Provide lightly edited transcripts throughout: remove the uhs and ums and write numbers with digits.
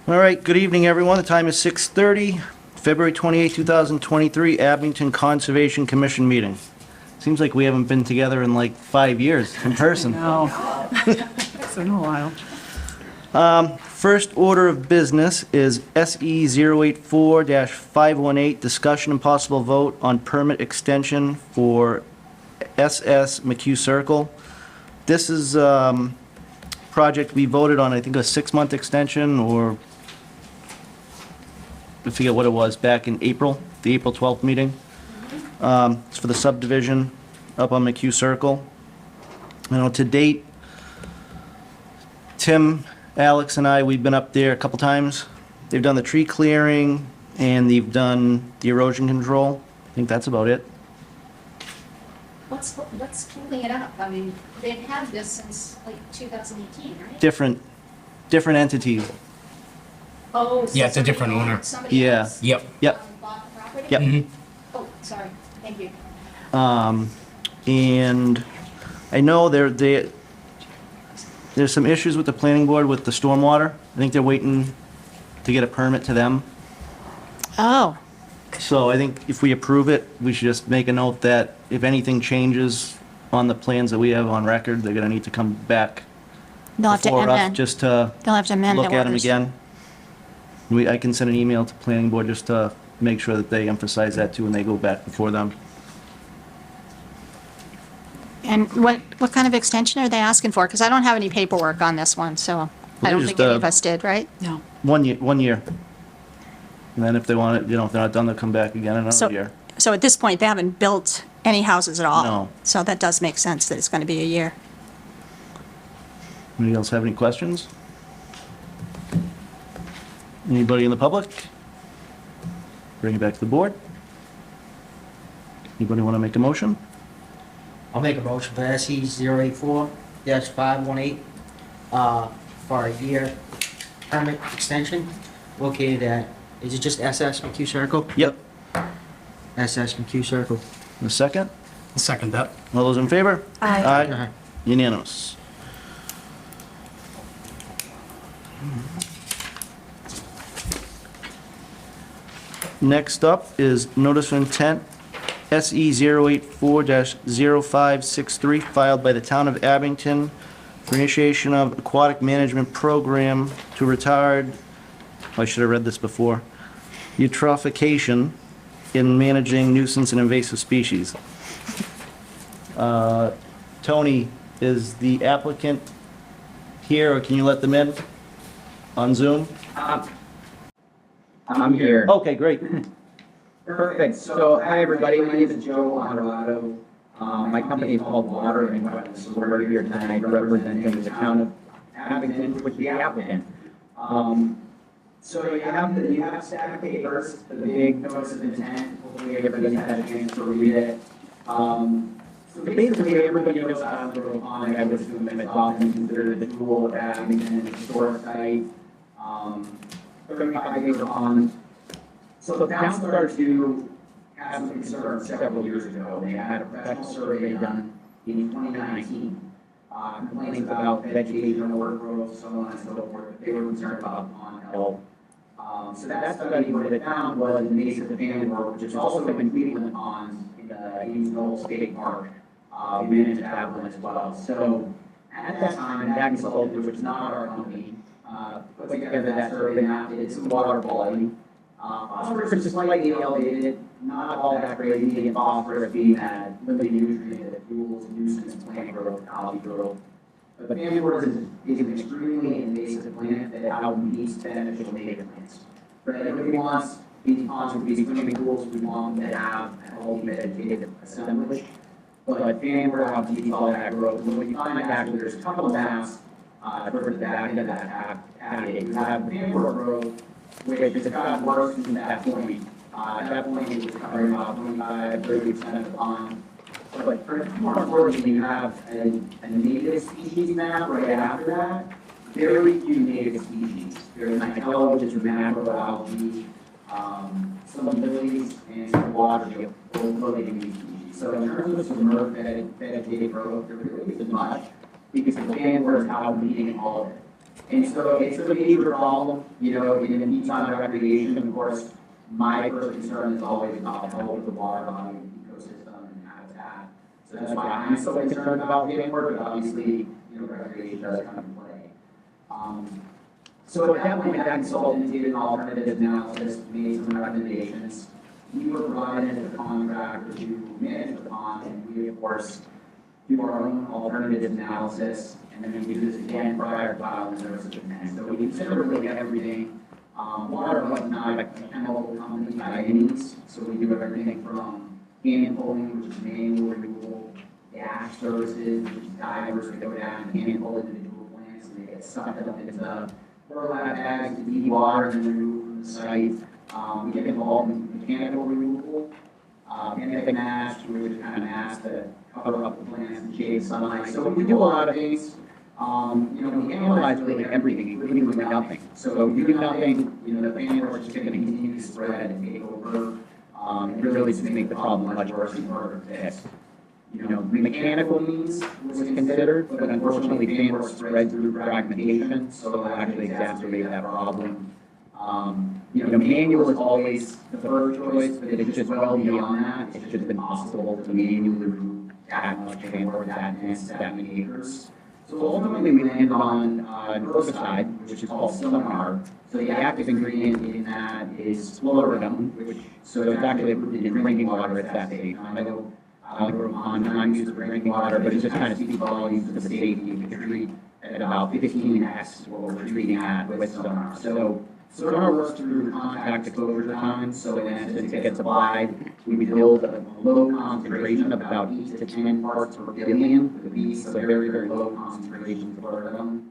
All right, good evening, everyone. The time is 6:30, February 28, 2023, Abington Conservation Commission meeting. Seems like we haven't been together in like 5 years in person. No. It's been a while. First order of business is SE 084-518, discussion and possible vote on permit extension for SS McHugh Circle. This is project we voted on, I think, a 6-month extension, or I forget what it was, back in April, the April 12th meeting. It's for the subdivision up on McHugh Circle. You know, to date, Tim, Alex, and I, we've been up there a couple times. They've done the tree clearing, and they've done the erosion control. I think that's about it. What's cleaning it up? I mean, they've had this since like 2018, right? Different entities. Oh, so Yeah, it's a different somebody owner. owns- Somebody Yeah. else Yep. Yep. bought the property? Yep. Oh, sorry, thank you. And I know there's some issues with the planning board with the stormwater. I think they're waiting to get a permit to them. Oh, So I think if we approve it, we should just make a note that if anything changes on the plans that we have on record, they're gonna need to come back they'll have to before us amend, just to they'll have to amend the look at them orders. again. I can send an email to planning board just to make sure that they emphasize that too when they go back before them. And what kind of extension are they asking for? Because I don't have any paperwork on this one, so I don't think Just, any of us did, right? No. 1 year, 1 year. And then if they want it, if they're not done, they'll come back again So, another year. so at this point, they haven't built any houses at all? No. So that does make sense that it's going to be a year. Anybody else have any questions? Anybody in the public? Bring it back to the board. Anybody want to make a motion? I'll make a motion for SE 084-518, for a year permit extension located at, is it just SS McHugh Circle? Yep. SS McHugh Circle. A second? I'll second that. All those in favor? Aye. Aye. Unanimous. Next up is notice of intent, SE 084-0563, filed by the town of Abington for initiation of aquatic management program to retard, I should have read this before, eutrophication in managing nuisance and invasive species. Tony, is the applicant here, or can you let them in on Zoom? I'm here. Okay, great. Perfect. So, hi everybody. My name is Joe Honorado. My company is called Water and Wetlands. So we're here tonight representing the town of Abington, which is the applicant. So you have stack papers, the big notice of intent. Hopefully everybody's had a chance to read it. So basically everybody knows about the pond. I would assume it's often considered the jewel of Abington, historic site. 35 acre pond. So the town started to have some concerns several years ago. They had a professional survey done in 2019, complaining about vegetation, overgrowth, so on and so forth. They were concerned about pond health. So that study, what they found was invasive fan work, which is also in Cleveland Pond in the East Knoll State Park. We managed to have one as well. So at that time, that consultant, which is not our company, put together that survey map, did some water quality. Phosphorus is slightly elevated, not all that crazy, and phosphorus being that limited nutrient that fuels nuisance plant growth, algae growth. But the fanwood is an extremely invasive plant that outcompetes beneficial native plants. Right, everybody wants these ponds to be swimming pools, we want them to have a healthy vegetative assemblage. But fanwood outcompetes all that growth, and what you find actually, there's a couple of maps towards the back end of that packet. You have fanwood growth, which has gotten worse since that point. At that point, it was covering about 25–30% of the pond. But more importantly, you have a native species map right after that. Very few native species. There's nigella, which is macroalgae, some lilies, and some water living species. So in terms of submerged vegetative growth, there really isn't much, because the fanwood is out eating all of it. And so it's a major problem, you know, in Teton recreation, of course, my first concern is always about the health of the water body, ecosystem, and habitat. So that's why I'm so concerned about fan work, but obviously, you know, recreation does come into play. So at that point, that consultant did an alternative analysis, made some recommendations. We were provided a contractor to manage the pond, and we, of course, do our own alternative analysis, and then we do this again prior to filing notice of intent. So we consider really everything. Water was not a chemical company by any means, so we do everything from hand pulling, which is manual removal, dash services, which is divers that go down and hand pull individual plants, and they get sucked up into burlap bags to deep water and then removed from the site. We get involved in mechanical removal, anything mass, we would kind of mass that cover up the plants and shade sunlight. So we do a lot of things. You know, we analyze really everything, including doing nothing. So if you do nothing, you know, the fan work is going to continue to spread and take over. And really just make the problem much worse and harder to fix. You know, mechanical means was considered, but unfortunately fan work spreads through fragmentation, so it'll actually exacerbate that problem. You know, manual is always the first choice, but it's just well beyond that. It's just impossible to manually remove that much fan work, that dense, that many acres. So ultimately, we landed on an herbicide, which is called Sonar. So the active ingredient in that is fluoridone, which so it's actually approved in drinking water at that stage. I know I'm used for drinking water, but it just kind of speaks volumes to the safety. We can treat at about 15x what we're treating at with Sonar. So Sonar works through contact exposure time, so in essence, it gets applied. We build a low concentration of about 8 to 10 parts per billion for the bees, so very, very low concentrations of fluoridone.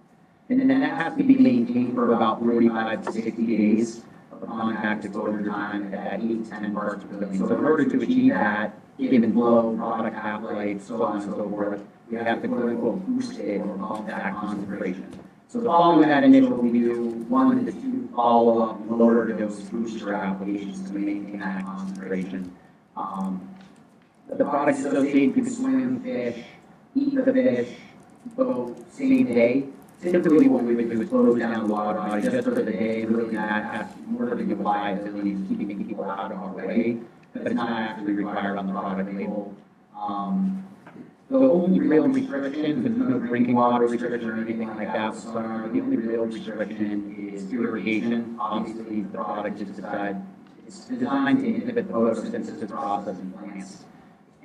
And then that has to be maintained for about 45 to 60 days of contact exposure time at that 8 to 10 parts per billion. So in order to achieve that, given flow, product half-life, so on and so forth, we have to quote unquote boost it or bump that concentration. So following that initial, we do 1 to 2 follow-up lower dose booster applications to maintain that concentration. The product is associated, you can swim, fish, eat the fish, both same day. Typically what we would do is close down the water body just for the day, really that has more to do with liability, keeping people out of our way, but it's not actually required on the product label. The only real restriction, there's no drinking water restriction or anything like that, so the only real restriction is irrigation. Obviously, the product is designed to inhibit the photosynthesis process in plants.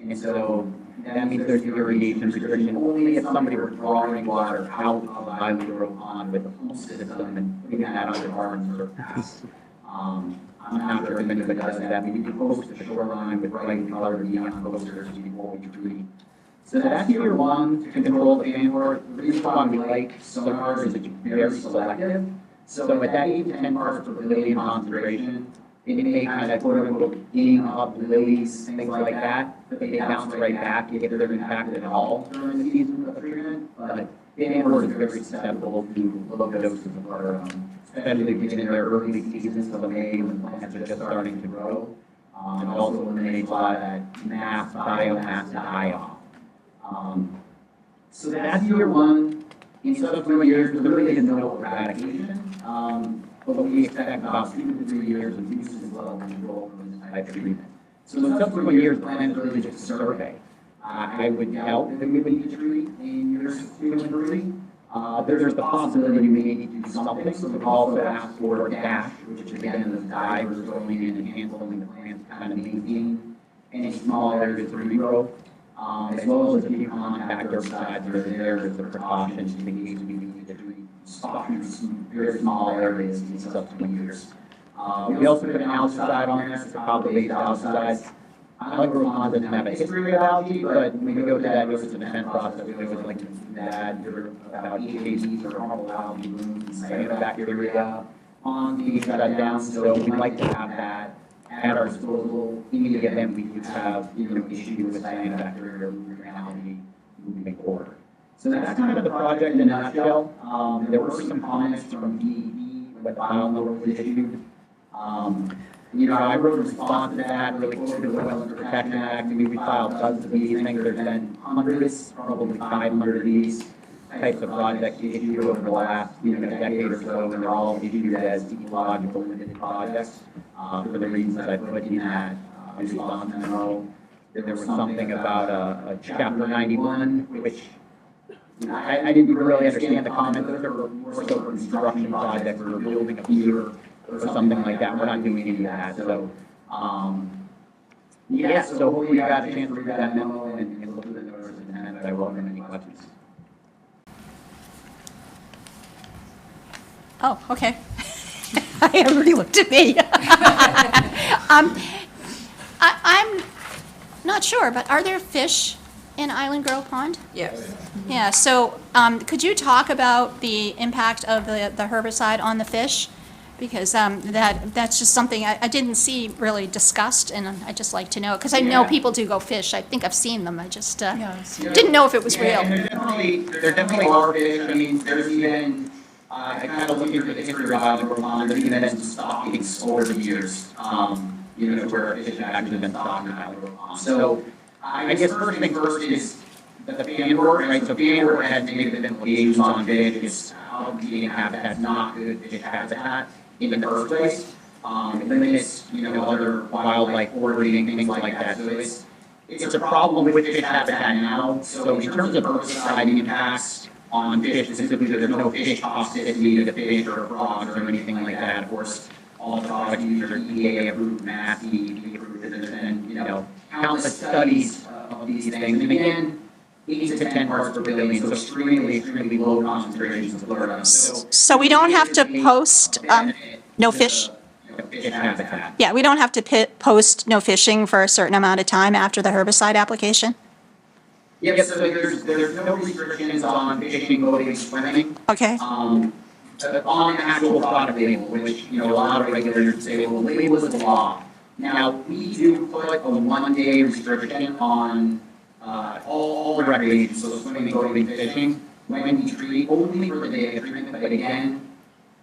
And so that means there's irrigation restriction only if somebody were drawing water out of a highly grown pond with a pump system and putting that on the gardens or paths. I'm not sure if anybody does that. We do post the shoreline with brightly colored neon posters before we treat. So that's year 1 to control the fan work. The reason why we like Sonar is it's very selective. So at that 8 to 10 parts per billion concentration, it may kind of quote unquote ding up lilies, things like that, but they bounce right back if they're impacted at all during the season of treatment. But fan work is very susceptible to low doses of fluoridone, especially in their early seasons, so May when plants are just starting to grow. It also eliminates a lot of that mass biomass die-off. So that's year 1. In subsequent years, there really is no eradication, but we expect about 2 to 3 years of use as well to control from this type of treatment. So in subsequent years, the plan is really just a survey. I would doubt that we would need to treat in years 2 and 3. There's the possibility we may need to do something, so we've also asked for dash, which is again those divers going in and handling the plants, kind of maintain any small areas of regrowth. As well as a few contact herbicides that are there as a precaution in case we need to treat some very small areas in subsequent years. We also put an algaecide on there, so copper-based algaecides. Ponds doesn't have a history of algae, but when we go to that notice of intent process, we always like to do that. There are about EKZs or harmful algae blooms, cyanobacteria, ponds being shut down, so we'd like to have that at our disposal in the event we do have, issues with cyanobacteria or algae moving forward. So that's kind of the project in a nutshell. There were some comments from DEP when the file notice was issued. I wrote a response to that, really quoted the Wetlands Protection Act. We filed dozens of these things. There's been hundreds, probably 500 of these. types of projects issued over the last, decade or so, and they're all issued as ecological limited projects. For the reasons I put in that response memo, there was something about a chapter 91, which I didn't really understand the comment. Those are more so for construction projects or building a pier or something like that. We're not doing any of that. So, yeah, so hopefully you got a chance to read that memo and look at the notice and I welcome any questions. Oh, okay. I everybody looked at me. I'm not sure, but are there fish in Island Grove Pond? Yes. Yeah, so could you talk about the impact of the herbicide on the fish? Because that's just something I didn't see really discussed, and I'd just like to know, because I know Yeah. people do go fish. I think I've seen them. I just Yes. didn't know if it was real. And there definitely are fish. I mean, there's even, I kind of looked into the history of Island Grove Pond, there's even been some stockings over the years, where fish have actually been stocked in Island Grove Pond. So, I guess first thing first is the fan board, right? So fan board has negative implications on fish, it's eating habitat, not good fish habitat in the first place. It limits, other wildlife foraging, things like that. So it's a problem with fish habitat now. So in terms of herbicide impacts on fish, specifically, there's no fish toxicity to fish or frogs or anything like that. Of course, all the products used are EPA approved, MAST, EPA approved, and there's been, countless studies of these things. And again, 8 to 10 parts per billion, so extremely low concentrations of fluoride. So we don't have to post no fish? Fish habitat. Yeah, we don't have to post no fishing for a certain amount of time after the herbicide application? Yes, so there's no restrictions on fishing, boating, swimming. Okay, On the actual product label, which, a lot of regulators say, well, the label is the law. Now, we do put a 1-day restriction on all the recreation, so swimming, boating, fishing, when we treat, only for the day of treatment, but again,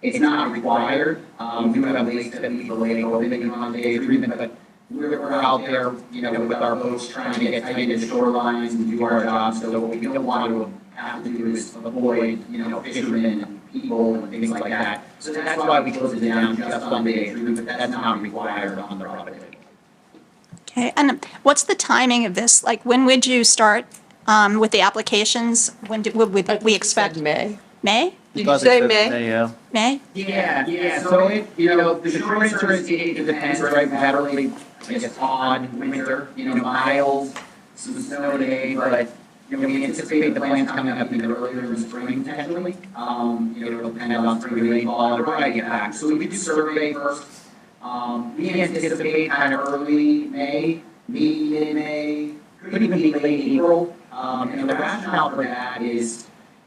it's not required. We do have lakes that leave the lake open on the day of treatment, but we're out there, with our boats trying to get tight into shorelines and do our jobs, so what we don't want to have to do is avoid, fishermen and people and things like that. So that's why we close it down just on the day of treatment, but that's not required on the product label. okay. And what's the timing of this? Like, when would you start with the applications? When would we expect? May. May? Did you say Because it May? says Yeah. May? Yeah, so the short answer is it depends, right? We've had a really, I guess, odd winter, mild, some snow today, but, we anticipate the plants coming up even earlier in the spring potentially. It'll depend on spring rainfall and a variety of factors. So we do survey first. We anticipate kind of early May, maybe mid-May, could even be late April. And the rationale for that is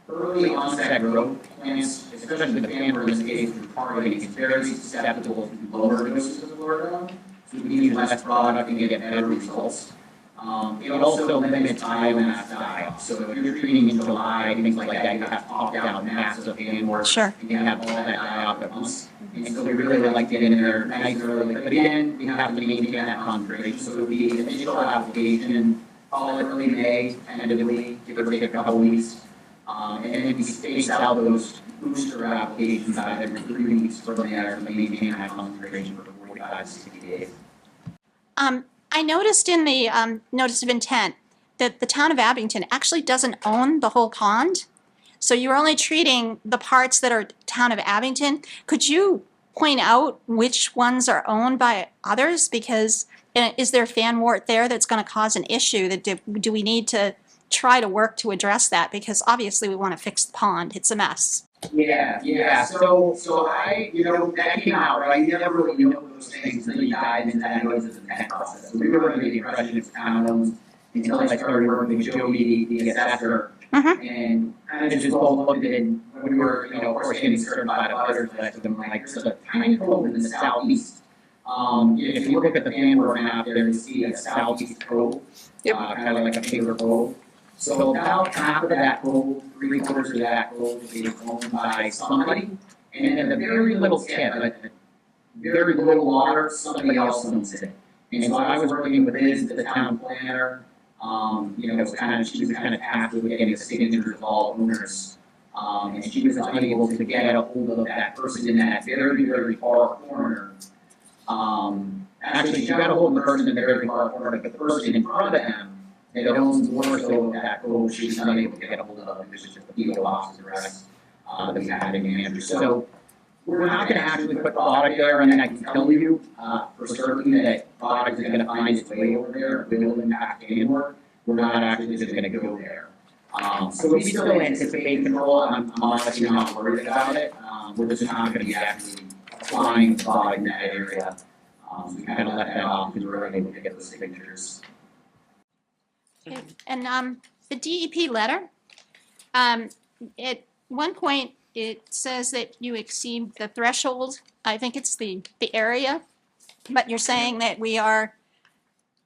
early onset growth plants, especially the fan in this case, we're targeting, it's very susceptible to lower doses of fluoride. So we can use less product and get better results. It also limits biomass die-off. So if you're treating in July, things like that, you have to opt out massive fan work. Sure. And you have all that die-off at once. And so we really like to get in there nice early. But again, we have to maintain that concentration. So the initial application, call it early May, tentatively, give or take a couple weeks. And then we space out those booster applications out every 3 weeks from there to maintain that concentration for 45 to 60 days. I noticed in the notice of intent that the town of Abington actually doesn't own the whole pond. So you're only treating the parts that are town of Abington. Could you point out which ones are owned by others? Because is there fan wart there that's going to cause an issue? That do we need to try to work to address that? Because obviously we want to fix the pond. It's a mess. Yeah. So I, that came out, right? You never really know those things until you dive into that notice of intent process. So we were under the impression it's town owned until I started working with Jody, the assessor, and kind of just all looked at it. When we were, of course, getting certified butters, I took them like, there's a tiny cove in the southeast. If you look at the fan board map there, you see a southeast cove, kind of like a paper cove. So about half of that cove, 3/4 of that cove is owned by somebody, and then the very little tip, very little water, somebody else owns it. And so I was working with Liz, the town planner, She was kind of tasked with getting the signatures of all owners. And she was unable to get a hold of that person in that very, very far corner. Actually, she got a hold of the person in the very far corner, but the person in front of him that owns more so of that road, she was unable to get a hold of. It was just the PO box address that we had in New Hampshire. So we're not going to actually put product there, and I can tell you for certain that product is going to find its way over there. It will impact Andover. We're not actually just going to go there. So we still anticipate control. I'm honestly not worried about it. We're just not going to be actually applying product in that area. We kind of left that off because we were able to get those signatures. Okay. And the DEP letter, at one point, it says that you exceed the threshold. I think it's the area, but you're saying that we are,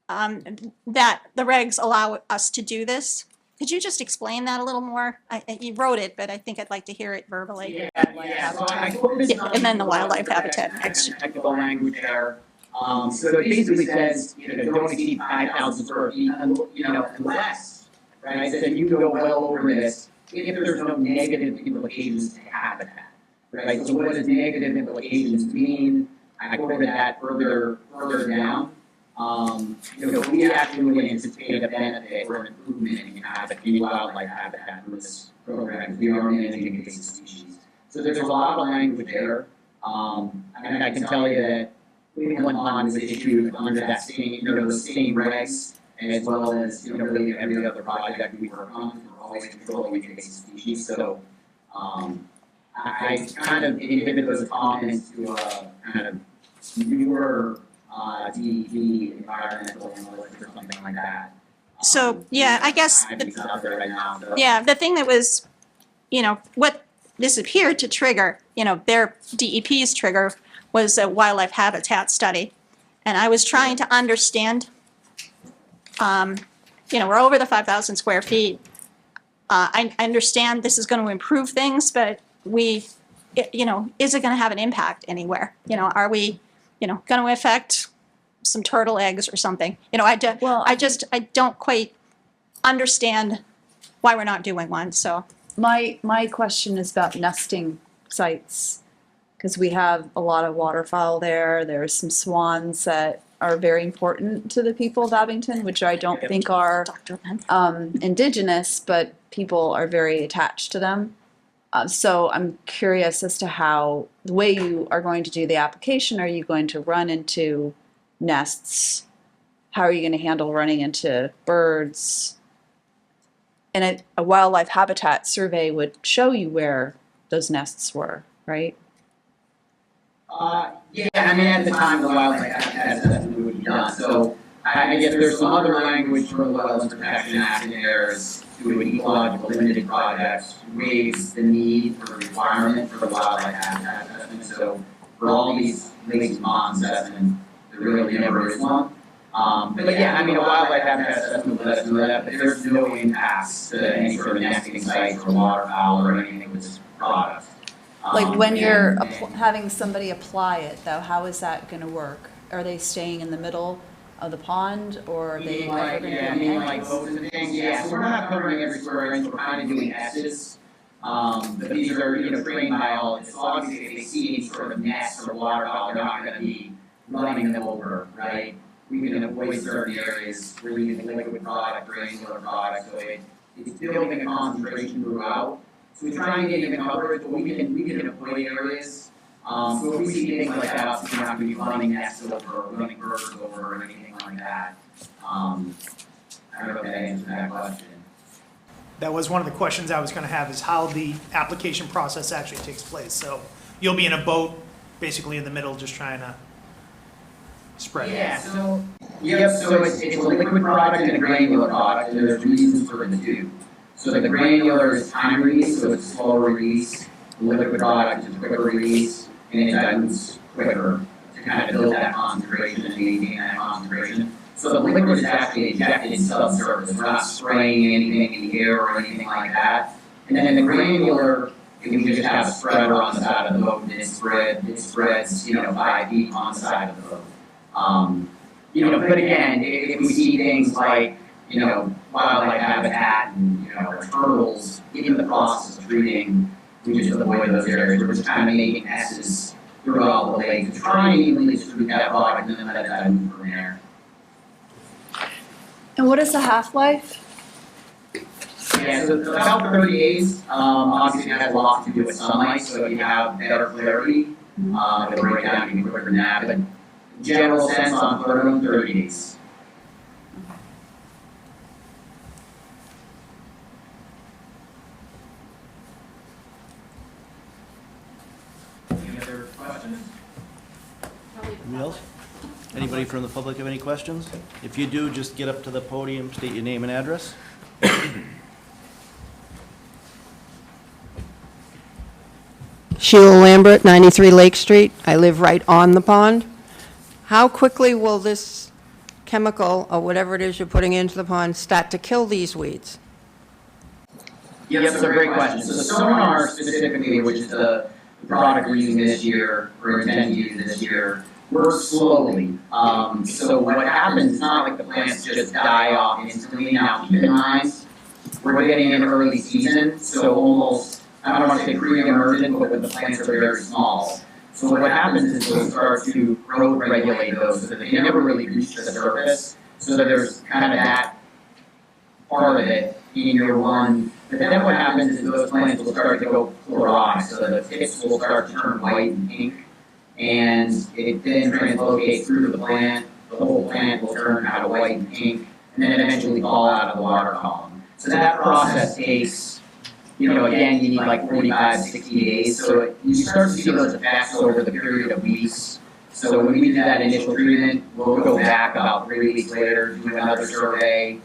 that the regs allow us to do this. Could you just explain that a little more? You wrote it, but I think I'd like to hear it verbally. Yeah. So I quoted Yeah, and then the wildlife habitat next. technical language there. So it basically says, don't exceed 5,000 square feet, unless, right? So you can go well over this if there's no negative implications to habitat, right? So what does negative implications mean? I quoted that further down. We actually would anticipate a benefit or an improvement in wildlife habitat from this program. We are managing invasive species. So there's a lot of language there. I can tell you that one pond was issued under that same, those same regs, as well as, really every other project we work on. We're always controlling invasive species. So I kind of inhibit those comments to kind of newer DEP environmental analytics or something like that. So, yeah, I guess, Out there right now, so. yeah, the thing that was, what this appeared to trigger, their DEP's trigger was a wildlife habitat study. And I was trying to understand, we're over the 5,000 square feet. I understand this is going to improve things, but is it going to have an impact anywhere? Are we, going to affect some turtle eggs or something? I don't quite understand why we're not doing one, so. My question is about nesting sites, because we have a lot of waterfowl there. There's some swans that are very important to the people of Abington, which I don't think are Dr. Len. indigenous, but people are very attached to them. So I'm curious as to how, the way you are going to do the application, are you going to run into nests? How are you going to handle running into birds? And a wildlife habitat survey would show you where those nests were, right? Yeah, at the time, the wildlife habitat assessment would be done. So I guess there's some other language from the Wetlands Protection Act in there is to an ecological limited projects waives the need for requirement for the wildlife habitat assessment. So for all these lakes and ponds assessment, there really never is one. But yeah, a wildlife habitat assessment would let us know that, but there's no impacts to any sort of nesting sites or waterfowl or anything with this product. Like when you're having somebody apply it, though, how is that going to work? Are they staying in the middle of the pond, or are they never going to be on edges? Those are the things, yeah, so we're not covering every square inch, we're kind of doing S's. But these are, trained biologists, so obviously if they see any sort of nests or waterfowl, they're not going to be running them over, right? We can avoid certain areas where we're using liquid product, granular product, so it's building a concentration throughout. So we try and get even coverage, but we can avoid areas. So if we see things like that, obviously we're not going to be running nests over, or running birds over, or anything like that. I don't know if that answers that question. That was one of the questions I was going to have, is how the application process actually takes place. So you'll be in a boat, basically in the middle, just trying to spread it. Yeah, so it's a liquid product and a granular product, and there's reasons for the two. So the granular is time release, so it's slower release. The liquid product is quicker release, and it dilutes quicker to kind of build that concentration and maintain that concentration. So the liquid is actually injected in subsurface. We're not spraying anything in the air or anything like that. And then in the granular, you can just have a spreader on the side of the boat, and it spreads 5 feet on the side of the boat. But again, if we see things like, wildlife habitat and, turtles, in the process of treating, we just avoid those areas. We're just kind of making S's throughout the lake to try and evenly distribute that product and then let it move from there. And what is the half-life? Yeah, so it's about 30 days. Obviously, it has a lot to do with sunlight, so if you have better clarity, it'll break down even quicker than that. But general sense on photo, 30 days. Any other questions? Anybody else? Anybody from the public have any questions? If you do, just get up to the podium, state your name and address. Sheila Lambert, 93 Lake Street. I live right on the pond. How quickly will this chemical, or whatever it is you're putting into the pond, start to kill these weeds? Yes, that's a great question. So the sonar specifically, which is the product we're using this year, or intend to use this year, works slowly. So what happens, it's not like the plants just die off instantly. Now, keep in mind, we're getting in early season, so almost, I don't want to say pre-emergent, but when the plants are very small. So what happens is we'll start to growth regulate those so that they never really reach the surface. So there's kind of that part of it in year one. But then what happens is those plants will start to go chlorotic, so the tips will start to turn white and pink. And it then translocates through the plant. The whole plant will turn kind of white and pink, and then eventually fall out of the water column. So that process takes, again, you need like 45, 60 days. So you start to see those effects over the period of weeks. So when we do that initial treatment, we'll go back about 3 weeks later, do another survey,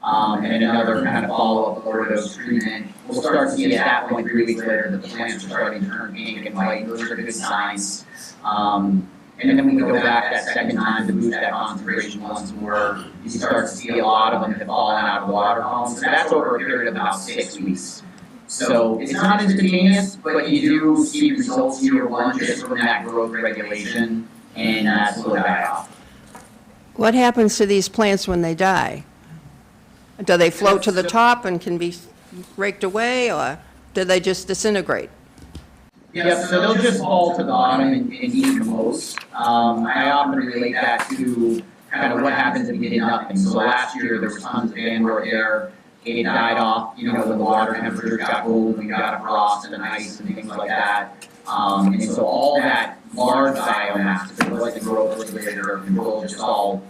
and another kind of follow-up overdose treatment. We'll start to see at that point, 3 weeks later, that the plants are starting to turn pink and white. Those are good signs. And then we go back that second time to boost that concentration once more. You start to see a lot of them have fallen out of the water column. So that's over a period of about 6 weeks. So it's not instantaneous, but you do see results year one just from that growth regulation and slow die off. What happens to these plants when they die? Do they float to the top and can be raked away, or do they just disintegrate? Yeah, so they'll just fall to the bottom and decompose. I often relate that to kind of what happens if you did nothing. So last year there was tons of vandroid there. It died off, when the water temperature got cold, we got a frost and ice and things like that. And so all that large biomass, that was like the growth regulator or control, just all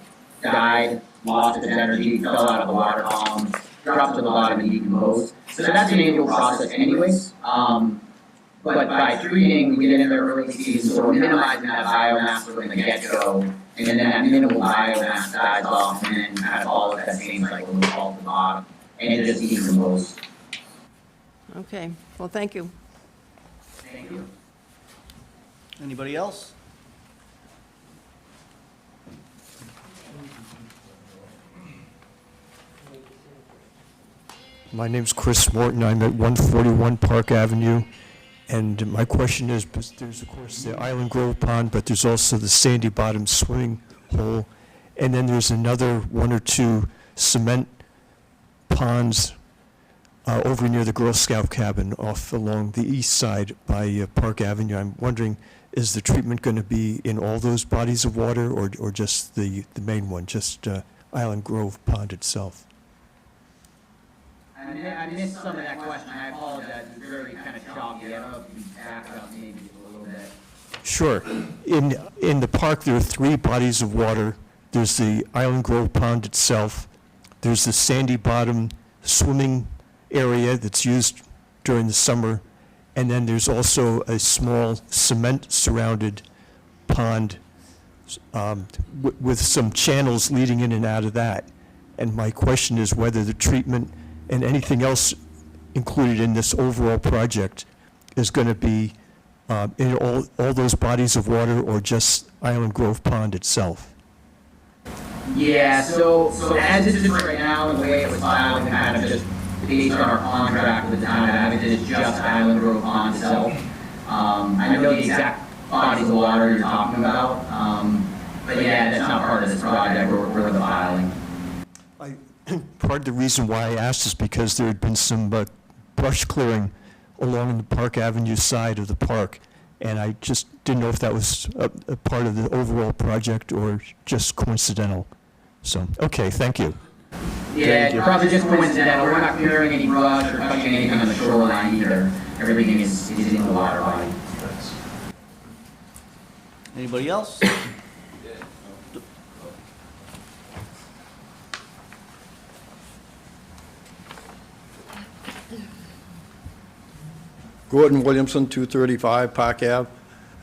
died, lost its energy, fell out of the water column, dropped to the bottom and decomposed. So that's an annual process anyways. But by treating, we get in there early season, so we're minimizing that biomass from the get-go, and then that minimal biomass dies off and then kind of follows that same cycle and falls to the bottom. And it just decomposes. Okay, well, thank you. Thank you. Anybody else? My name's Chris Morton. I'm at 141 Park Avenue. And my question is, there's of course the Island Grove Pond, but there's also the Sandy Bottom swimming hole. And then there's another one or two cement ponds over near the Girl Scout cabin off along the east side by Park Avenue. I'm wondering, is the treatment going to be in all those bodies of water or just the main one, just Island Grove Pond itself? I missed some of that question. I apologize. It's very kind of choppy. I don't know if you can back up maybe a little bit. Sure. In the park, there are three bodies of water. There's the Island Grove Pond itself. There's the Sandy Bottom swimming area that's used during the summer. And then there's also a small cement-surrounded pond with some channels leading in and out of that. And my question is whether the treatment and anything else included in this overall project is going to be in all those bodies of water or just Island Grove Pond itself? Yeah, so as it is right now, the way it was filed, kind of just based on our contract with the town of Abington, is just Island Grove Pond itself. I know the exact bodies of water you're talking about, but yeah, that's not part of this project or the filing. part of the reason why I asked is because there had been some brush clearing along the Park Avenue side of the park, and I just didn't know if that was a part of the overall project or just coincidental. So, okay, thank you. Yeah, it's probably just coincidental. We're not clearing any brush or touching anything on the shoreline either. Everything is in the water body. Anybody else? Gordon Williamson, 235 Park Ave.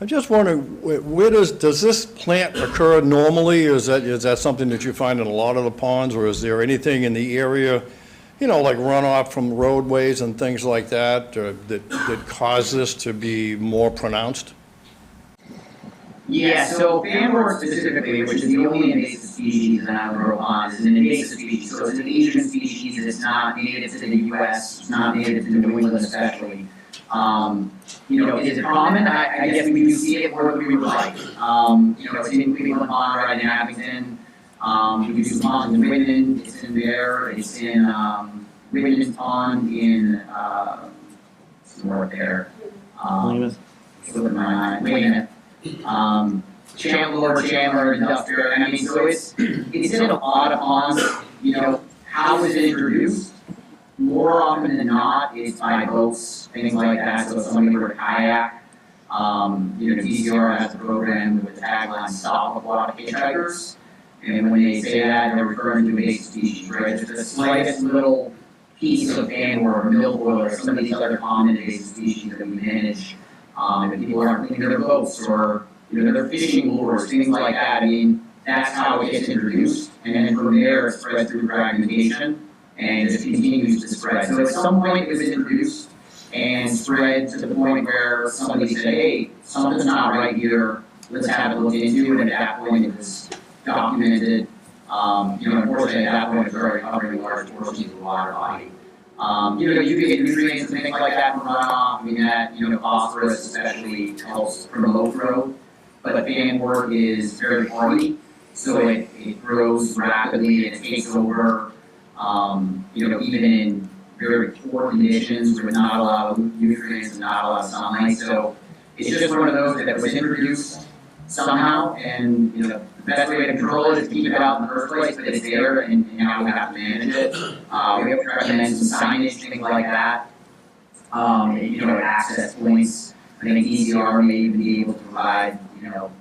I'm just wondering, where does this plant occur normally? Is that something that you find in a lot of the ponds, or is there anything in the area, you know, like runoff from roadways and things like that, that cause this to be more pronounced? Yeah, so fanwort specifically, which is the only invasive species in Island Grove Pond, is an invasive species. So it's an Asian species. It's not native to the U.S. It's not native to New England especially. You know, is it common? I guess we do see it more than we would like. You know, it's in Cleveland Pond, right in Abington. We do some ponds in Whitman. It's in there. It's in Whitman Pond in somewhere there. Weymouth. Weymouth. Chandler, Industrial. I mean, so it's in a lot of ponds. You know, how is it introduced? More often than not, it's by boats, things like that. So if somebody were to kayak, you know, DCR has a program with the tagline "Stop Aquatic Hitchhikers," and when they say that, they're referring to invasive species, right? It's the slightest little piece of fanwort or milfoil or some of these other common invasive species that we manage. If people aren't cleaning their boats or, you know, their fishing lures, things like that. I mean, that's how it gets introduced, and then from there it spreads through fragmentation. And it continues to spread. So at some point it was introduced and spread to the point where somebody said, hey, something's not right here, let's have it looked into, and at that point it was documented. You know, unfortunately at that point it was already covering large portions of the water body. You know, you can get nutrients and things like that from runoff. I mean that, you know, phosphorus especially helps promote growth, but fanwort is very hardy, so it grows rapidly and it takes over. You know, even in very poor conditions with not a lot of nutrients and not a lot of sunlight. So it's just one of those that was introduced somehow, and you know, the best way to control it is to keep it out in the first place, but it's there, and now we have to manage it. We have to recommend some signage, things like that. You know, at access points. I think DCR may even be able to provide, you know,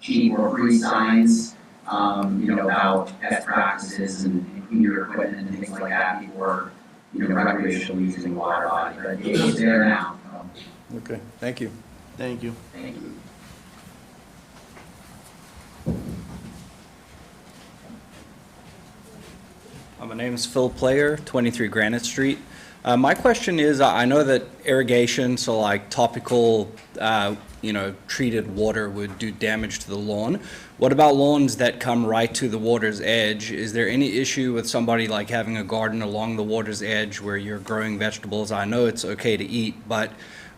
cheap or free signs, you know, about best practices and your equipment and things like that before, you know, recreational using water body, but it's there now. Okay, thank you. Thank you. Thank you. My name is Phil Player, 23 Granite Street. My question is, I know that irrigation, so like topical, you know, treated water would do damage to the lawn. What about lawns that come right to the water's edge? Is there any issue with somebody like having a garden along the water's edge where you're growing vegetables? I know it's okay to eat, but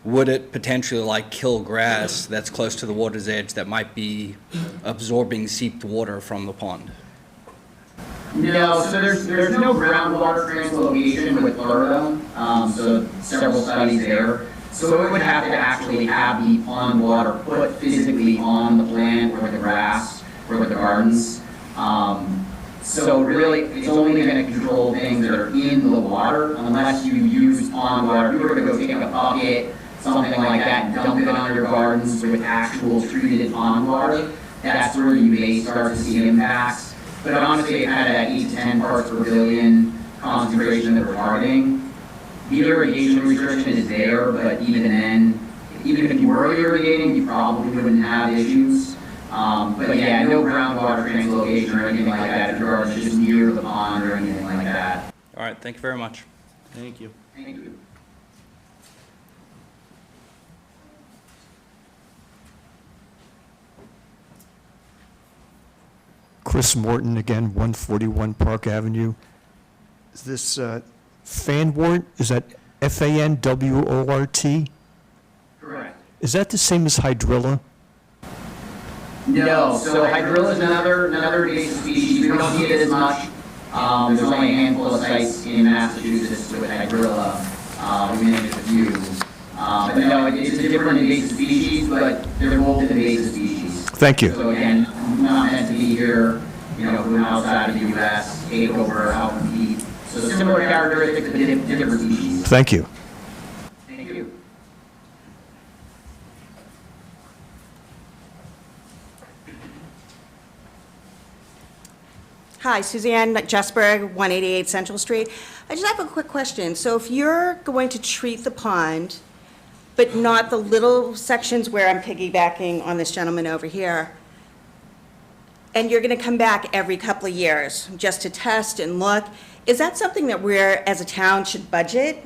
would it potentially like kill grass that's close to the water's edge that might be absorbing seeped water from the pond? No, so there's no groundwater translocation with Florida, so several studies there. So it would have to actually have the pond water put physically on the plant or the grass or the gardens. So really, it's only going to control things that are in the water unless you use pond water. If you were to go take a bucket, something like that, and dump it on your gardens with actual treated pond water, that's where you may start to see impacts. But honestly, kind of that 8 to 10 parts per billion concentration that we're targeting, the irrigation restriction is there, but even then, even if you were irrigating, you probably wouldn't have issues. But yeah, no groundwater translocation or anything like that if your garden's just near the pond or anything like that. All right, thank you very much. Thank you. Thank you. Chris Morton, again, 141 Park Avenue. Is this fanwort, is that FANWORT? Correct. Is that the same as hydrilla? No, so hydrilla is another invasive species. We don't see it as much. There's only a handful of sites in Massachusetts with hydrilla. We manage a few. But no, it's a different invasive species, but they're both invasive species. Thank you. So again, not meant to be here, from outside of the US, take over, out compete. So similar characteristics, but different species. Thank you. Thank you. Hi, Suzanne Jesberg, 188 Central Street. I just have a quick question. So if you're going to treat the pond, but not the little sections where I'm piggybacking on this gentleman over here, and you're going to come back every couple of years just to test and look, is that something that we're, as a town, should budget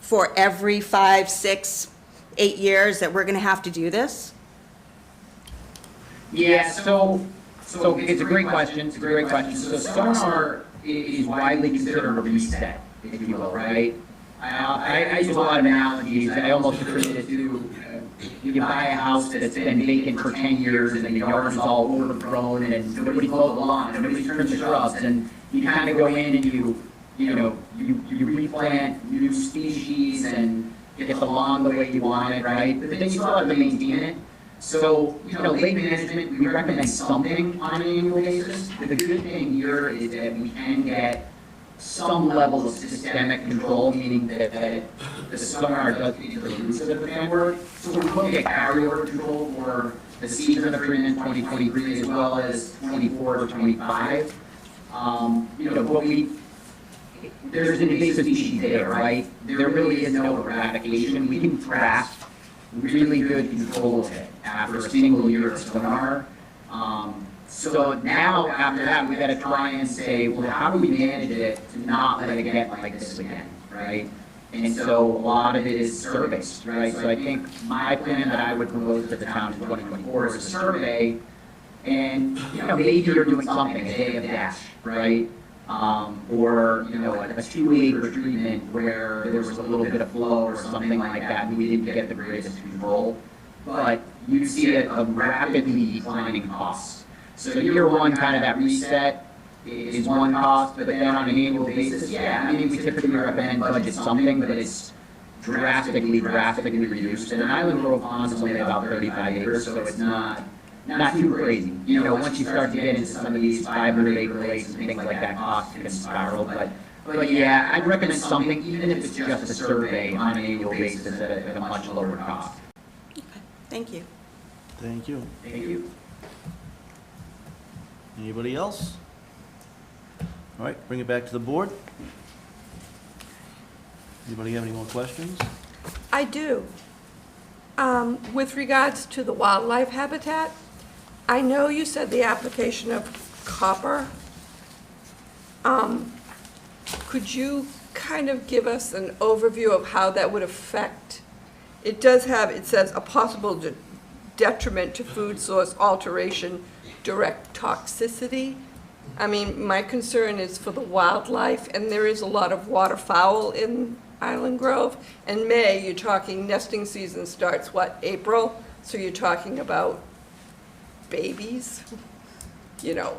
for every 5, 6, 8 years that we're going to have to do this? Yeah, so it's a great question. It's a great question. So sonar is widely considered a reset, if you will, right? I use a lot of analogies. I almost equate it to you buy a house that's been vacant for 10 years and the yard is all overgrown and nobody mows the lawn, and nobody trims the shrubs, and you kind of go in and you replant new species and get the lawn the way you want it, right? But then you still have to maintain it. So, lake management, we recommend something on an annual basis. The good thing here is that we can get some level of systemic control, meaning that the sonar does get to the roots of the plant work. So we look at carryover control for the season of treatment 2023 as well as 24 to 25. There's an invasive species there, right? There really is no eradication. We can grasp really good control of it after a single year of sonar. So now, after that, we got to try and say, well, how do we manage it to not let it get like this again, right? And so a lot of it is surveys, right? So I think my plan that I would propose to the town in 2024 is a survey, and maybe you're doing something, a day of dash, right? Or a 2-acre treatment where there was a little bit of flow or something like that, and we didn't get the greatest control. But you see a rapidly declining cost. So year one, kind of that reset is one cost, but then on an annual basis, we typically recommend budget something, but it's drastically reduced. And an island grove pond is only about 35 acres, so it's not too crazy. Once you start to get into some of these 500-acre lakes and things like that, costs can spiral. But yeah, I'd recommend something, even if it's just a survey on an annual basis at a much lower cost. Okay, thank you. Thank you. Thank you. Anybody else? All right, bring it back to the board. Anybody have any more questions? I do. With regards to the wildlife habitat, I know you said the application of copper. Could you kind of give us an overview of how that would affect? It says a possible detriment to food source alteration, direct toxicity. I mean, my concern is for the wildlife, and there is a lot of waterfowl in Island Grove. And May, you're talking nesting season starts, what, April? So you're talking about babies,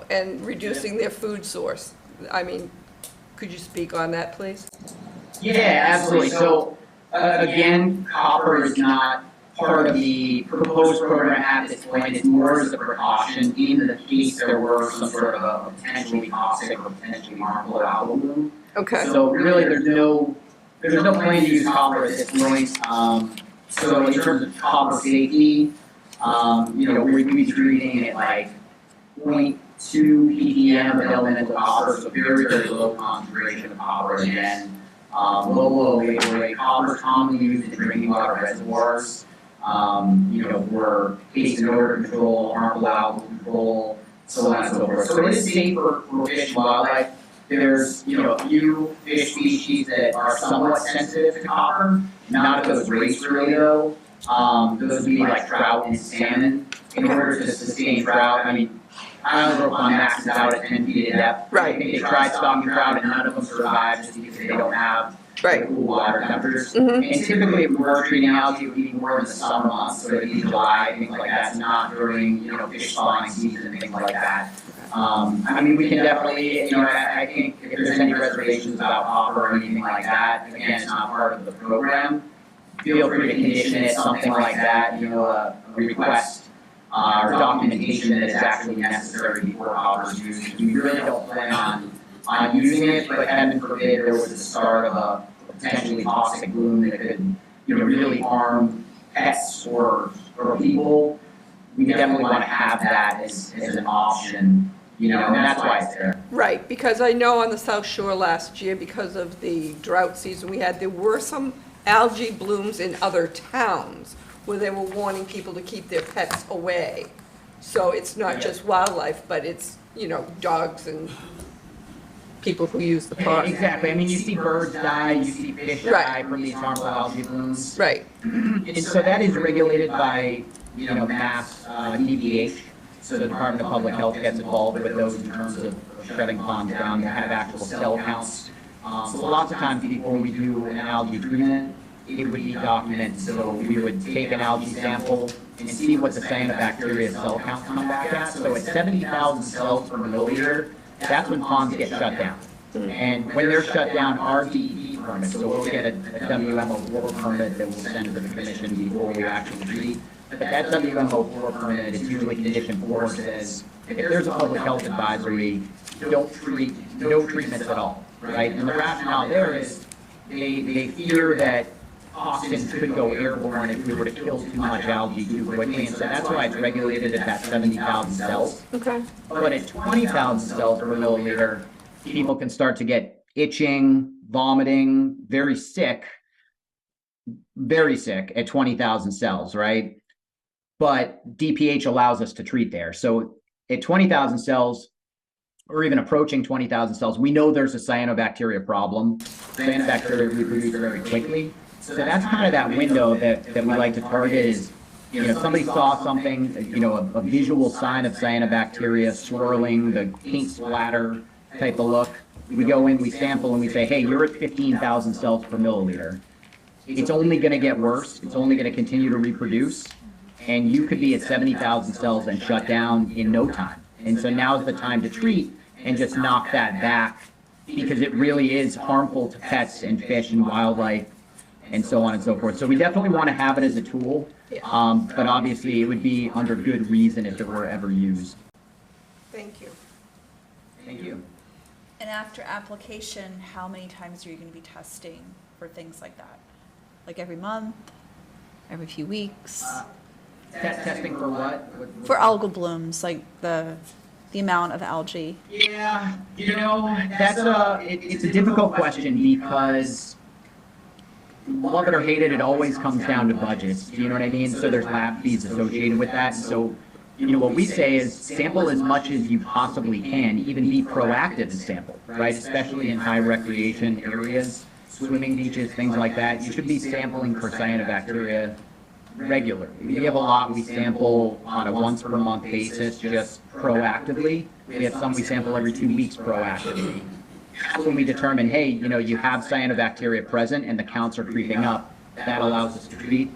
and reducing their food source. I mean, could you speak on that, please? Yeah, absolutely. So, again, copper is not part of the proposed program at this point. It's more as a precaution in the case there were some sort of a potentially toxic or potentially harmful algal bloom. Okay. So really, there's no plan to use copper at this point. So in terms of copper safety, we'd be treating it like 0.2 ppm of elemental copper, so very, very low concentration of copper again. Low vapor rate. Copper is commonly used in drinking water reservoirs. For taste and odor control, harmful algal control, so on and so forth. So it is safe for fish and wildlife. There's, a few fish species that are somewhat sensitive to copper, not at those rates really though. Those would be like trout and salmon. In order to sustain trout, Island Grove Pond maxes out at 10 feet of depth. Right. I think they tried stocking trout and none of them survived just because they don't have Right. cool water temperatures. Mhm. And typically, if we're treating algae, it would be more in the summer months, so it'd be July, things like that, not during, fish spawning season and things like that. I mean, we can definitely, I think if there's any reservations about copper or anything like that, again, it's not part of the program. Feel free to condition it, something like that, a request or documentation that is actually necessary before copper is used. We really don't plan on using it, but heaven forbid there was the start of a potentially toxic bloom that could, really harm pets or people. We definitely want to have that as an option, and that's why it's there. Right, because I know on the South Shore last year, because of the drought season we had, there were some algae blooms in other towns where they were warning people to keep their pets away. So it's not just wildlife, but it's, dogs and people who use the pond. Exactly. I mean, you see birds die, you see fish die from these harmful algae blooms. Right. And so that is regulated by, Mass DPH. So the Department of Public Health gets involved with those in terms of shutting ponds down that have actual cell counts. So lots of times before we do an algae treatment, it would be documented. So we would take an algae sample and see what the cyanobacteria cell counts come back at. So at 70,000 cells per milliliter, that's when ponds get shut down. And when they're shut down, our DEP permit, so we'll get a WMO4 permit that we'll send to the commission before we actually treat. But that WMO4 permit is usually condition 4 says, if there's a public health advisory, don't treat, no treatments at all, right? And the rationale there is they fear that toxins could go airborne if we were to kill too much algae too quickly, and so that's why it's regulated at that 70,000 cells. Okay. But at 20,000 cells per milliliter, people can start to get itching, vomiting, very sick at 20,000 cells, right? But DPH allows us to treat there. So at 20,000 cells, or even approaching 20,000 cells, we know there's a cyanobacteria problem. Cyanobacteria reproduce very quickly. So that's kind of that window that we like to target is, somebody saw something, a visual sign of cyanobacteria swirling, the paint splatter type of look. We go in, we sample, and we say, hey, you're at 15,000 cells per milliliter. It's only going to get worse. It's only going to continue to reproduce. And you could be at 70,000 cells and shut down in no time. And so now's the time to treat and just knock that back because it really is harmful to pets and fish and wildlife and so on and so forth. So we definitely want to have it as a tool, but obviously it would be under good reason if it were ever used. Thank you. Thank you. And after application, how many times are you going to be testing for things like that? Like every month, every few weeks? Testing for what? For algal blooms, like the amount of algae. Yeah, that's it's a difficult question because love it or hate it, it always comes down to budgets. Do you know what I mean? So there's lab fees associated with that. So, what we say is sample as much as you possibly can, even be proactive and sample, right? Especially in high recreation areas, swimming beaches, things like that. You should be sampling for cyanobacteria regularly. We have a lot we sample on a once per month basis, just proactively. We have some we sample every 2 weeks proactively. When we determine, hey, you have cyanobacteria present and the counts are creeping up, that allows us to treat.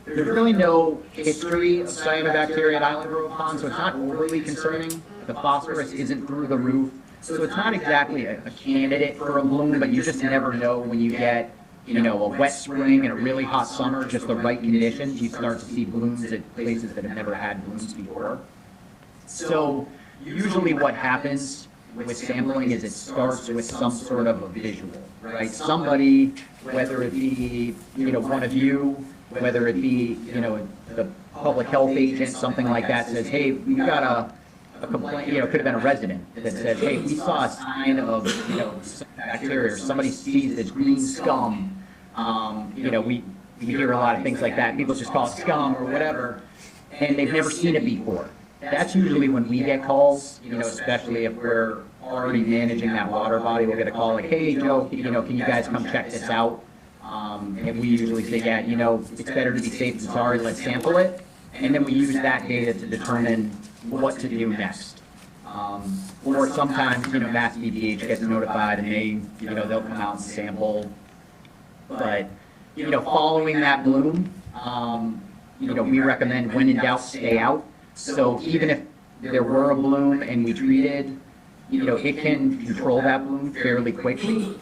There's really no history of cyanobacteria at Island Grove Pond, so it's not overly concerning. The phosphorus isn't through the roof, so it's not exactly a candidate for a bloom, but you just never know when you get a wet spring and a really hot summer, just the right conditions, you start to see blooms at places that have never had blooms before. So usually what happens with sampling is it starts with some sort of a visual, right? Somebody, whether it be, one of you, whether it be, the public health agent, something like that, says, hey, we got a complaint, it could have been a resident that said, hey, we saw a sign of, bacteria, or somebody sees this green scum. We hear a lot of things like that. People just call it scum or whatever, and they've never seen it before. That's usually when we get calls, especially if we're already managing that water body, we'll get a call like, hey, Joe, can you guys come check this out? And we usually say, yeah, it's better to be safe than sorry, let's sample it. And then we use that data to determine what to do next. Or sometimes, Mass DPH gets notified and they, they'll come out and sample. But, following that bloom, we recommend when in doubt, stay out. So even if there were a bloom and we treated, it can control that bloom fairly quickly.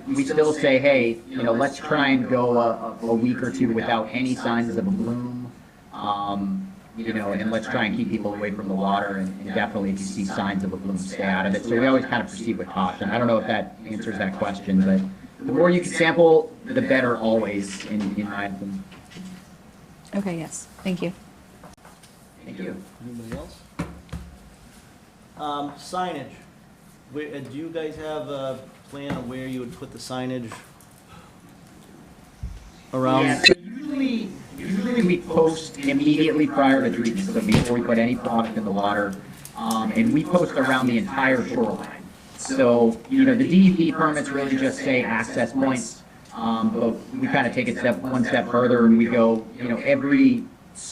We still say, hey, let's try and go a week or two without any signs of a bloom. And let's try and keep people away from the water, and definitely if you see signs of a bloom, stay out of it. So we always kind of proceed with caution. I don't know if that answers that question, but the more you can sample, the better always, in my opinion. Okay, yes, thank you. Thank you. Anybody else? Signage. Do you guys have a plan of where you would put the signage around? Yeah, so usually we post immediately prior to treatment, so before we put any product in the water, and we post around the entire shoreline. So, the DEP permits really just say access points, but we kind of take it one step further and we go, every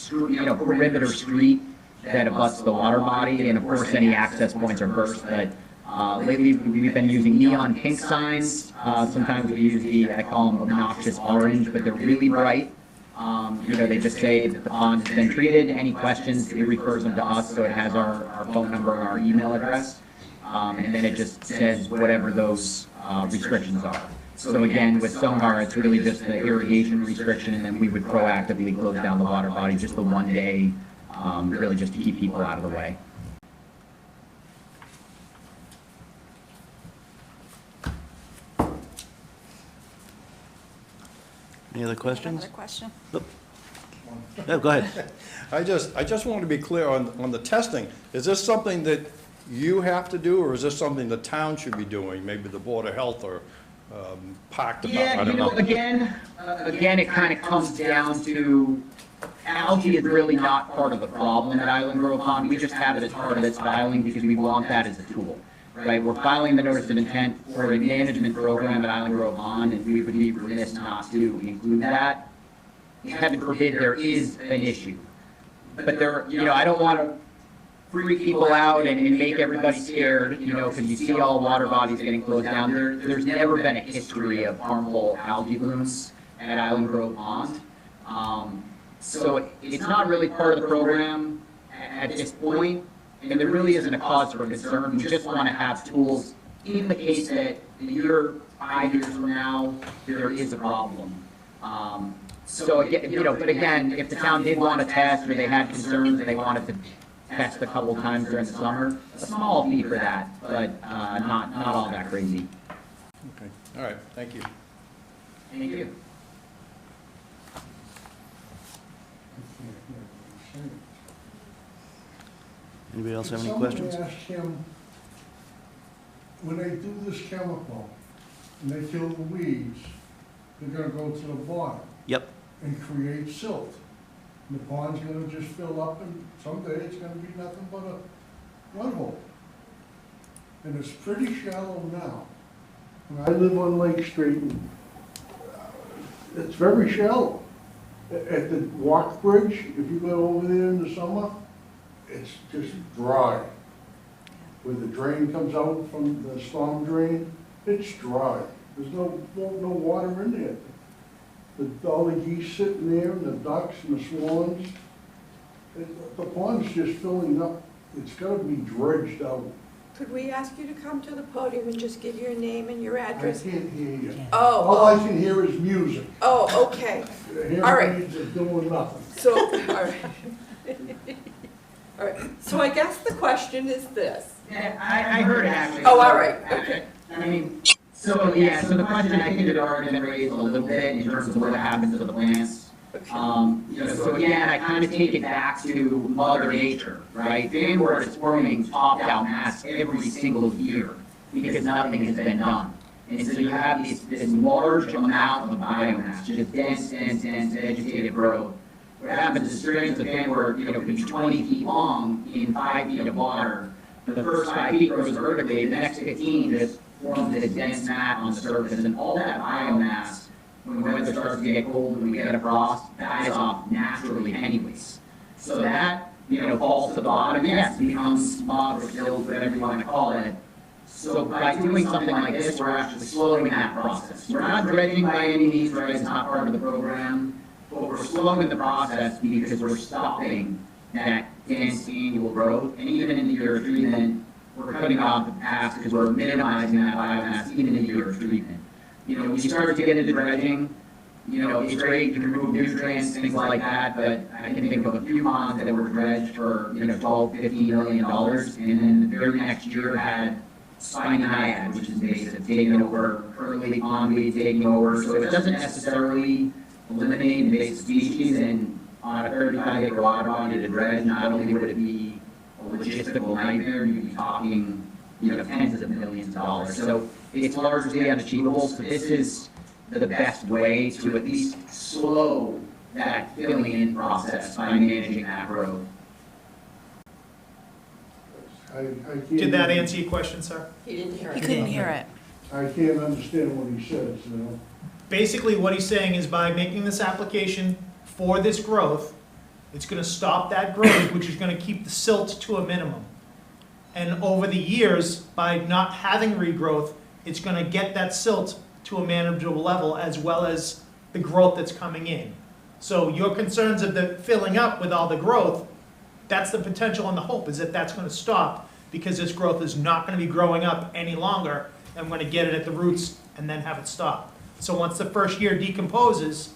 perimeter street that abuts the water body, and of course any access points are first, but lately we've been using neon pink signs. Sometimes we use I call them obnoxious orange, but they're really bright. They just say that the pond has been treated. Any questions, it refers them to us, so it has our phone number and our email address. And then it just says whatever those restrictions are. So again, with sonar, it's really just the irrigation restriction, and then we would proactively close down the water body just the one day, really just to keep people out of the way. Any other questions? Another question. No, go ahead. I just want to be clear on the testing. Is this something that you have to do, or is this something the town should be doing? Maybe the Board of Health or Park Department? Yeah, I don't know. again, it kind of comes down to algae is really not part of the problem at Island Grove Pond. We just have it as part of its filing because we want that as a tool. Right, we're filing the notice of intent for a management program at Island Grove Pond, and we would be remiss not to include that. Heaven forbid there is an issue. But there, I don't want to freak people out and make everybody scared, because you see all water bodies getting closed down. There's never been a history of harmful algae blooms at Island Grove Pond. So it's not really part of the program at this point. And there really isn't a cause for concern. We just want to have tools in the case that a year, 5 years from now, there is a problem. So again, but again, if the town did want to test or they had concerns and they wanted to test a couple times during the summer, a small fee for that, but not all that crazy. Okay, all right, thank you. Thank you. Anybody else have any Somebody questions? asked him, when they do this chemical and they kill the weeds, they're gonna go to the bottom Yep. and create silt. And the pond's gonna just fill up and someday it's gonna be nothing but a mud hole. And it's pretty shallow now. And I live on Lake Street and it's very shallow. At the walk bridge, if you go over there in the summer, it's just dry. Where the drain comes out from the storm drain, it's dry. There's no water in there. All the geese sitting there, and the ducks and the swans. The pond's just filling up. It's gotta be dredged out. Could we ask you to come to the podium and just give your name and your I address? can't hear you. Oh, All I can hear is music. Oh, okay. The All right. hearing aids are doing nothing. So, all right. All right, so I guess the question is this. Yeah, I heard it actually. Oh, all right, okay. I mean, so the question I think had already been raised a little bit in terms of what happens to the plants. So again, I kind of take it back to Mother Nature, right? Vanguard is forming top-down mass every single year because nothing has been done. And so you have this large amount of biomass, just dense vegetative growth. What happens is strands of Vanguard, could be 20 feet long in 5 feet of water. The first 5 feet grows vertically, the next 15 just forms this dense mat on the surface, and all that biomass, when the weather starts to get cold and we get a frost, dies off naturally anyways. So that, falls to the bottom, yes, becomes smog or silt, whatever you want to call it. So by doing something like this, we're actually slowing that process. We're not dredging by any means, right? It's not part of the program, but we're slowing the process because we're stopping that against annual growth, and even in the year of treatment, we're cutting off the past because we're minimizing that biomass even in the year of treatment. When you start to get into dredging, it's great, you can remove nutrients, things like that, but I can think of a few ponds that were dredged for, $12, $15 million, and then the very next year had spiny naiad, which is invasive, taking over, curly pondweed taking over, so it doesn't necessarily eliminate invasive species, and on a 35-acre water body to dredge, not only would it be a logistical nightmare, you'd be talking, tens of millions of dollars. So it's largely unachievable, so this is the best way to at least slow that filling in process by managing that growth. I can't. Did that answer your question, sir? He didn't hear He it. couldn't hear it. I can't understand what he says, Basically, what he's saying is by making this application for this growth, it's gonna stop that growth, which is gonna keep the silt to a minimum. And over the years, by not having regrowth, it's gonna get that silt to a manageable level as well as the growth that's coming in. So your concerns of the filling up with all the growth, that's the potential and the hope, is that that's gonna stop because this growth is not gonna be growing up any longer, and we're gonna get it at the roots and then have it stop. So once the first year decomposes,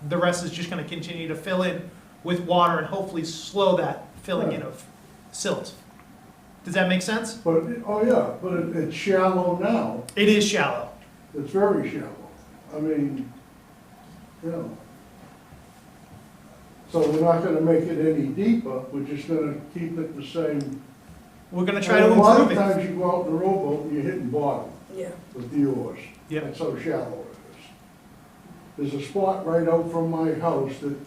the rest is just gonna continue to fill in with water and hopefully slow that filling in of silt. Does that make sense? but, it's shallow now. It is shallow. It's very shallow. I mean, so we're not gonna make it any deeper, we're just gonna keep it the same. We're gonna try to And a lot improve of it. times you go out in the rowboat and you're hitting bottom Yeah. with the oars. Yep. That's how shallow it is. There's a spot right out from my house that,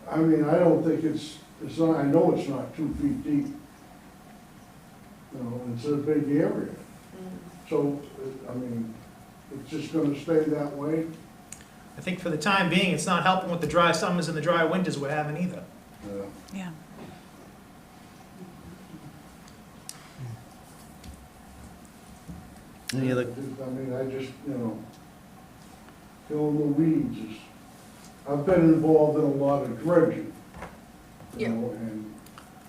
I mean, I don't think it's not, I know it's not 2 feet deep. It's a big area. So, I mean, it's just gonna stay that way. I think for the time being, it's not helping with the dry summers and the dry winters we're having either. Yeah. Any other, I mean, I just, killing the weeds is, I've been involved in a lot of dredging. And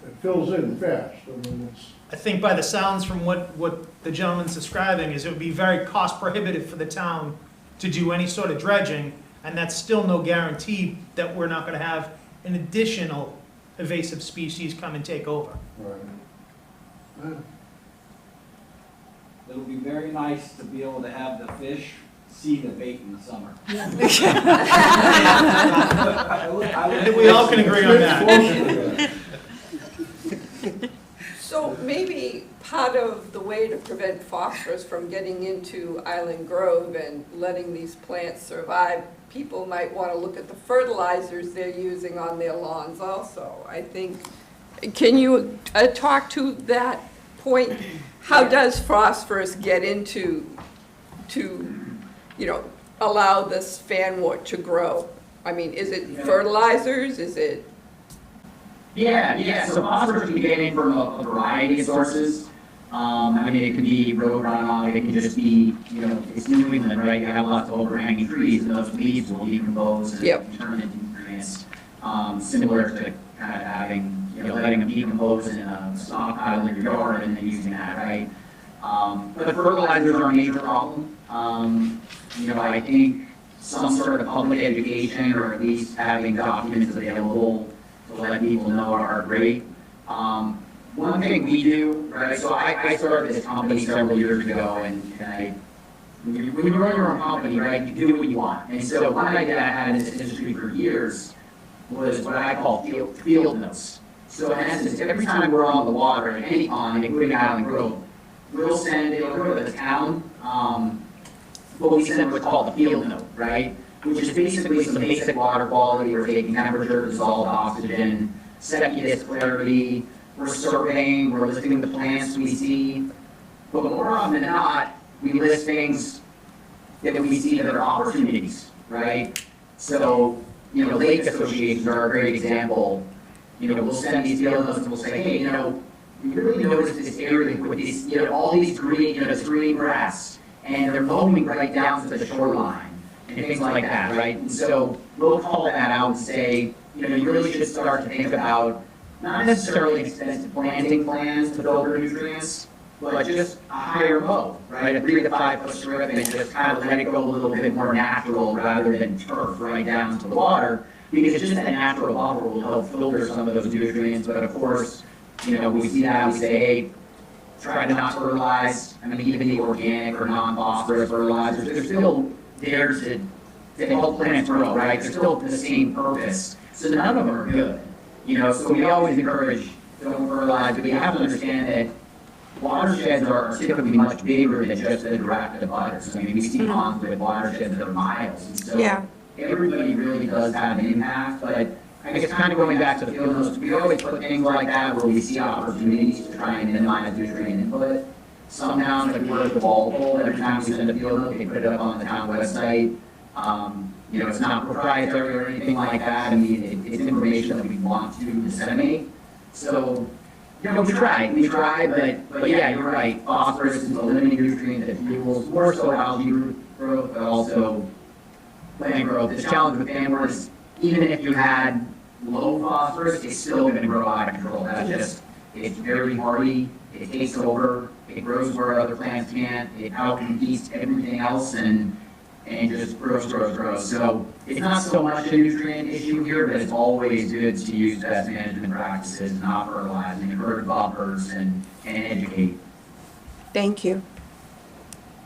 it fills in fast, I mean, it's. I think by the sounds from what the gentleman's describing is it would be very cost prohibitive for the town to do any sort of dredging, and that's still no guarantee that we're not gonna have an additional invasive species come and take over. Right. It'll be very nice to be able to have the fish see the bait in the summer. I think we all can agree on that. So maybe part of the way to prevent phosphorus from getting into Island Grove and letting these plants survive, people might want to look at the fertilizers they're using on their lawns also. I think, can you talk to that point? How does phosphorus get into, allow this fanwort to grow? I mean, is it fertilizers, is it? Yeah, so phosphorus can get in from a variety of sources. I mean, it could be road runoff, it can just be, it's New England, right? You have lots of overhanging trees, and those leaves will decompose and turn into nutrients. Similar to kind of having, letting them decompose in a stockpile in your yard and then using that, right? But fertilizers are a major problem. I think some sort of public education, or at least having documents available to let people know are great. One thing we do, right, so I started this company several years ago, and when you run your own company, right, you do what you want. And so one idea I had in this industry for years was what I call field notes. So in essence, every time we're on the water in any pond, including Island Grove, we'll send it over to the town, but we send what's called a field note, right? Which is basically some basic water quality. We're taking temperature, dissolved oxygen, secular clarity, we're surveying, we're listing the plants we see. But more often than not, we list things that we see that are opportunities, right? So, lake associations are a great example. We'll send these field notes and we'll say, hey, we really noticed this area with these, all these green, this green grass, and they're mowing right down to the shoreline and things like that, right? And so we'll call that out and say, you really should start to think about, not necessarily extensive planting plans to build their nutrients, but just a higher mow, right? A 3 to 5 foot strip and just kind of let it go a little bit more natural rather than turf right down to the water. Because just that natural buffer will help filter some of those nutrients, but of course, you know, we see that, we say, hey, try to not fertilize. I mean, even the organic or non-phosphorus fertilizers, they're still there to help plants grow, right? They're still the same purpose. So none of them are good. You know, so we always encourage don't fertilize, but you have to understand that watersheds are typically much bigger than just the direct abutters. I mean, we see ponds with watersheds that are miles. And so Yeah. everybody really does have an impact, but I guess kind of going back to the field notes, we always put things like that where we see opportunities to try and minimize nutrient input. Some towns, like we work with Walpole, every time we send a field note, they put it up on the town website. You know, it's not proprietary or anything like that. I mean, it's information that we want to disseminate. So, you know, we try, but yeah, you're right. Phosphorus is a limiting nutrient that fuels more so algae growth, but also plant growth. The challenge with fanwort is even if you had low phosphorus, it's still going to grow out of control. That's just, it's very hardy, it takes over, it grows where other plants can't, it outcompetes everything else and just grows. So it's not so much a nutrient issue here, but it's always good to use best management practices, not fertilizing, encourage buffers and educate. Thank you.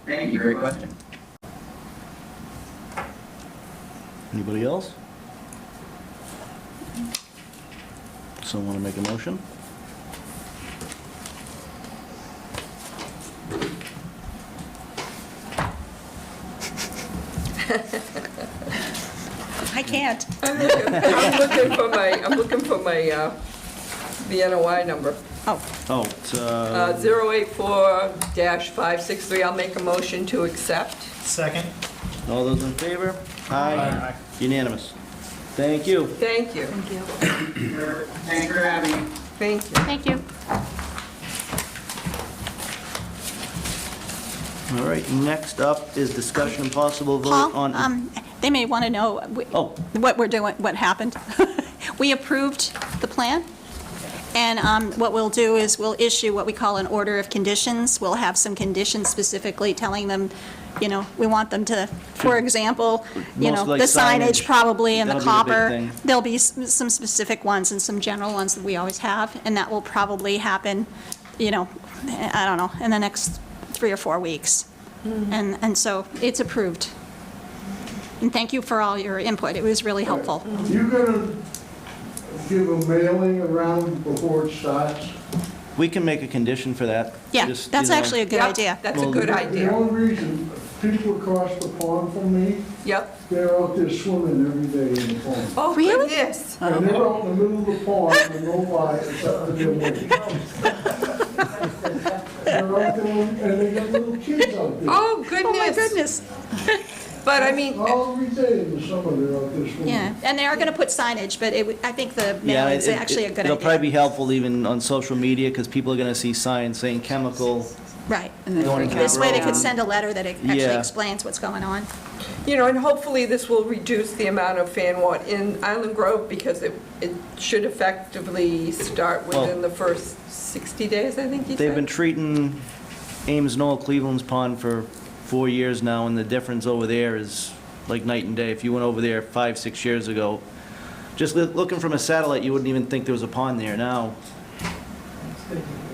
Thank you, great question. Anybody else? Someone want to make a motion? I can't. I'm looking for my, the NOI number. Oh, it's, 084-563. I'll make a motion to accept. Second? all those in favor? Aye. Unanimous. Thank you. Thank you. Thank you. Thanks for having me. Thank you. Thank you. All right, next up is discussion and possible vote Paul, on... they may want to know Oh. what we're doing, what happened. We approved the plan, and what we'll do is we'll issue what we call an order of conditions. We'll have some conditions specifically telling them, you know, we want them to, for example, you know, Most like the signage signage. probably and the That'll be the big copper. thing. There'll be some specific ones and some general ones that we always have, and that will probably happen, you know, I don't know, in the next 3 or 4 weeks. And so it's approved. And thank you for all your input. It was really helpful. You gonna give a mailing around before it starts? We can make a condition for that. Yeah, Just, that's you know, actually a good Yep, idea. That's a Well, good The idea. only reason, people across the pond from me, Yep. they're out there swimming every day in the pond. Oh, Really? goodness. And they're out in the middle of the pond and no light except for their wings. They're out there and they got little kids out there. Oh, Oh, my goodness. goodness. But I mean, Every day in the summer, they're out there swimming. Yeah, and they are going to put signage, but I think the Yeah, mailing's actually a good it'll probably idea. be helpful even on social media, because people are gonna see signs saying chemical. Right. going into the This way they road. could send a letter that actually Yeah. explains what's going on. you know, and hopefully this will reduce the amount of fan water in Island Grove because it should effectively start within the first 60 days, I think you said? They've been treating Ames Knoll, Cleveland's pond for 4 years now, and the difference over there is like night and day. If you went over there 5, 6 years ago, just looking from a satellite, you wouldn't even think there was a pond there. Now,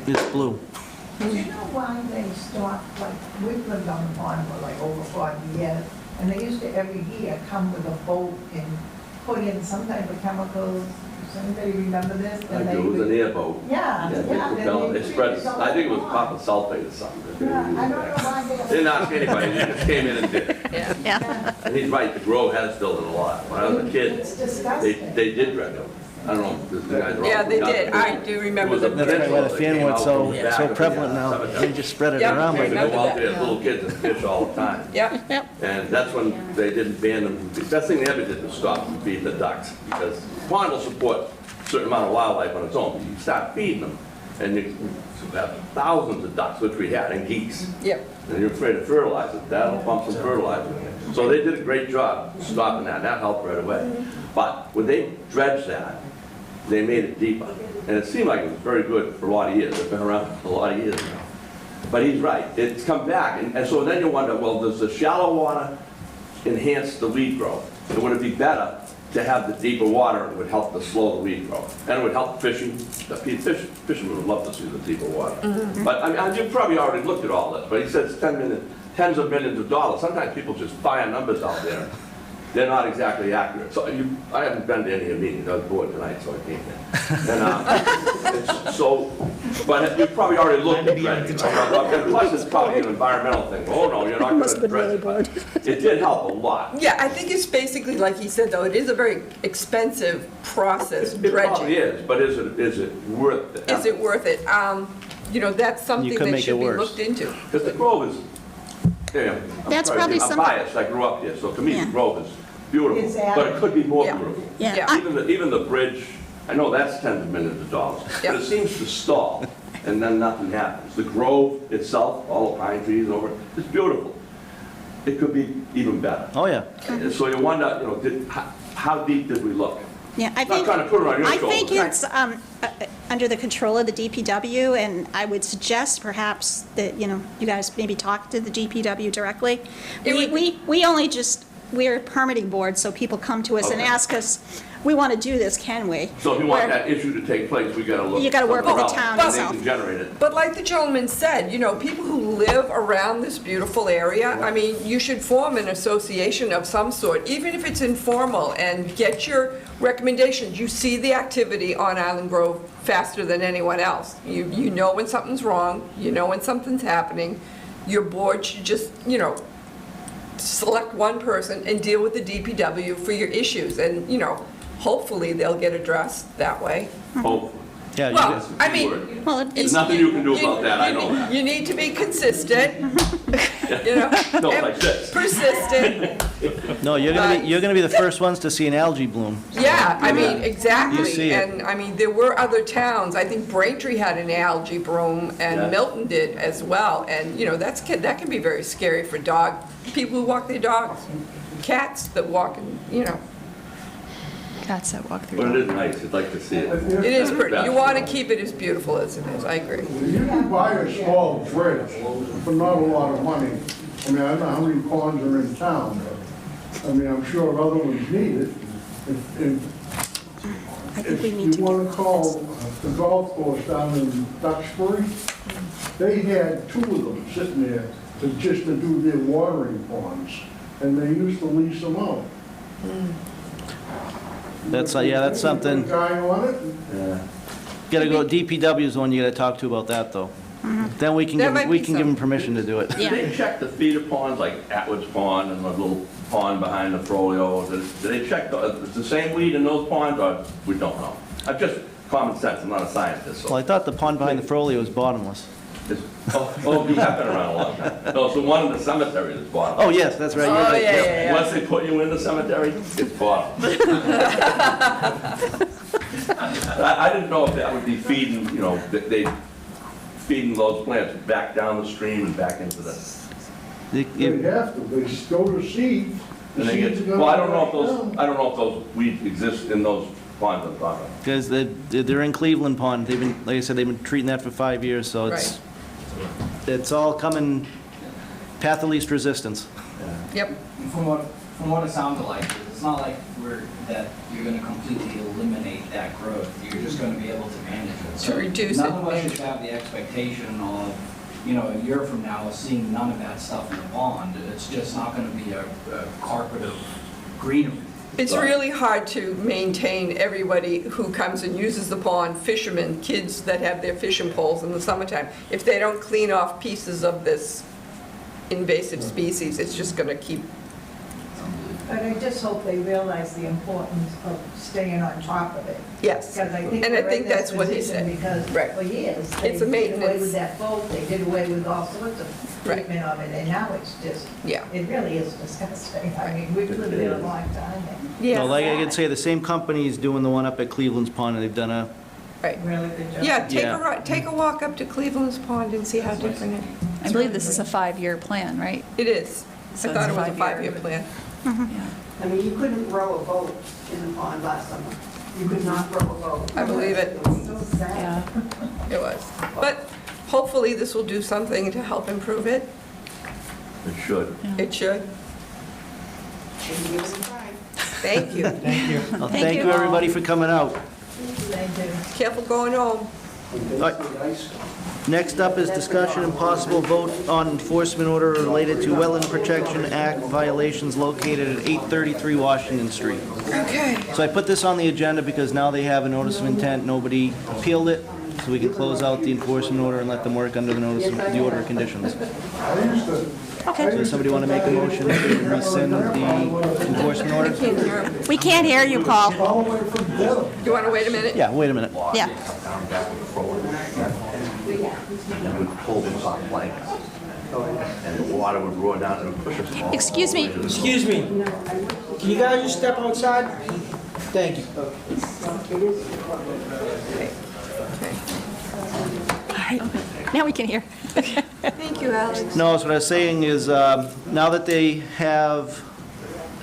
it's blue. Do you know why they stopped, like, we've lived on the pond for like over 40 years, and they used to every year come with a boat and put in some type of chemicals. Does anybody remember this? And they It was would- an airboat. Yeah, They yeah. put and down- they They spread, treated the I think it was whole copper pond. sulfate or something. that they Yeah, were I using don't know there. why they. Didn't ask anybody, they just came in and did it. Yeah. Yeah. And he's right, the Grove has filled it a lot. When I was a kid, It's disgusting. they did dredge them. I don't know, if the guys are all. Yeah, they did. I do remember It was a the. That's right, why the peninsula that fan came word's out so, from the back so of the, prevalent now. cemetery. They just spread it Yeah, around They like go that. out there as little kids and fish all the time. Yep. Yep. And that's when they didn't ban them. The best thing they ever did was stop feeding the ducks, because the pond will support a certain amount of wildlife on its own. You start feeding them, and you have thousands of ducks, which we had, and geese. Yep. And you're afraid to fertilize it, that'll pump some fertilizer in there. So they did a great job stopping that, and that helped right away. But when they dredged that, they made it deeper. And it seemed like it was very good for a lot of years. It's been around for a lot of years now. But he's right, it's come back. And so then you wonder, well, does the shallow water enhance the weed growth? And would it be better to have the deeper water? It would help to slow the weed growth. And it would help fishing. The fishermen would love to see the deeper water. But I mean, you've probably already looked at all this, but he says tens of millions of dollars. Sometimes people just fire numbers out there. They're not exactly accurate. So I haven't been to any of your meetings. I was bored tonight, so I came in. But you've probably already looked at dredging. And plus, it's probably an environmental thing. Oh, no, you're not going to dredge. It did help a lot. Yeah, I think it's basically, like he said, though, it is a very expensive process, It dredging. probably is, but is it worth it? Is it worth it? You know, that's something could that make it should be worse. looked into. Because the Grove is, yeah, That's probably I'm something- biased, I grew up here, so to me, Yeah. the Grove is beautiful, Is but it could be more Yeah. beautiful. Yeah. Yeah. Even the bridge, I know that's tens of millions of dollars, Yeah. but it seems to stall, and then nothing happens. The Grove itself, all the pine trees over it, it's beautiful. It could be even better. Oh, yeah. And so you wonder, you know, how deep did we look? Yeah, I Not think, trying to put it on your I think shoulders. it's under the control of the DPW, and I would suggest perhaps that, you know, you guys maybe talk to the DPW directly. It would- We only just, we're a permitting board, so people come to us and Okay. ask us, we want to do this, can we? So if you want Where- that issue to take place, we gotta look. You gotta work with the somewhere town else, itself. and they can generate it. But like the gentleman said, you know, people who live around this beautiful area, I mean, you should form an association of some sort, even if it's informal, and get your recommendations. You see the activity on Island Grove faster than anyone else. You know when something's wrong, you know when something's happening. Your board should just, you know, select one person and deal with the DPW for your issues, and, you know, hopefully they'll get addressed that way. Hopefully. Yeah, you Well, guys- I mean, Well, There's it's, nothing you can do about that, I know that. you need to be consistent, you know, No, and like this. persistent. no, you're gonna be the first ones to see an algae bloom. Yeah, I mean, You see exactly. it. And, I mean, there were other towns, I think Braintree had an algae bloom, Yeah. and Milton did as well. And, you know, that can be very scary for people who walk their dogs, cats that walk, and you know. Cats that walk through. But it is nice, I'd like to see it. It is pretty, you want to keep it as beautiful as it is, I agree. You can buy a small dredge for not a lot of money. I mean, I don't know how many ponds are in town, but, I mean, I'm sure other ones need it. I think we need If to you get want to call the golf course down in Duxbury, they had two of them sitting there just to do their watering ponds, and they used to lease them out. That's, yeah, that's something, Put a guy on it, Yeah. gotta go, DPW is the one you gotta talk to about that, though. Then we can That give, might we be can give them something. permission to do it. Did they check the feeder ponds, like Atwood's Pond and the little pond behind the Frollo? Did they check, is the same weed in those ponds, or we don't know? I'm just common sense, I'm not a scientist, Well, so. I thought the pond behind the Frollo was bottomless. Oh, you have been around a long time. No, it's the one in the cemetery that's bottom. Oh, yes, that's right. You're Oh, right. yeah. Once they put you in the cemetery, it's bottom. I didn't know if that would be feeding, you know, that they feeding those plants back down the stream and back into the, They- they have to, they go to seed. The and they seeds are get, gonna well, I don't know if go those, down. I don't know if those weeds exist in those ponds I'm talking about. Because they're in Cleveland Pond. They've been, like I said, they've been treating that for 5 years, so it's all coming path of least resistance. Yep. From what it sounded like, it's not like that you're gonna completely eliminate that growth. You're just gonna be able to manage it. To reduce it, None of us manage should have the expectation of, you know, a year from now, seeing none of that stuff in the pond. It's just not gonna be a carpet of greenery. It's really hard to maintain everybody who comes and uses the pond, fishermen, kids that have their fishing poles in the summertime. If they don't clean off pieces of this invasive species, it's just gonna keep, But I just hope they realize the importance of staying on top of it. yes. Because I think And I we're think in this that's what he position said. because Right. for years, It's a they did away maintenance. with that boat, they did away with all sorts of Right. treatment of it, and now it's just, Yeah. it really is disgusting. I mean, we've lived there a long time, and Well, like I could say, the same company is doing the one up at Cleveland's Pond, and they've done a, really good job. Yeah, Yeah. take a walk up to Cleveland's Pond and see how different it is. I believe this is a 5-year plan, right? It is. So I thought it's it was a 5-year. five-year plan. Yeah. I mean, you couldn't row a boat in the pond last summer. You could not throw a vote. I believe it. So sad. It was. But hopefully this will do something to help improve it. It should. It should. Thank you. Thank you. Well, thank you, everybody, for coming out. Thank you. Careful going home. Next up is discussion and possible vote on enforcement order related to Wetland Protection Act violations located at 833 Washington Street. Okay. So I put this on the agenda because now they have a notice of intent, nobody appealed it, so we can close out the enforcement order and let them work under the notice of the order of conditions. So does somebody want to make a motion to rescind the enforcement order? We can't hear you, Paul. You want to wait a minute? Yeah, wait a minute. Yeah. And would pull this off like, and the water would roar down and push us all. Excuse me. Excuse me, can you guys just step outside? Thank you. Now we can hear. Thank you, Alex. No, so what I was saying is, now that they have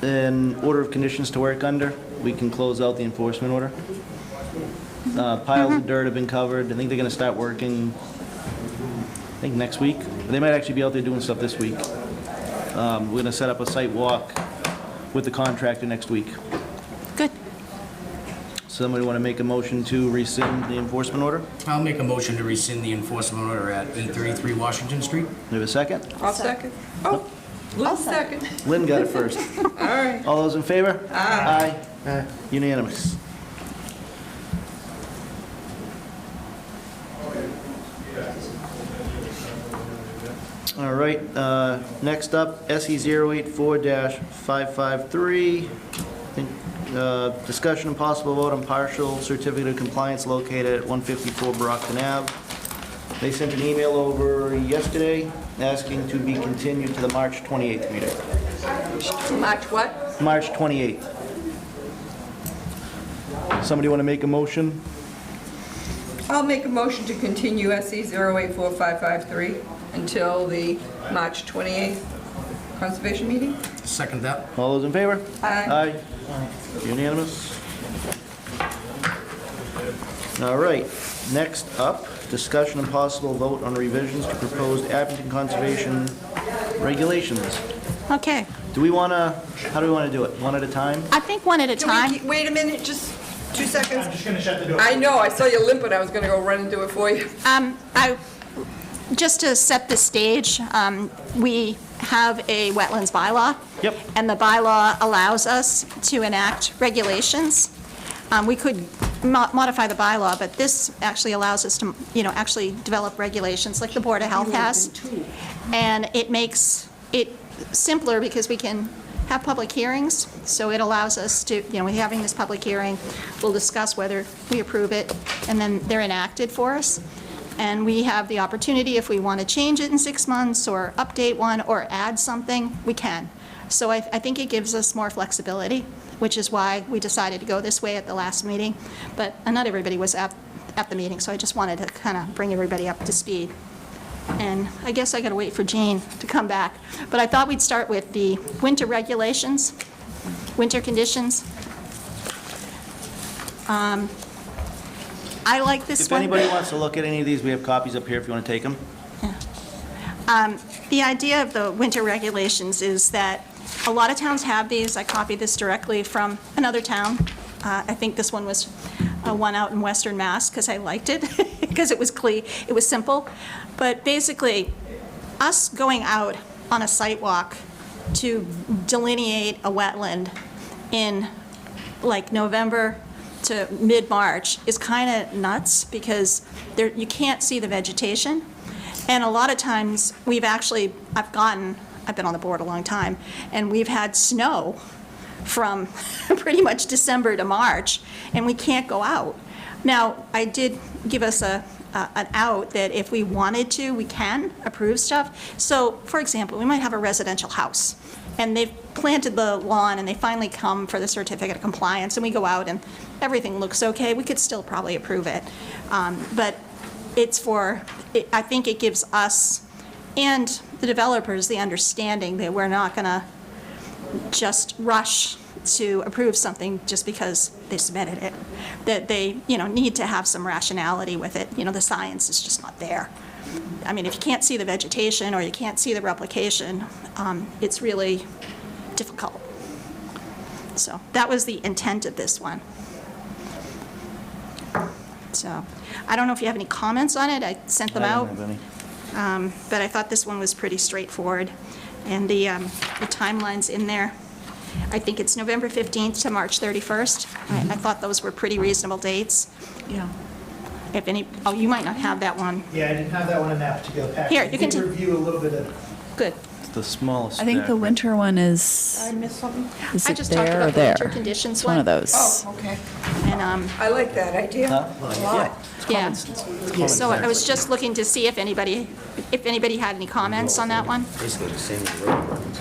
an order of conditions to work under, we can close out the enforcement order. Piles of dirt have been covered. I think they're gonna start working, I think next week. They might actually be out there doing stuff this week. We're gonna set up a site walk with the contractor next week. Good. Somebody wanna make a motion to rescind the enforcement order? I'll make a motion to rescind the enforcement order at 833 Washington Street. Do we have a second? I'll second. Oh, Lynn second. Lynn got it first. All right. All those in favor? Aye. Aye. Unanimous. All right, next up, SE 084-553. Discussion and possible vote on partial certificate of compliance located at 154 Brockton Ave. They sent an email over yesterday asking to be continued to the March 28th meeting. March what? March 28th. Somebody want to make a motion? I'll make a motion to continue SE 084553 until the March 28th conservation meeting. Second that. All those in favor? Aye. Aye. Unanimous. All right, next up, discussion and possible vote on revisions to proposed Abington conservation regulations. Okay. Do we want to, how do we want to do it? One at a time? I think one at a time. Wait a minute, just 2 seconds. I'm just gonna shut the door. I know, I saw you limping, I was gonna go run and do it for you. Just to set the stage, we have a wetlands bylaw. Yep. And the bylaw allows us to enact regulations. We could modify the bylaw, but this actually allows us to, actually develop regulations like the Board of Health has. And it makes it simpler because we can have public hearings. So it allows us to, we're having this public hearing, we'll discuss whether we approve it, and then they're enacted for us. And we have the opportunity, if we want to change it in 6 months, or update one, or add something, we can. So I think it gives us more flexibility, which is why we decided to go this way at the last meeting. But not everybody was at the meeting, so I just wanted to kind of bring everybody up to speed. And I guess I got to wait for Jane to come back. But I thought we'd start with the winter regulations, winter conditions. I like this If one. anybody wants to look at any of these, we have copies up here if you want to take them. The idea of the winter regulations is that a lot of towns have these. I copied this directly from another town. I think this one was one out in Western Mass because I liked it, because it was clean, it was simple. But basically, us going out on a site walk to delineate a wetland in like November to mid-March is kind of nuts because you can't see the vegetation. And a lot of times, I've been on the board a long time, and we've had snow from pretty much December to March, and we can't go out. Now, I did give us an out that if we wanted to, we can approve stuff. So, for example, we might have a residential house, and they've planted the lawn, and they finally come for the certificate of compliance, and we go out, and everything looks okay. We could still probably approve it. But I think it gives us and the developers the understanding that we're not going to just rush to approve something just because they submitted it. That they, need to have some rationality with it. The science is just not there. I mean, if you can't see the vegetation or you can't see the replication, it's really difficult. So that was the intent of this one. So I don't know if you have any comments on it. I sent them out. I don't have any. But I thought this one was pretty straightforward. And the timeline's in there. I think it's November 15th to March 31st. I thought those were pretty reasonable dates. Yeah. If any, oh, you might not have that one. Yeah, I didn't have that one in that particular package. Here, you can I did review a little bit of it. Good. It's the smallest I think the stack. winter one is, I missed something? is I it just talked there or about the there? winter conditions It's one of those. Oh, okay. And, I like that idea Huh? a lot. yeah. Common So I sense. was just looking to see if anybody had any comments on that one. Basically the same as road plans.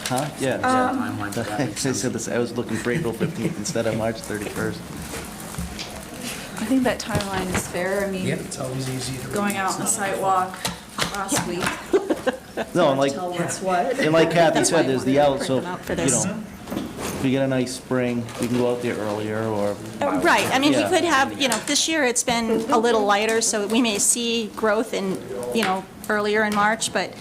Huh? Yeah. Timeline for I that. said this, I was looking for April 15th instead of March 31st. I think that timeline is fair. I mean, It's always easy to. going out on the sidewalk last week, No, and like, tell what's what. and like Kathy That's why said, I there's the wanted to out, print so, them out for you this. know, if we get a nice spring, we can go out there earlier, or, Right, I mean, we Yeah. could have, this year it's been a little lighter, so we may see growth in, earlier in March, but,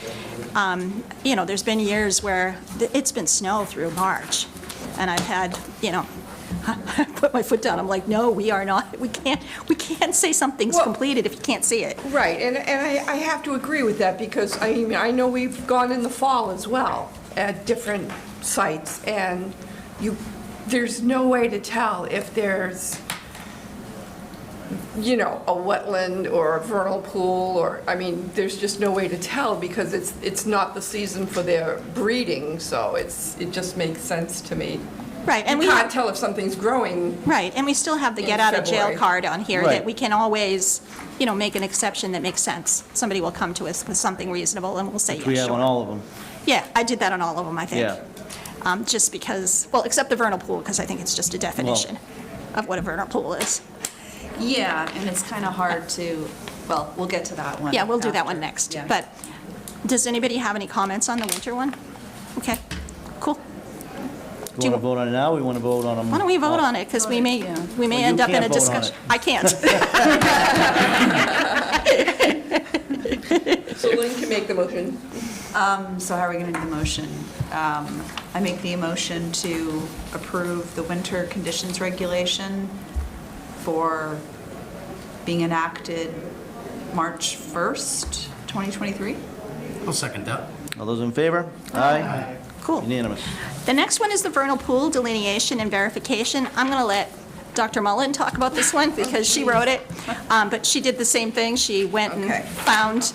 there's been years where it's been snow through March, and I've had, I put my foot down, I'm like, no, we are not, we can't say something's Well- completed if you can't see it. Right, and I have to agree with that, because, I know we've gone in the fall as well at different sites, and there's no way to tell if there's, a wetland or a vernal pool, or, there's just no way to tell, because it's not the season for their breeding, so it just makes sense to me. Right, and You we can't tell if something's growing. Right, and we still have the In get out of jail February. card on here, Right. that we can always, make an exception that makes sense. Somebody will come to us with something reasonable, and we'll say, yeah, we have on sure. all of them. Yeah, I did that on all of them, I think. Yeah. Just because, well, except the vernal pool, because I think it's just a definition of what a vernal pool is. Yeah, and it's kind of hard to, well, we'll get to that one. Yeah, we'll do that after. one next. Yeah. But does anybody have any comments on the winter one? Okay, cool. You want to vote on it now, or we want to vote on them? Why don't we vote on it, because we may Yeah. we may Well, end you up in a can't vote on discussion. it. I can't. So Lynn can make the motion. So how are we going to do the motion? I make the motion to approve the winter conditions regulation for being enacted March 1st, 2023? I'll second that. All those in favor? Aye. Cool. Unanimous. The next one is the vernal pool delineation and verification. I'm going to let Dr. Mullen talk about this one because she wrote it, but she did the same thing. She went and Okay. found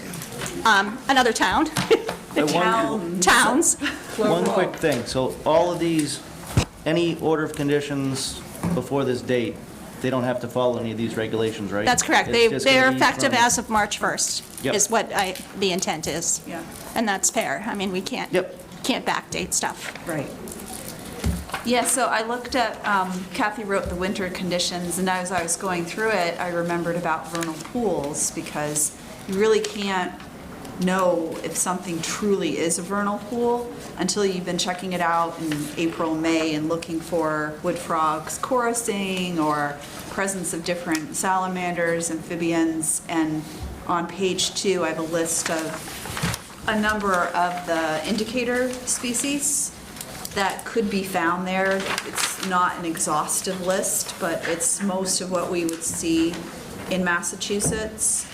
another town, towns. One quick thing, so all of these, any order of conditions before this date, they don't have to follow any of these regulations, right? That's correct. It's just gonna They're be effective from- as of March 1st, Yep. is what the intent is. Yeah. And that's fair. I mean, we can't backdate stuff. Right. Yeah, so I looked at, Kathy wrote the winter conditions, and as I was going through it, I remembered about vernal pools, because you really can't know if something truly is a vernal pool until you've been checking it out in April, May, and looking for wood frogs chorusing or presence of different salamanders, amphibians, and on page 2, I have a list of a number of the indicator species that could be found there. It's not an exhaustive list, but it's most of what we would see in Massachusetts.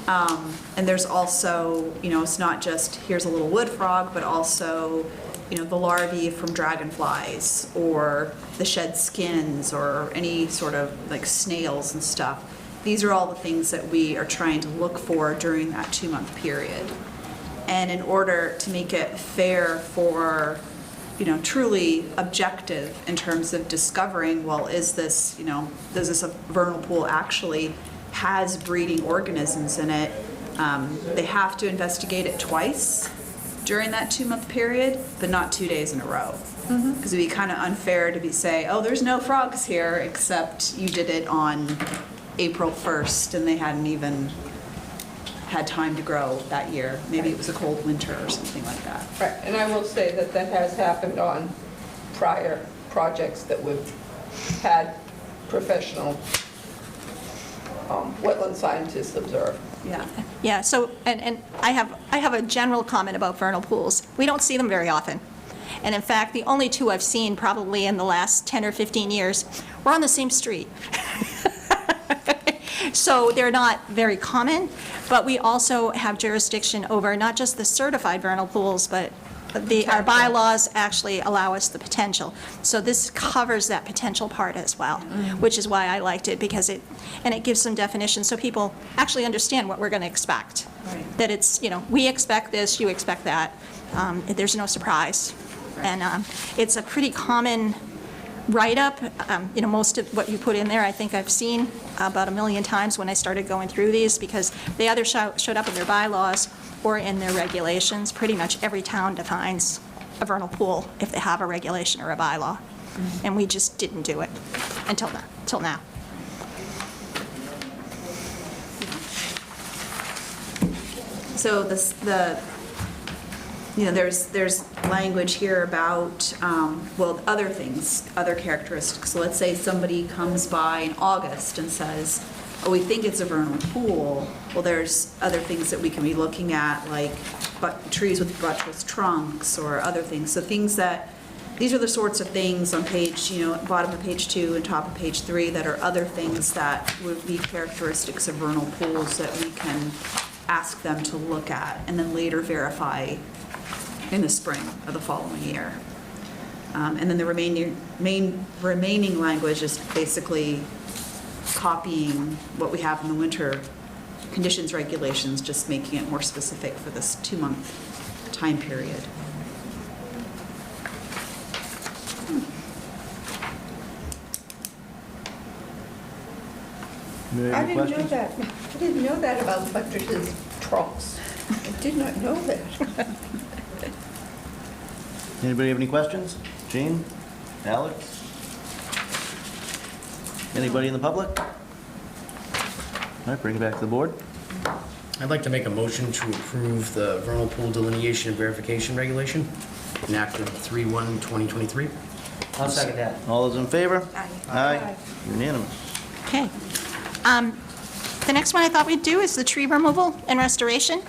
And there's also, it's not just here's a little wood frog, but also, the larvae from dragonflies or the shed skins or any sort of like snails and stuff. These are all the things that we are trying to look for during that 2-month period. And in order to make it fair for, truly objective in terms of discovering, well, is this, does this a vernal pool actually has breeding organisms in it? They have to investigate it twice during that 2-month period, but not 2 days in a row. Because it'd be kind of unfair to say, oh, there's no frogs here, except you did it on April 1st and they hadn't even had time to grow that year. Maybe it was a cold winter or something like that. Right, and I will say that has happened on prior projects that we've had professional wetland scientists observe. Yeah. Yeah, so, and I have a general comment about vernal pools. We don't see them very often. And in fact, the only two I've seen probably in the last 10 or 15 years were on the same street. So they're not very common, but we also have jurisdiction over not just the certified vernal pools, but our bylaws actually allow us the potential. So this covers that potential part as well, which is why I liked it, because it gives some definition so people actually understand what we're going to expect. Right. That it's, we expect this, you expect that. There's no surprise. And it's a pretty common write-up. Most of what you put in there, I think I've seen about 1 million times when I started going through these, because they either showed up in their bylaws or in their regulations. Pretty much every town defines a vernal pool if they have a regulation or a bylaw. And we just didn't do it until now. So there's language here about, other things, other characteristics. So let's say somebody comes by in August and says, oh, we think it's a vernal pool. Well, there's other things that we can be looking at, like trees with buttress trunks or other things. So these are the sorts of things on page, bottom of page 2 and top of page 3 that are other things that would be characteristics of vernal pools that we can ask them to look at and then later verify in the spring of the following year. And then the remaining language is basically copying what we have in the winter conditions regulations, just making it more specific for this 2-month time period. I didn't know that about buttresses trunks. I did not know that. Anybody have any questions? Jean? Alex? Anybody in the public? All right, bring it back to the board. I'd like to make a motion to approve the vernal pool delineation and verification regulation enacted 3/1/2023. I'll second that. All those in favor? Aye. Aye. Unanimous. Okay. The next one I thought we'd do is the tree removal and restoration.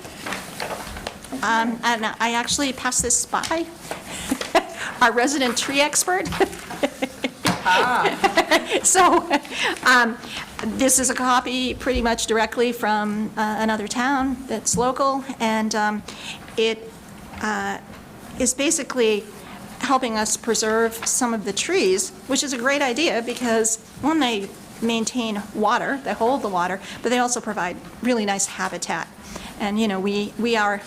And I actually passed this by our resident tree expert. So this is a copy pretty much directly from another town that's local, and it is basically helping us preserve some of the trees, which is a great idea because, one, they maintain water, they hold the water, but they also provide really nice habitat. And, we are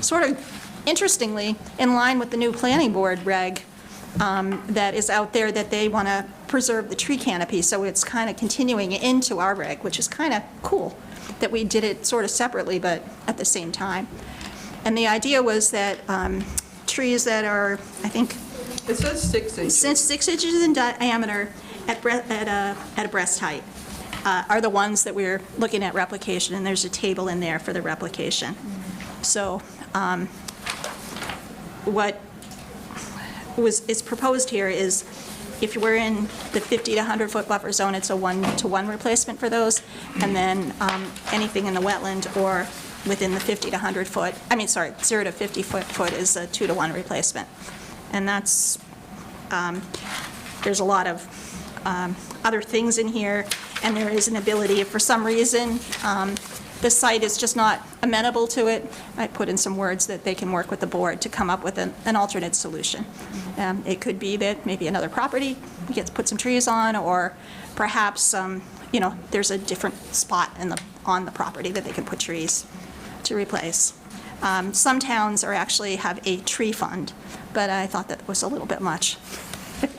sort of, interestingly, in line with the new planning board reg that is out there, that they want to preserve the tree canopy. So it's kind of continuing into our reg, which is kind of cool that we did it sort of separately, but at the same time. And the idea was that trees that are, I think, It says 6 inches. since 6 inches in diameter at a breast height are the ones that we're looking at replication, and there's a table in there for the replication. So what is proposed here is, if we're in the 50 to 100 foot buffer zone, it's a 1-to-1 replacement for those, and then anything in the wetland or within the 50 to 100 foot, 0 to 50 foot is a 2-to-1 replacement. And that's, there's a lot of other things in here, and there is an ability, if for some reason the site is just not amenable to it, I put in some words that they can work with the board to come up with an alternate solution. It could be that maybe another property gets put some trees on, or perhaps there's a different spot on the property that they can put trees to replace. Some towns actually have a tree fund, but I thought that was a little bit much.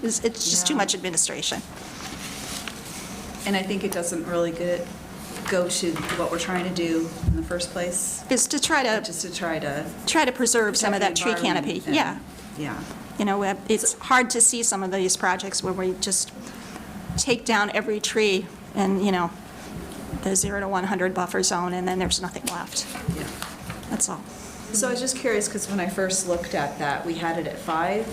It's just too much administration. And I think it doesn't really go to what we're trying to do in the first place. Is to try to preserve some of that tree canopy. Yeah. Yeah. It's hard to see some of these projects where we just take down every tree and, the 0 to 100 buffer zone, and then there's nothing left. Yeah. That's all. So I was just curious, because when I first looked at that, we had it at 5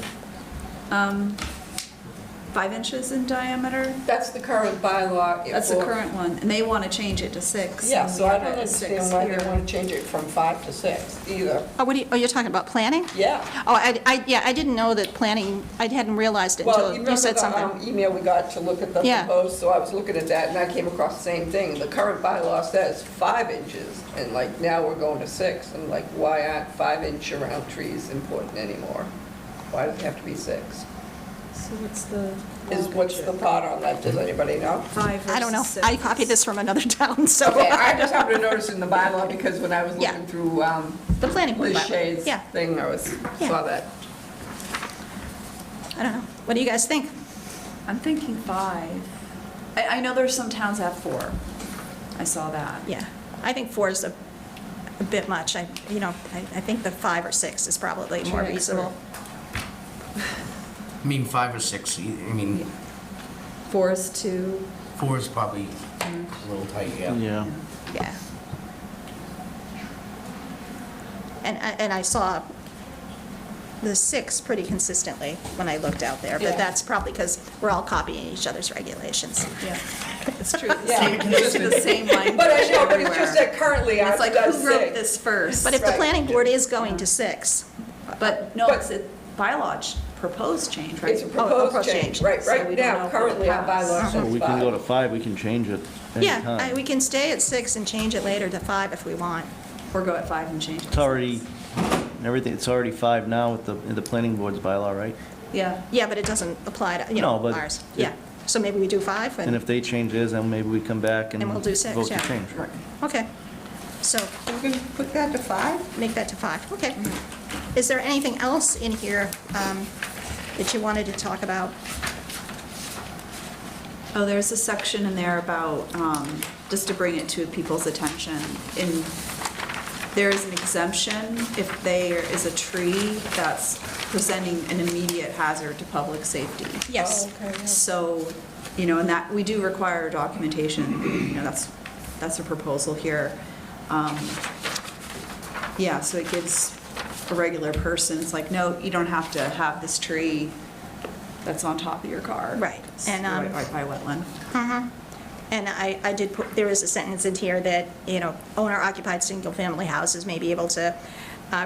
5 inches in diameter. That's the current bylaw. That's the current one, and they want to change it to 6. Yeah, and so we I have don't it at 6 understand why here. they want to change it from 5 to 6 either. Oh, you're talking about planning? Yeah. Oh, I didn't know that planning, I hadn't realized it Well, until you you said remember something. the email we got to look at the Yeah. proposed, so I was looking at that and I came across the same thing. And the current bylaw says 5 inches, and like now we're going to 6. And like, why aren't 5-inch around trees important anymore? Why does it have to be 6? So what's the? What's the thought on that? Does anybody know? 5 versus I don't know. 6. I copied this from another town, so. Okay, I just happened to notice in the bylaw because when I was Yeah. looking through The planning board Liz bylaw. Shay's Yeah. thing, I saw that. I don't know. What do you guys think? I'm thinking 5. I know there's some towns that have 4. I saw that. Yeah, I think 4 is a bit much. I think the 5 or 6 is probably more Sure. reasonable. I mean, 5 or 6, I mean, 4 is 2. 4 is probably a little tight, yeah. Yeah. Yeah. And I saw the 6 pretty consistently when I looked out there, Yeah. but that's probably because we're all copying each other's regulations. Yeah, it's true. The Yeah. same, the same language But I know, but it's everywhere. just that currently And ours it's like, does who wrote 6. this first? But if the Right. planning board is going to 6, But no, But- it's a bylaw proposed change, right? It's a Oh, proposed proposed change, change. right, So we right don't know now, if it'll currently our pass. bylaw So says we can go 5. to 5, we can change it yeah, anytime. we can stay at 6 and change it later to 5 if we want. Or go at 5 and change it. It's already, everything, it's already 5 now with the planning board's bylaw, right? Yeah. Yeah, but it doesn't apply to, No, but ours. it- Yeah, so maybe we do 5 And if they change theirs, then maybe we come back and And we'll do 6, vote to yeah. change. Okay, so We're going to put that to 5? make that to 5, okay. Is there anything else in here that you wanted to talk about? Oh, there's a section in there about, just to bring it to people's attention, there is an exemption if there is a tree that's presenting an immediate hazard to public safety. Yes. Oh, okay, yeah. So, and that, we do require documentation, that's a proposal here. Yeah, so it gives a regular person, it's like, no, you don't have to have this tree that's on top of your car. Right, and, Right by wetland. And I did put, there is a sentence in here that, owner-occupied single-family houses may be able to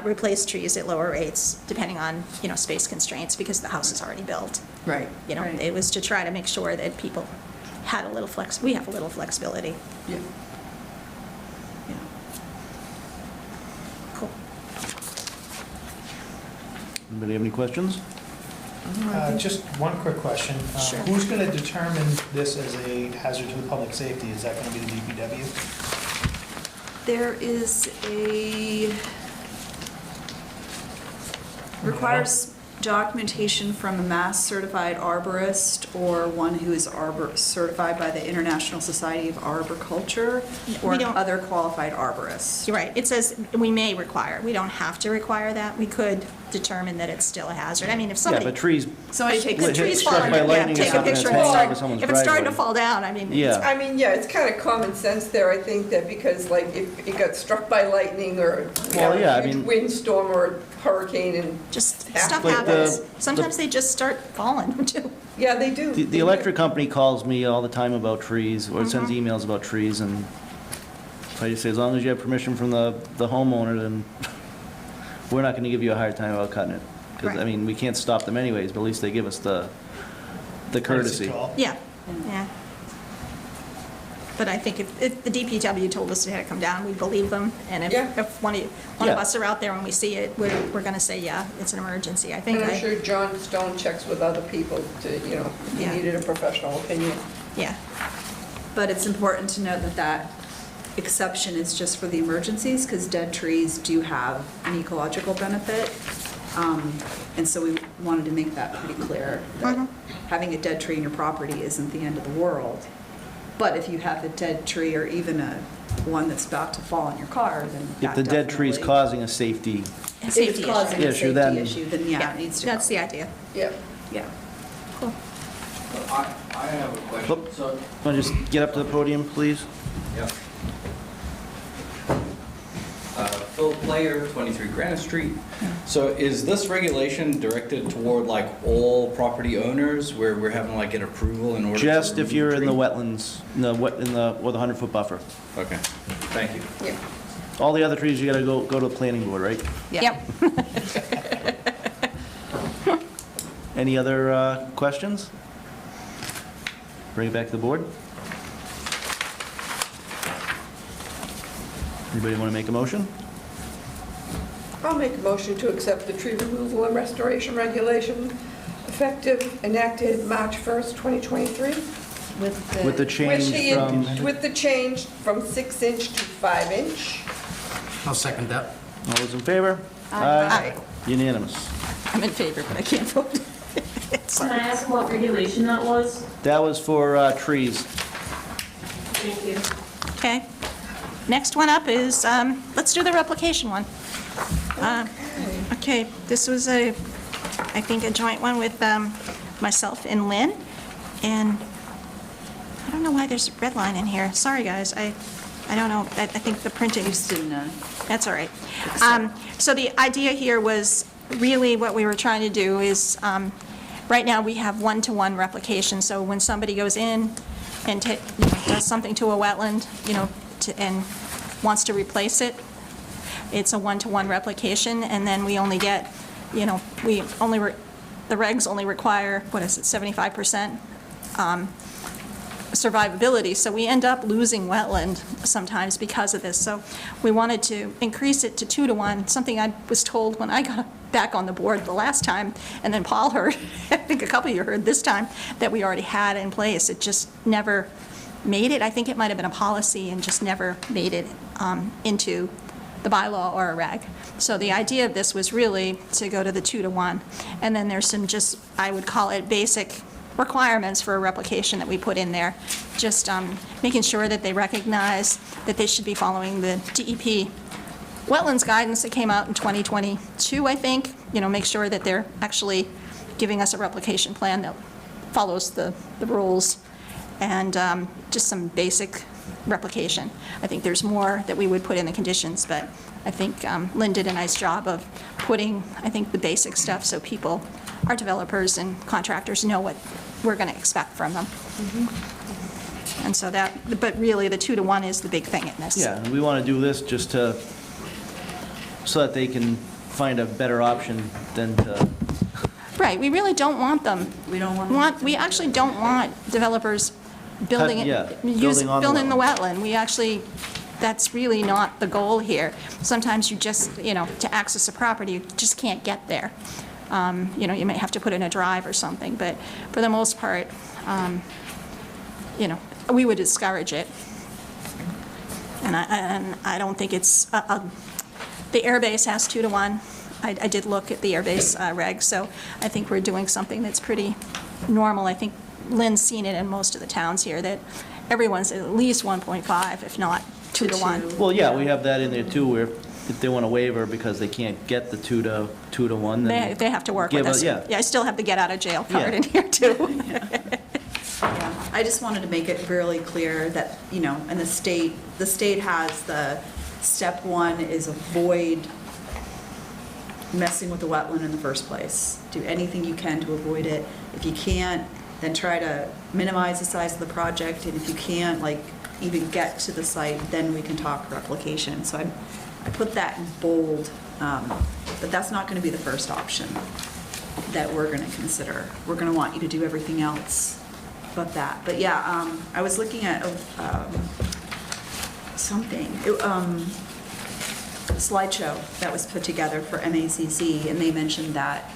replace trees at lower rates, depending on, space constraints, because the house is already built. Right. Right. It was to try to make sure that people had a little we have a little flexibility. Yeah. Yeah. Cool. Anybody have any questions? Just one quick question. Sure. Who's going to determine this as a hazard to the public safety? Is that going to be the DPW? There is requires documentation from a Mass certified arborist or one who is certified by the International Society of Arboriculture or We don't- other qualified arborists. You're right, it says we may require, we don't have to require that, we could determine that it's still a hazard. I mean, if Yeah, somebody. but trees, Somebody take The hit- tree's struck falling, by yeah, lightning or take a something picture that's and hanging start, over someone's if it's starting to driveway. fall down, I mean. Yeah. I mean, yeah, it's kind of common sense there, I think, that because like if it got struck by lightning or Well, yeah, I a huge mean- windstorm or hurricane and, Just Half stuff like happens. the- Sometimes they just start falling too. yeah, they do. The electric company calls me all the time about trees, or sends emails about trees, and I just say, as long as you have permission from the homeowner, then we're not gonna give you a hard time about cutting it. Because, I Right. mean, we can't stop them anyways, but at least they give us the courtesy. call. Yeah, yeah. But I think if the DPW told us it had to come down, we believe them. And Yeah. if one of Yeah. us are out there and we see it, we're gonna say, yeah, it's an emergency. I think, And I'm sure John Stone checks with other people to, if he Yeah. needed a professional opinion. yeah, But it's important to note that that exception is just for the emergencies, because dead trees do have an ecological benefit. And so we wanted to make that pretty clear, that having a dead tree in your property isn't the end of the world. But if you have a dead tree or even one that's about to fall on your car, then If that the dead tree is definitely- causing a safety, a If safety it's causing issue. a Issue, safety then- issue, then yeah, it needs to go. That's the idea. Yeah. Yeah. Cool. I have a question. Oop. So, want to just get up to the podium, please? yeah. Phil Phil Player, 23 Granite Street. So is this regulation directed toward like all property owners where we're having to like get approval in order to Just if remove you're a in the tree? wetlands, or the 100-foot buffer. Okay, thank you. Yeah. All the other trees, you gotta go to the planning board, right? Yeah. Any other questions? Bring it back to the board. Anybody want to make a motion? I'll make a motion to accept the tree removal and restoration regulation effective enacted March 1st, 2023. With the change from, With the change from 6-inch to 5-inch. I'll second that. all those in favor? Aye. Unanimous. I'm in favor, but I can't vote. Can I ask what regulation that was? That was for trees. Thank you. Okay. Next one up is, let's do the replication one. Okay, this was I think, a joint one with myself and Lynn, and I don't know why there's a red line in here. Sorry, guys, I don't know, I think the printing is... That's all right. So the idea here was, really what we were trying to do is, right now we have one-to-one replication, so when somebody goes in and does something to a wetland, and wants to replace it, it's a one-to-one replication, and then we only get, the regs only require, 75% survivability, so we end up losing wetland sometimes because of this. So we wanted to increase it to 2-to-1, something I was told when I got back on the board the last time, and then Paul heard, I think a couple of you heard this time, that we already had in place. It just never made it. I think it might have been a policy and just never made it into the bylaw or a reg. So the idea of this was really to go to the 2-to-1. And then there's some just, I would call it basic requirements for a replication that we put in there. Just making sure that they recognize that they should be following the DEP wetlands guidance that came out in 2022, I think. Make sure that they're actually giving us a replication plan that follows the rules, and just some basic replication. I think there's more that we would put in the conditions, but I think Lynn did a nice job of putting, the basic stuff so people, our developers and contractors, know what we're going to expect from them. And so but really the 2-to-1 is the big thing in this. Yeah, and we want to do this just so that they can find a better option than to... Right, we really don't want them. We actually don't want developers building it, building the wetland. We actually, that's really not the goal here. Sometimes you just, to access a property, you just can't get there. You may have to put in a drive or something, but for the most part, we would discourage it. And I don't think it's, the airbase has 2-to-1. I did look at the airbase reg, so I think we're doing something that's pretty normal. I think Lynn's seen it in most of the towns here, that everyone's at least 1.5, if not 2-to-1. Well, yeah, we have that in there too, where if they want a waiver because they can't get the 2-to-1, then... They have to work with us. Yeah, I still have the get out of jail card in here too. I just wanted to make it really clear that, and the state has the step 1 is avoid messing with the wetland in the first place. Do anything you can to avoid it. If you can't, then try to minimize the size of the project, and if you can't, even get to the site, then we can talk replication. So I put that in bold, but that's not going to be the first option that we're going to consider. We're going to want you to do everything else but that. But yeah, I was looking at slideshow that was put together for MACC, and they mentioned that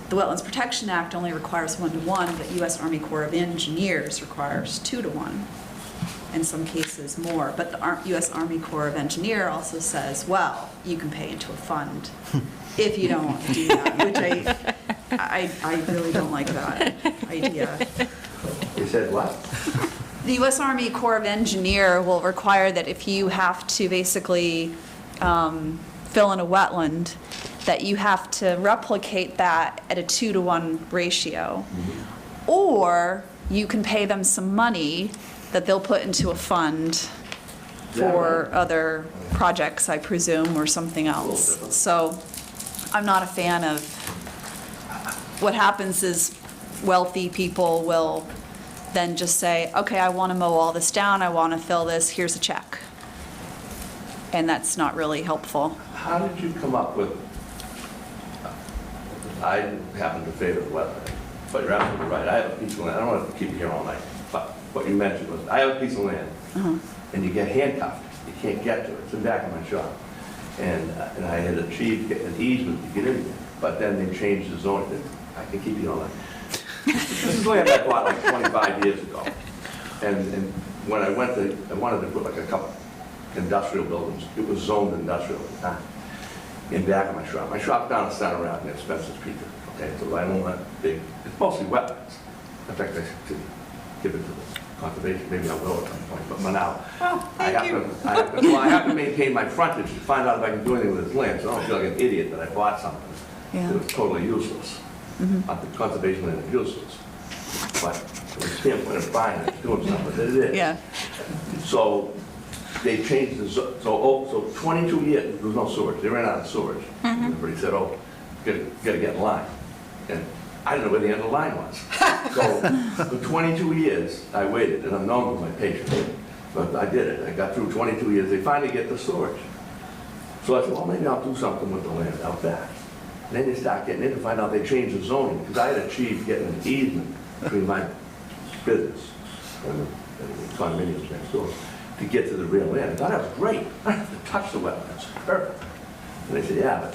the Wetlands Protection Act only requires 1-to-1, but U.S. Army Corps of Engineers requires 2-to-1, in some cases more. But the U.S. Army Corps of Engineer also says, well, you can pay into a fund if you don't want to do that, which I really don't like that idea. You said what? The U.S. Army Corps of Engineer will require that if you have to basically fill in a wetland, that you have to replicate that at a 2-to-1 ratio. Or you can pay them some money that they'll put into a fund for other projects, I presume, or something else. So I'm not a fan of, what happens is wealthy people will then just say, okay, I want to mow all this down, I want to fill this, here's a check. And that's not really helpful. How did you come up with, I happen to favor wetland, but you're absolutely right. I have a piece of land, I don't want to keep you here all night, but what you mentioned was, I have a piece of land, and you get handcuffed. You can't get to it. It's in the back of my shop. And I had achieved an easement to get in there, but then they changed the zoning. I can keep you all night. This is land I bought like 25 years ago. And when I wanted to put like a couple industrial buildings, it was zoned industrial at the time, in back of my shop. My shop's down the center around near Spencer's Pizza. Okay, so I don't want big, it's mostly wetlands. In fact, I should give it to the conservation, maybe I will at some point, but for now, I have to maintain my frontage to find out if I can do anything with this land, so I don't feel like an idiot that I bought something that was totally useless. The conservation land is useless, but we can't put it buying it, doing something, it is. Yeah. So they changed the, so 22 years, there was no sewage, they ran out of sewage. Everybody said, oh, gotta get in line. And I didn't know where the end of the line was. So for 22 years, I waited, and I'm known for my patience. But I did it. I got through 22 years. They finally get the storage. So I said, well, maybe I'll do something with the land out back. And then they start getting in to find out they changed the zoning, because I had achieved getting an easement between my business and the condominiums next door to get to the real land. I thought that was great. I don't have to touch the wetlands. Perfect. And they said, yeah, but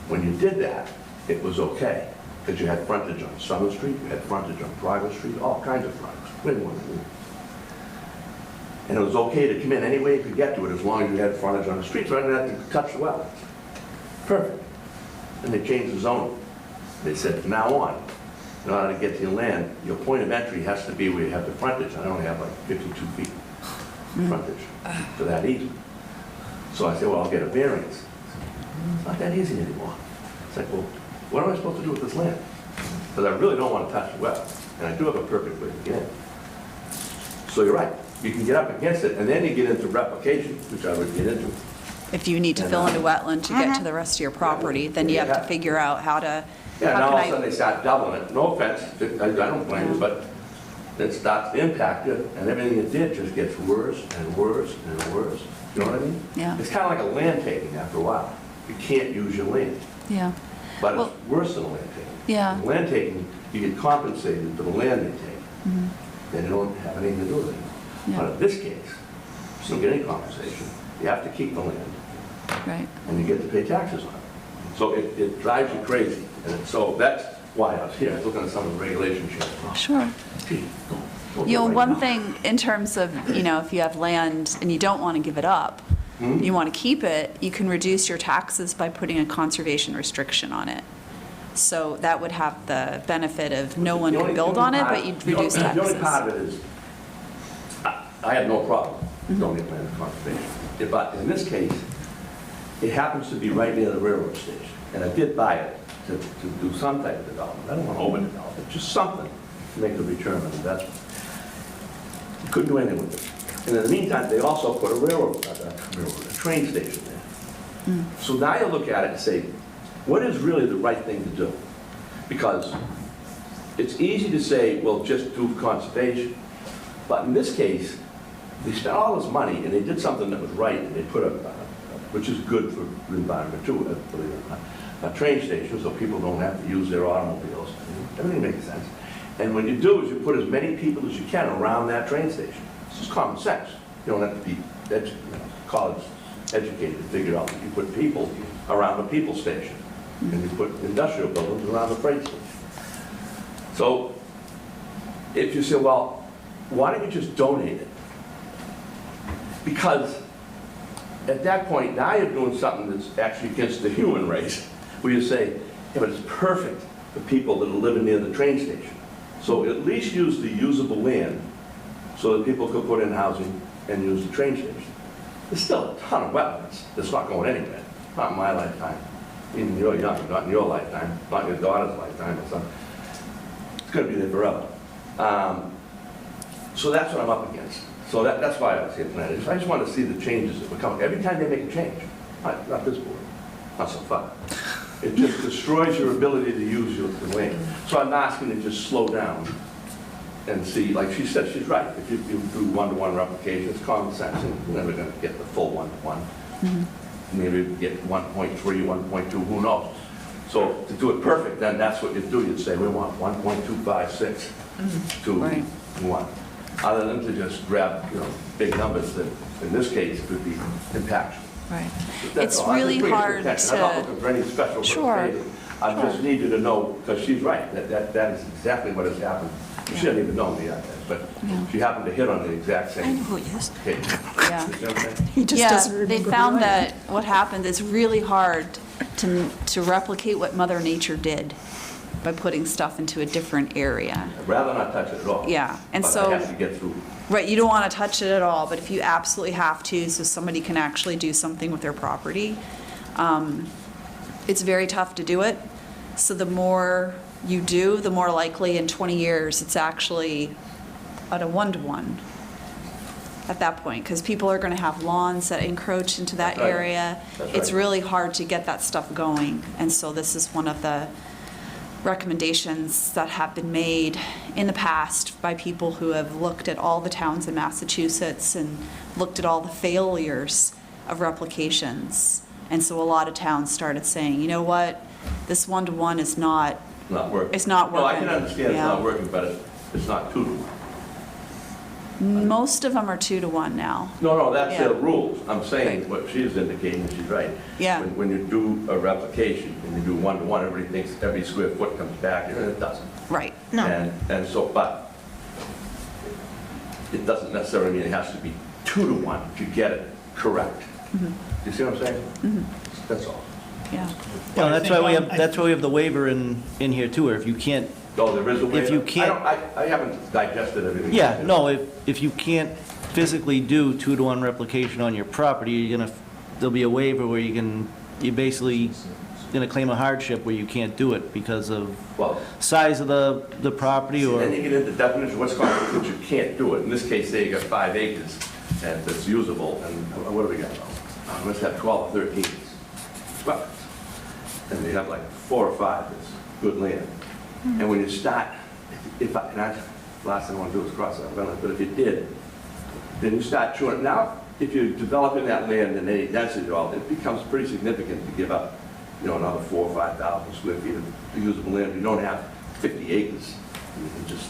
when you did that, it was okay. Because you had frontage on Summer Street, you had frontage on Private Street, all kinds of frontage. Way more than me. And it was okay to come in any way you could get to it as long as you had frontage on the street, so I didn't have to touch the wetlands. Perfect. And they changed the zoning. They said, from now on, in order to get to your land, your point of entry has to be where you have the frontage. I only have like 52 feet frontage for that easement. So I said, well, I'll get a variance. It's not that easy anymore. It's like, well, what am I supposed to do with this land? Because I really don't want to touch the well, and I do have a perfect way to get in. So you're right, you can get up against it, and then you get into replication, which I would get into. If you need to fill into wetland to get to the rest of your property, then you have to figure out how to, Yeah, how now all can of a sudden they start doubling it. No offense, I don't blame you, but it starts to impact it, and everything it did just gets worse and worse and worse. You know what I mean? Yeah. It's kind of like a land taking after a while. You can't use your land. Yeah. But Well- it's worse than a land taking. Yeah. Land taking, you get compensated for the land they take. Then you don't have anything to do with it. Yeah. But in this case, you don't get any compensation. You have to keep the land, Right. and you get to pay taxes on it. So it drives you crazy. And so that's why I was here. I was looking at some of the regulation changes. Sure. Gee, don't You know, do it right one now. thing in terms of, you know, if you have land and you don't want to give it up, you want to keep it, you can reduce your taxes by putting a conservation restriction on it. So that would have the benefit of no one The could only- build the only on it, part- but you'd the only- reduce The only taxes. part of it is, I have no problem donating land to conservation. But in this case, it happens to be right near the railroad station. And I did buy it to do some type of development. I don't want to overdevelop it, just something to make a return on investment. Couldn't do anything with it. And in the meantime, they also put a a train station there. So now you look at it and say, what is really the right thing to do? Because it's easy to say, well, just do conservation. But in this case, they spent all this money and they did something that was right, and they put which is good for the environment too, believe it or not, a train station so people don't have to use their automobiles. Everything makes sense. And what you do is you put as many people as you can around that train station. It's just common sense. You don't have to be college educated to figure out that you put people around the people station. And you put industrial buildings around the freight station. So if you say, well, why don't you just donate it? Because at that point, now you're doing something that's actually against the human race, where you say, yeah, but it's perfect for people that are living near the train station. So at least use the usable land so that people could put in housing and use the train station. There's still a ton of wetlands that's not going anywhere, not in my lifetime. Even you're young, not in your lifetime, not in your daughter's lifetime or something. It's going to be there forever. So that's what I'm up against. So that's why I was here tonight. I just want to see the changes that were coming. Every time they make a change, not this board, not so far, it just destroys your ability to use your land. So I'm asking to just slow down and see, like she said, she's right. If you do one-to-one replication, it's common sense, and you're never going to get the full one-to-one. Maybe get 1.3, 1.2, who knows? So to do it perfect, then that's what you do. You'd say, we want 1.256 to 1. Other than to just grab, big numbers that, in this case, could be impactful. Right. That's It's all. really Bring it to hard attention. I'm not to, looking for any special Sure. training. I just need you to know, because she's right, that is exactly what has happened. She didn't even know me, but she happened to hit on the exact same. I know who he is. case. yeah. You see what I'm saying? He just Yeah, doesn't they remember. found that what happened is really hard to replicate what Mother Nature did by putting stuff into a different area. I'd rather not touch it at all. Yeah, and but so- I have to get through. Right, you don't want to touch it at all, but if you absolutely have to, so somebody can actually do something with their property, it's very tough to do it. So the more you do, the more likely in 20 years it's actually at a one-to-one at that point, because people are going to have lawns that encroach into that That's right. area. That's It's right. really hard to get that stuff going, and so this is one of the recommendations that have been made in the past by people who have looked at all the towns in Massachusetts and looked at all the failures of replications. And so a lot of towns started saying, you know what, this one-to-one is not, Not working. it's not No, I working. can understand it's Yeah. not working, but it's not 2-to-1. Most of them are 2-to-1 now. No, that's Yeah. the rules. I'm saying what she's indicating, she's right. Yeah. When you do a replication and you do 1-to-1, everybody thinks every square foot comes back, and it doesn't. Right. No. And so, but it doesn't necessarily mean it has to be 2-to-1 to get it correct. You see what I'm saying? That's all. Yeah. Well, that's why we think, have, that's why we have the waiver in here too, or if you can't, Oh, there is a way. If you can't- I haven't digested everything. yeah, no, if you can't physically do 2-to-1 replication on your property, there'll be a waiver where you're basically gonna claim a hardship where you can't do it because of Well, size of the property then or, you get into definition, what's constitutes you can't do it. In this case, say you got 5 acres and it's usable, and what do we got? Let's have 12 or 13 wetlands. And we have like 4 or 5 that's good land. And when you start, last thing I want to do is cross that wetland, but if you did, then you start chewing. Now, if you're developing that land in any density at all, it becomes pretty significant to give up, another 4,000 or 5,000 square feet of usable land. You don't have 50 acres. You can just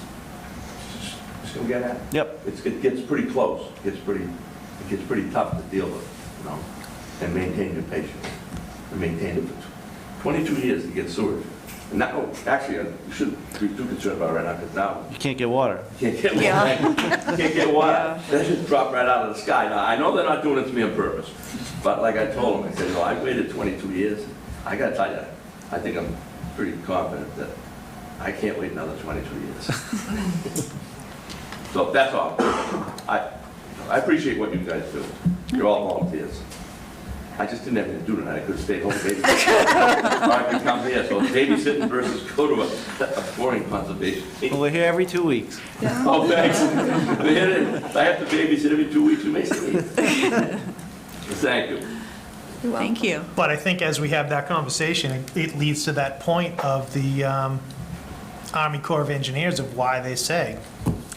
gonna get at. Yep. It gets pretty close. It gets pretty tough to deal with, and maintain your patience, and maintain it for 22 years to get sewage. And now, actually, you shouldn't be too concerned about it right now, because now you can't get water. you can't get water. Yeah. You can't get water. They just drop right out of the sky. Now, I know they're not doing it to me on purpose, but like I told them, I said, I waited 22 years. I gotta tell you, I think I'm pretty confident that I can't wait another 22 years. So that's all. I appreciate what you guys do. You're all volunteers. I just didn't have anything to do tonight. I could have stayed home and babysit. Or I could come here. So babysitting versus go to a boring conservation. Well, we're here every 2 weeks. Oh, thanks. I have to babysit every 2 weeks. You may see me. Thank you. Thank you. But I think as we have that conversation, it leads to that point of the Army Corps of Engineers of why they say,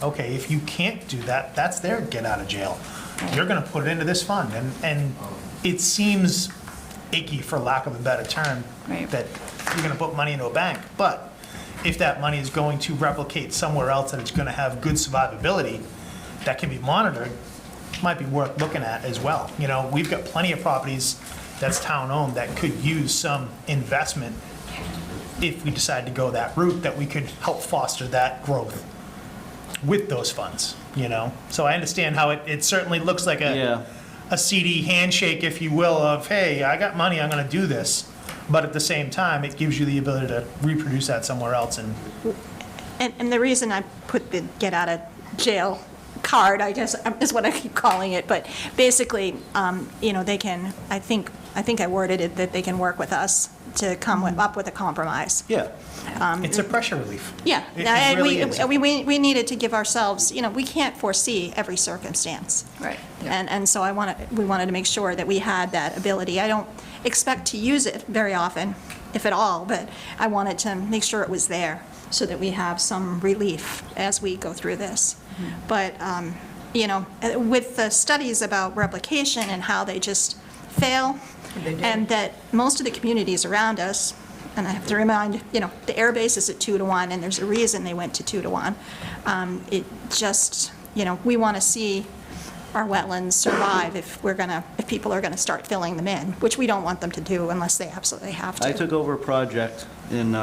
okay, if you can't do that, that's their get out of jail. You're gonna put it into this fund, and it seems icky, for lack of a better term, Right. that you're gonna put money into a bank, but if that money is going to replicate somewhere else and it's gonna have good survivability that can be monitored, might be worth looking at as well. We've got plenty of properties that's town-owned that could use some investment if we decide to go that route, that we could help foster that growth with those funds, So I understand how it certainly looks like Yeah. a CD handshake, if you will, of, hey, I got money, I'm gonna do this. But at the same time, it gives you the ability to reproduce that somewhere else and And the reason I put the get out of jail card, I guess, is what I keep calling it, but basically, they can, I think I worded it that they can work with us to come up with a compromise. Yeah. It's a pressure relief. Yeah, It really is. we needed to give ourselves, we can't foresee every circumstance. Right. And so we wanted to make sure that we had that ability. I don't expect to use it very often, if at all, but I wanted to make sure it was there so that we have some relief as we go through this. But, with the studies about replication and how they just fail, and that most of the communities around us, and I have to remind, the air base is at 2-to-1, and there's a reason they went to 2-to-1. It just, we want to see our wetlands survive if people are gonna start filling them in, which we don't want them to do unless they absolutely have to. I took over a project in,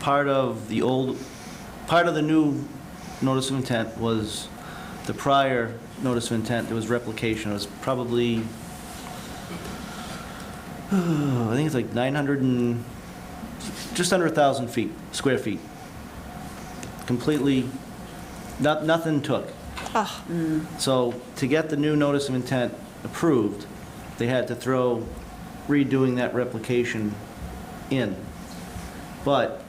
part of the new notice of intent was the prior notice of intent. There was replication. It was probably, I think it's like 900 and, just under 1,000 square feet. Completely, nothing took. So to get the new notice of intent approved, they had to throw redoing that replication in. But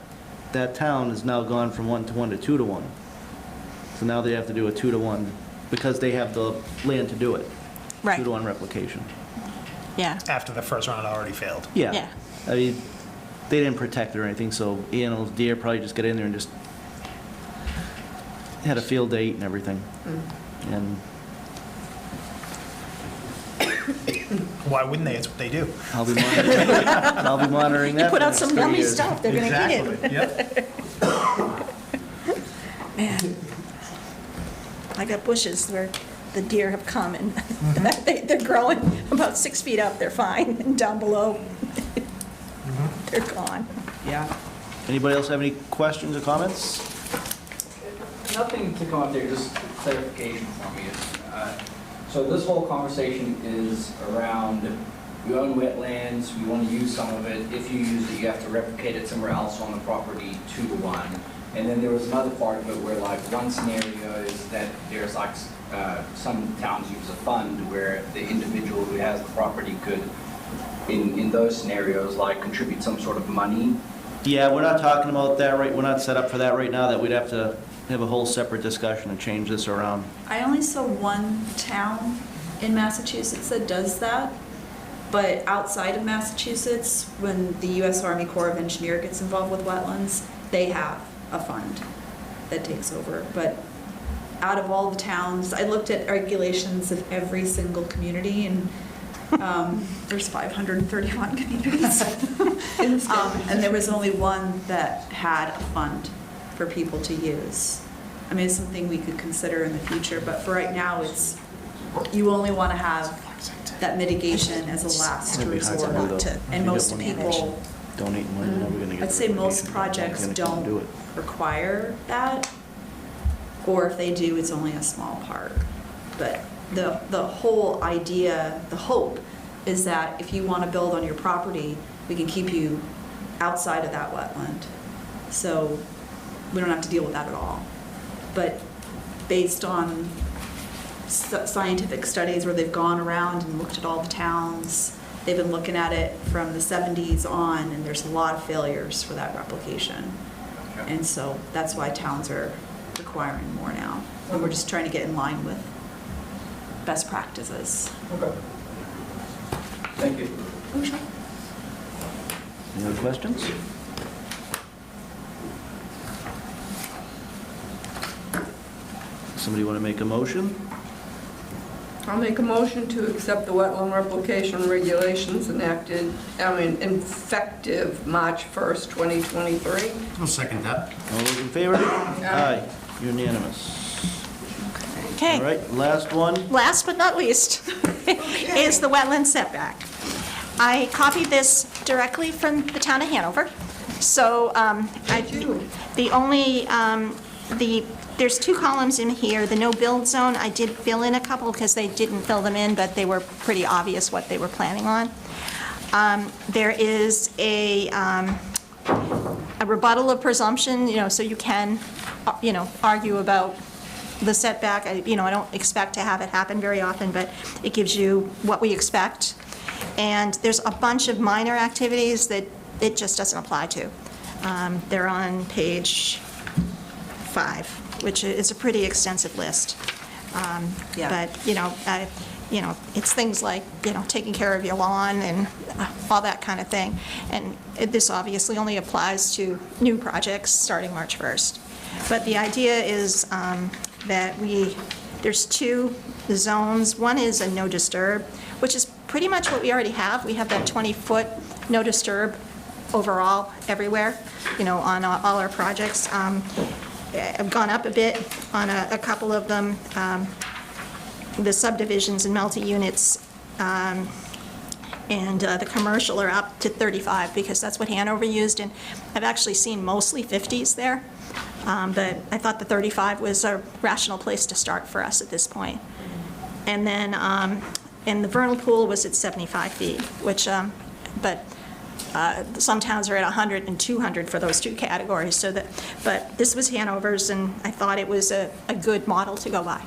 that town has now gone from 1-to-1 to 2-to-1. So now they have to do a 2-to-1 because they have the land to do it. Right. 2-to-1 replication. Yeah. After the first round already failed. Yeah. I mean, they didn't protect it or anything, so animals, deer probably just get in there and just had a field day and everything. And Why wouldn't they? It's what they do. I'll be monitoring, I'll be monitoring that. You put for out the some next 3 yummy years. stuff, they're gonna eat it. Exactly, yep. Man, I got bushes where the deer have come and they're growing about 6 feet up, they're fine, and down below, they're gone. Yeah. Anybody else have any questions or comments? Nothing to come up there, just clarification for me. So this whole conversation is around, we own wetlands, we want to use some of it. If you use it, you have to replicate it somewhere else on the property 2-to-1. And then there was another part of it where like one scenario is that there's like, some towns use a fund where the individual who has the property could, in those scenarios, like contribute some sort of money. Yeah, we're not talking about that we're not set up for that right now, that we'd have to have a whole separate discussion and change this around. I only saw one town in Massachusetts that does that, but outside of Massachusetts, when the U.S. Army Corps of Engineers gets involved with wetlands, they have a fund that takes over. But out of all the towns, I looked at regulations of every single community, and there's 531 communities. And there was only one that had a fund for people to use. I mean, it's something we could consider in the future, but for right now, you only want to have that mitigation as a last It'd be hard to do, resort. though. And If you most get one people, donate money, then we're gonna get I'd the say most replication. projects Who's gonna come do don't it? require that, or if they do, it's only a small part. But the whole idea, the hope, is that if you want to build on your property, we can keep you outside of that wetland. So we don't have to deal with that at all. But based on scientific studies where they've gone around and looked at all the towns, they've been looking at it from the 70s on, and there's a lot of failures for that replication. And so that's why towns are requiring more now. And we're just trying to get in line with best practices. Okay. Thank you. Oh, sure. Any other questions? Somebody want to make a motion? I'll make a motion to accept the wetland replication regulations enacted, effective March 1st, 2023. I'll second that. All those in favor? Aye. Unanimous. Okay. All right, last one. Last but not least is the wetland setback. I copied this directly from the town of Hanover. So there's 2 columns in here. The no-build zone, I did fill in a couple because they didn't fill them in, but they were pretty obvious what they were planning on. There is a rebuttal of presumption, so you can, argue about the setback. I don't expect to have it happen very often, but it gives you what we expect. And there's a bunch of minor activities that it just doesn't apply to. They're on page 5, which is a pretty extensive list. Yeah. But, it's things like, taking care of your lawn and all that kind of thing. And this obviously only applies to new projects starting March 1st. But the idea is that there's 2 zones. One is a no disturb, which is pretty much what we already have. We have that 20-foot no disturb overall everywhere, on all our projects. I've gone up a bit on a couple of them. The subdivisions and multi-units and the commercial are up to 35 because that's what Hanover used, and I've actually seen mostly 50s there. But I thought the 35 was a rational place to start for us at this point. And then, and the vernal pool was at 75 feet, which, some towns are at 100 and 200 for those 2 categories. But this was Hanover's, and I thought it was a good model to go by.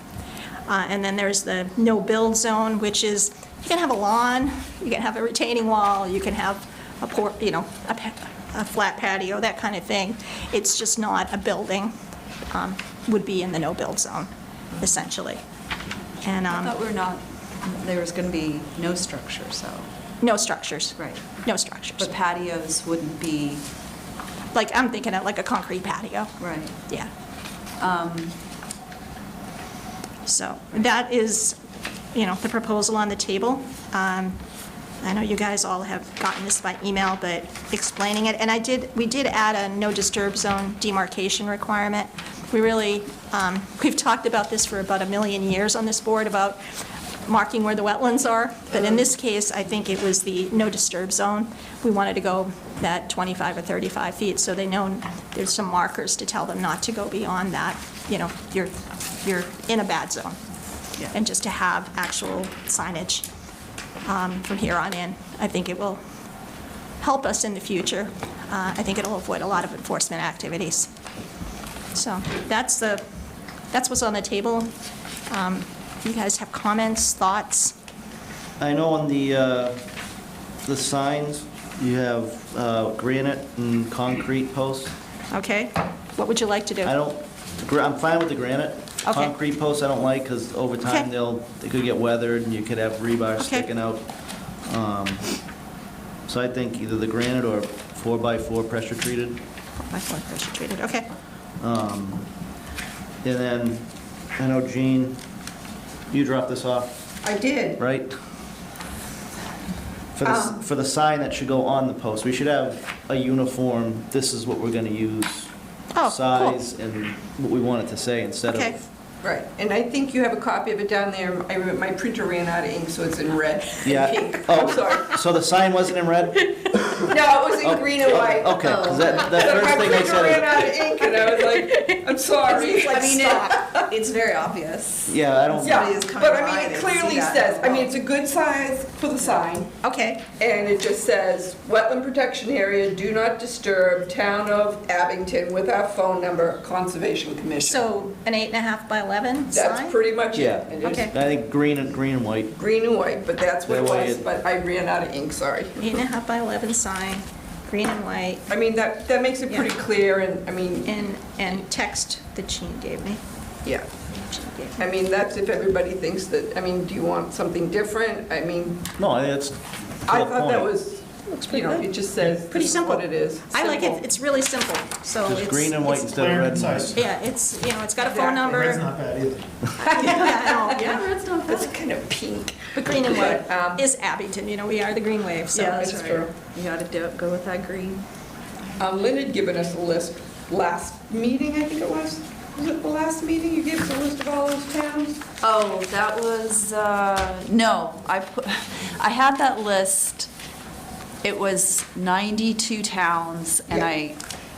And then there's the no-build zone, which is, you can have a lawn, you can have a retaining wall, you can have a flat patio, that kind of thing. It's just not a building, would be in the no-build zone, essentially. And I thought there was going to be no structure, so. no structures. Right. No structures. But patios wouldn't be. Like, I'm thinking of like a concrete patio. Right. Yeah. So that is, the proposal on the table. I know you guys all have gotten this by email, but explaining it, and we did add a no disturb zone demarcation requirement. We really, we've talked about this for about 1 million years on this board about marking where the wetlands are, but in this case, I think it was the no disturb zone. We wanted to go that 25 or 35 feet, so they know there's some markers to tell them not to go beyond that. You're in a bad zone. Yeah. And just to have actual signage from here on in, I think it will help us in the future. I think it'll avoid a lot of enforcement activities. So that's what's on the table. You guys have comments, thoughts? I know on the signs, you have granite and concrete posts. Okay. What would you like to do? I'm fine with the granite. Okay. Concrete posts I don't like because over time Okay. they could get weathered and you could have rebar Okay. sticking out. So I think either the granite or 4x4 pressure treated. 4x4 pressure treated, okay. And then, I know Jean, you dropped this off, I did. right? For the sign that should go on the post, we should have a uniform, this is what we're gonna use. Oh, cool. Size and what we want it to say instead Okay. of, Right, and I think you have a copy of it down there. My printer ran out of ink, so it's in red Yeah. and pink. I'm sorry. so the sign wasn't in red? No, it was in green and white. Okay, because that But first my thing I printer ran out of said ink, and I was like, I'm sorry. I mean, it's very obvious. is, yeah, I don't. Yeah, is coming but I by mean, and it see clearly that. says, I mean, it's a good size for the sign, Okay. and it just says, wetland protection area, do not disturb, town of Abington, with our phone number, Conservation Commission. So an 8.5 by 11 sign? That's pretty much it. Yeah. It is Okay. I think green and white. green and white, but that's what it That way was, it- but I ran out of ink, sorry. 8.5 by 11 sign, green and white, I mean, that makes it pretty Yeah. clear, and, I mean, and text that Jean gave me. yeah. Jean gave me. I mean, that's if everybody thinks that, I mean, do you want something different? I mean, No, I think that's to I the thought that point. was, Looks you pretty know, good. it just says, Pretty this is simple. what it is. I like Simple. it, it's really simple, so it's. Just green and white it's- instead of red and white. Yeah, it's, it's got a phone number. Red's not bad either. Yeah, I know, yeah. Red's not It's bad. kind of pink. But green and white But, is Abington, we are the Green Wave, so. Yeah, that's it's right. true. You gotta go with that green. Lynn had given us a list last meeting, I think it was. Was it the last meeting? You gave us a list of all those towns? Oh, that was, no, I had that list. It was 92 towns, and Yeah.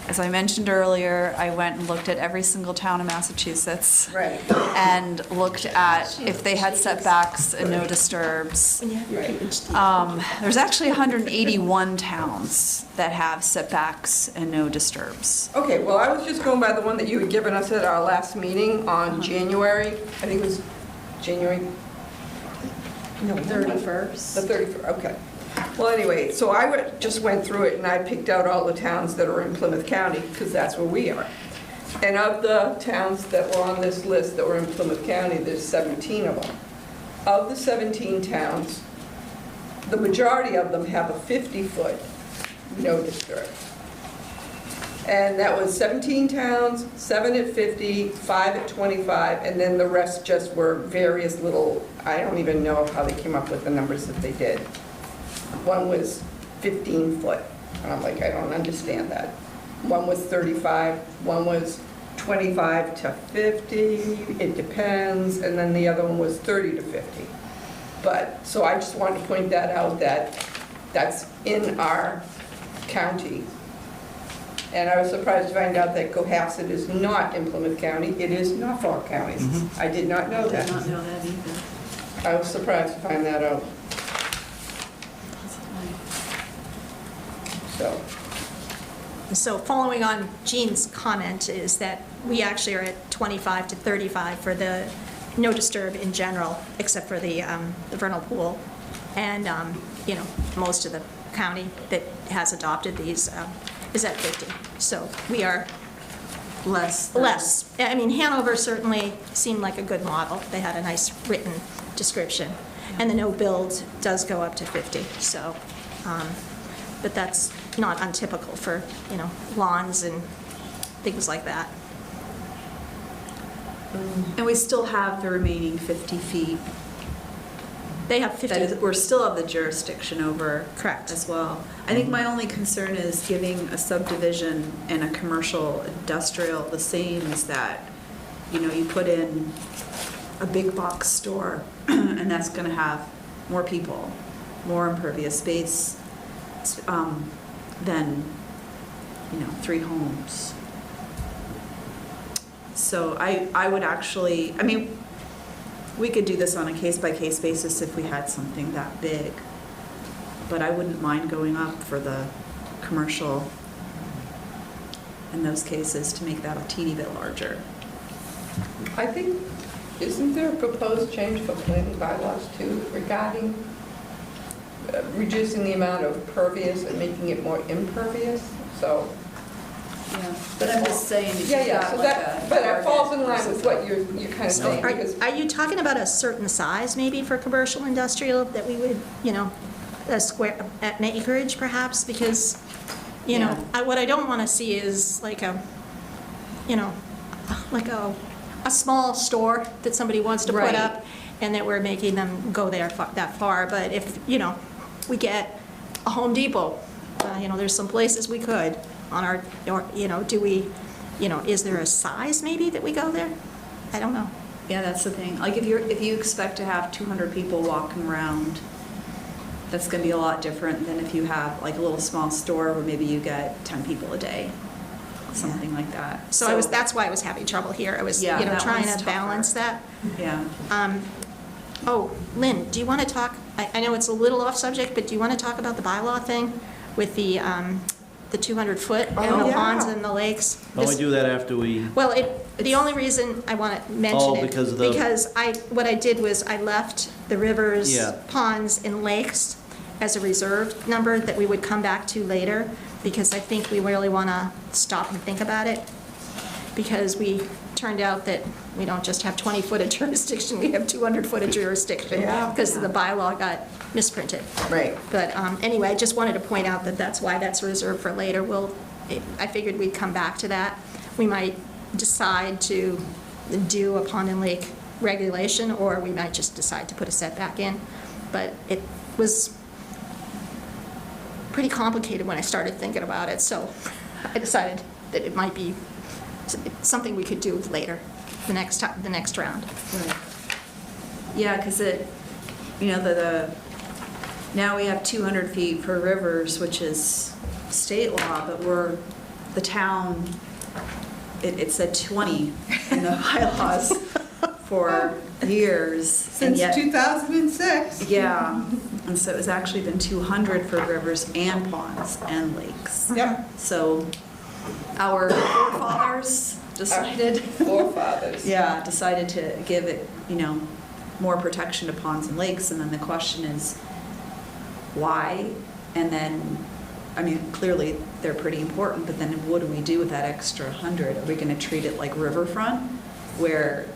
as I mentioned earlier, I went and looked at every single town in Massachusetts Right. and looked at if they had setbacks and no disturbs. There's actually 181 towns that have setbacks and no disturbs. Okay, well, I was just going by the one that you had given us at our last meeting on January, I think it was January. No, 31st. The 31st, okay. Well, anyway, so just went through it and I picked out all the towns that are in Plymouth County, because that's where we are. And of the towns that were on this list that were in Plymouth County, there's 17 of them. Of the 17 towns, the majority of them have a 50-foot no disturb. And that was 17 towns, 7 at 50, 5 at 25, and then the rest just were various little, I don't even know how they came up with the numbers that they did. One was 15 foot, and I'm like, I don't understand that. One was 35, one was 25 to 50, it depends, and then the other one was 30 to 50. But, so I just wanted to point that out, that that's in our county. And I was surprised to find out that Cohasset is not in Plymouth County, it is Norfolk County. I did not know that. I did not know that either. I was surprised to find that out. So following on Jean's comment is that we actually are at 25 to 35 for the no disturb in general, except for the vernal pool. And, you know, most of the county that has adopted these is at 50. So we are Less. less. I mean, Hanover certainly seemed like a good model. They had a nice written description. And the no build does go up to 50, so, but that's not untypical for, you know, lawns and things like that. And we still have the remaining 50 feet. They have 50. That is, we're still of the jurisdiction over. Correct. As well. I think my only concern is giving a subdivision and a commercial industrial the same as that. You know, you put in a big box store and that's gonna have more people, more impervious space, than, you know, 3 homes. So I would actually, I mean, we could do this on a case-by-case basis if we had something that big, but I wouldn't mind going up for the commercial in those cases to make that a teeny bit larger. I think, isn't there a proposed change for planning bylaws too regarding reducing the amount of pervious and making it more impervious? So. Yeah, but I'm just saying, if Yeah, you've yeah, got so like that, a but that falls in line garden with what you're kind of saying, because. Are you talking about a certain size maybe for commercial industrial that we would, you know, a square, an acreage perhaps? Because, you know, what I don't want to see is like a, you know, like a small store that somebody wants to put Right. up and that we're making them go there that far. But if, you know, we get a Home Depot, you know, there's some places we could on our, or, you know, do we, you know, is there a size maybe that we go there? I don't know. Yeah, that's the thing. Like if you expect to have 200 people walking around, that's gonna be a lot different than if you have like a little small store where maybe you get 10 people a day, something like that. So that's why I was having trouble here. I was, you Yeah, know, that trying one's to tougher. balance that. Yeah. Oh, Lynn, do you want to talk, I know it's a little off subject, but do you want to talk about the bylaw thing with the 200-foot and Oh, the yeah. ponds and the lakes? Why don't we do that after we, Well, the only reason I want to mention Oh, it, because of the- because what I did was I left the rivers, Yeah. ponds, and lakes as a reserved number that we would come back to later, because I think we really want to stop and think about it, because we turned out that we don't just have 20-foot of jurisdiction, we have 200-foot of jurisdiction, Yeah. because the bylaw got misprinted. Right. But anyway, I just wanted to point out that that's why that's reserved for later. I figured we'd come back to that. We might decide to do a pond and lake regulation, or we might just decide to put a setback in. But it was pretty complicated when I started thinking about it, so I decided that it might be something we could do later, the next round. Right. Yeah, because it, you know, now we have 200 feet for rivers, which is state law, but the town, it said 20 in the bylaws for years. and Since yet- 2006. Yeah, and so it's actually been 200 for rivers and ponds and lakes. Yep. So our forefathers decided. Forefathers. Yeah, decided to give it, you know, more protection to ponds and lakes, and then the question is, why, and then, I mean, clearly they're pretty important, but then what do we do with that extra 100? Are we gonna treat it like riverfront, where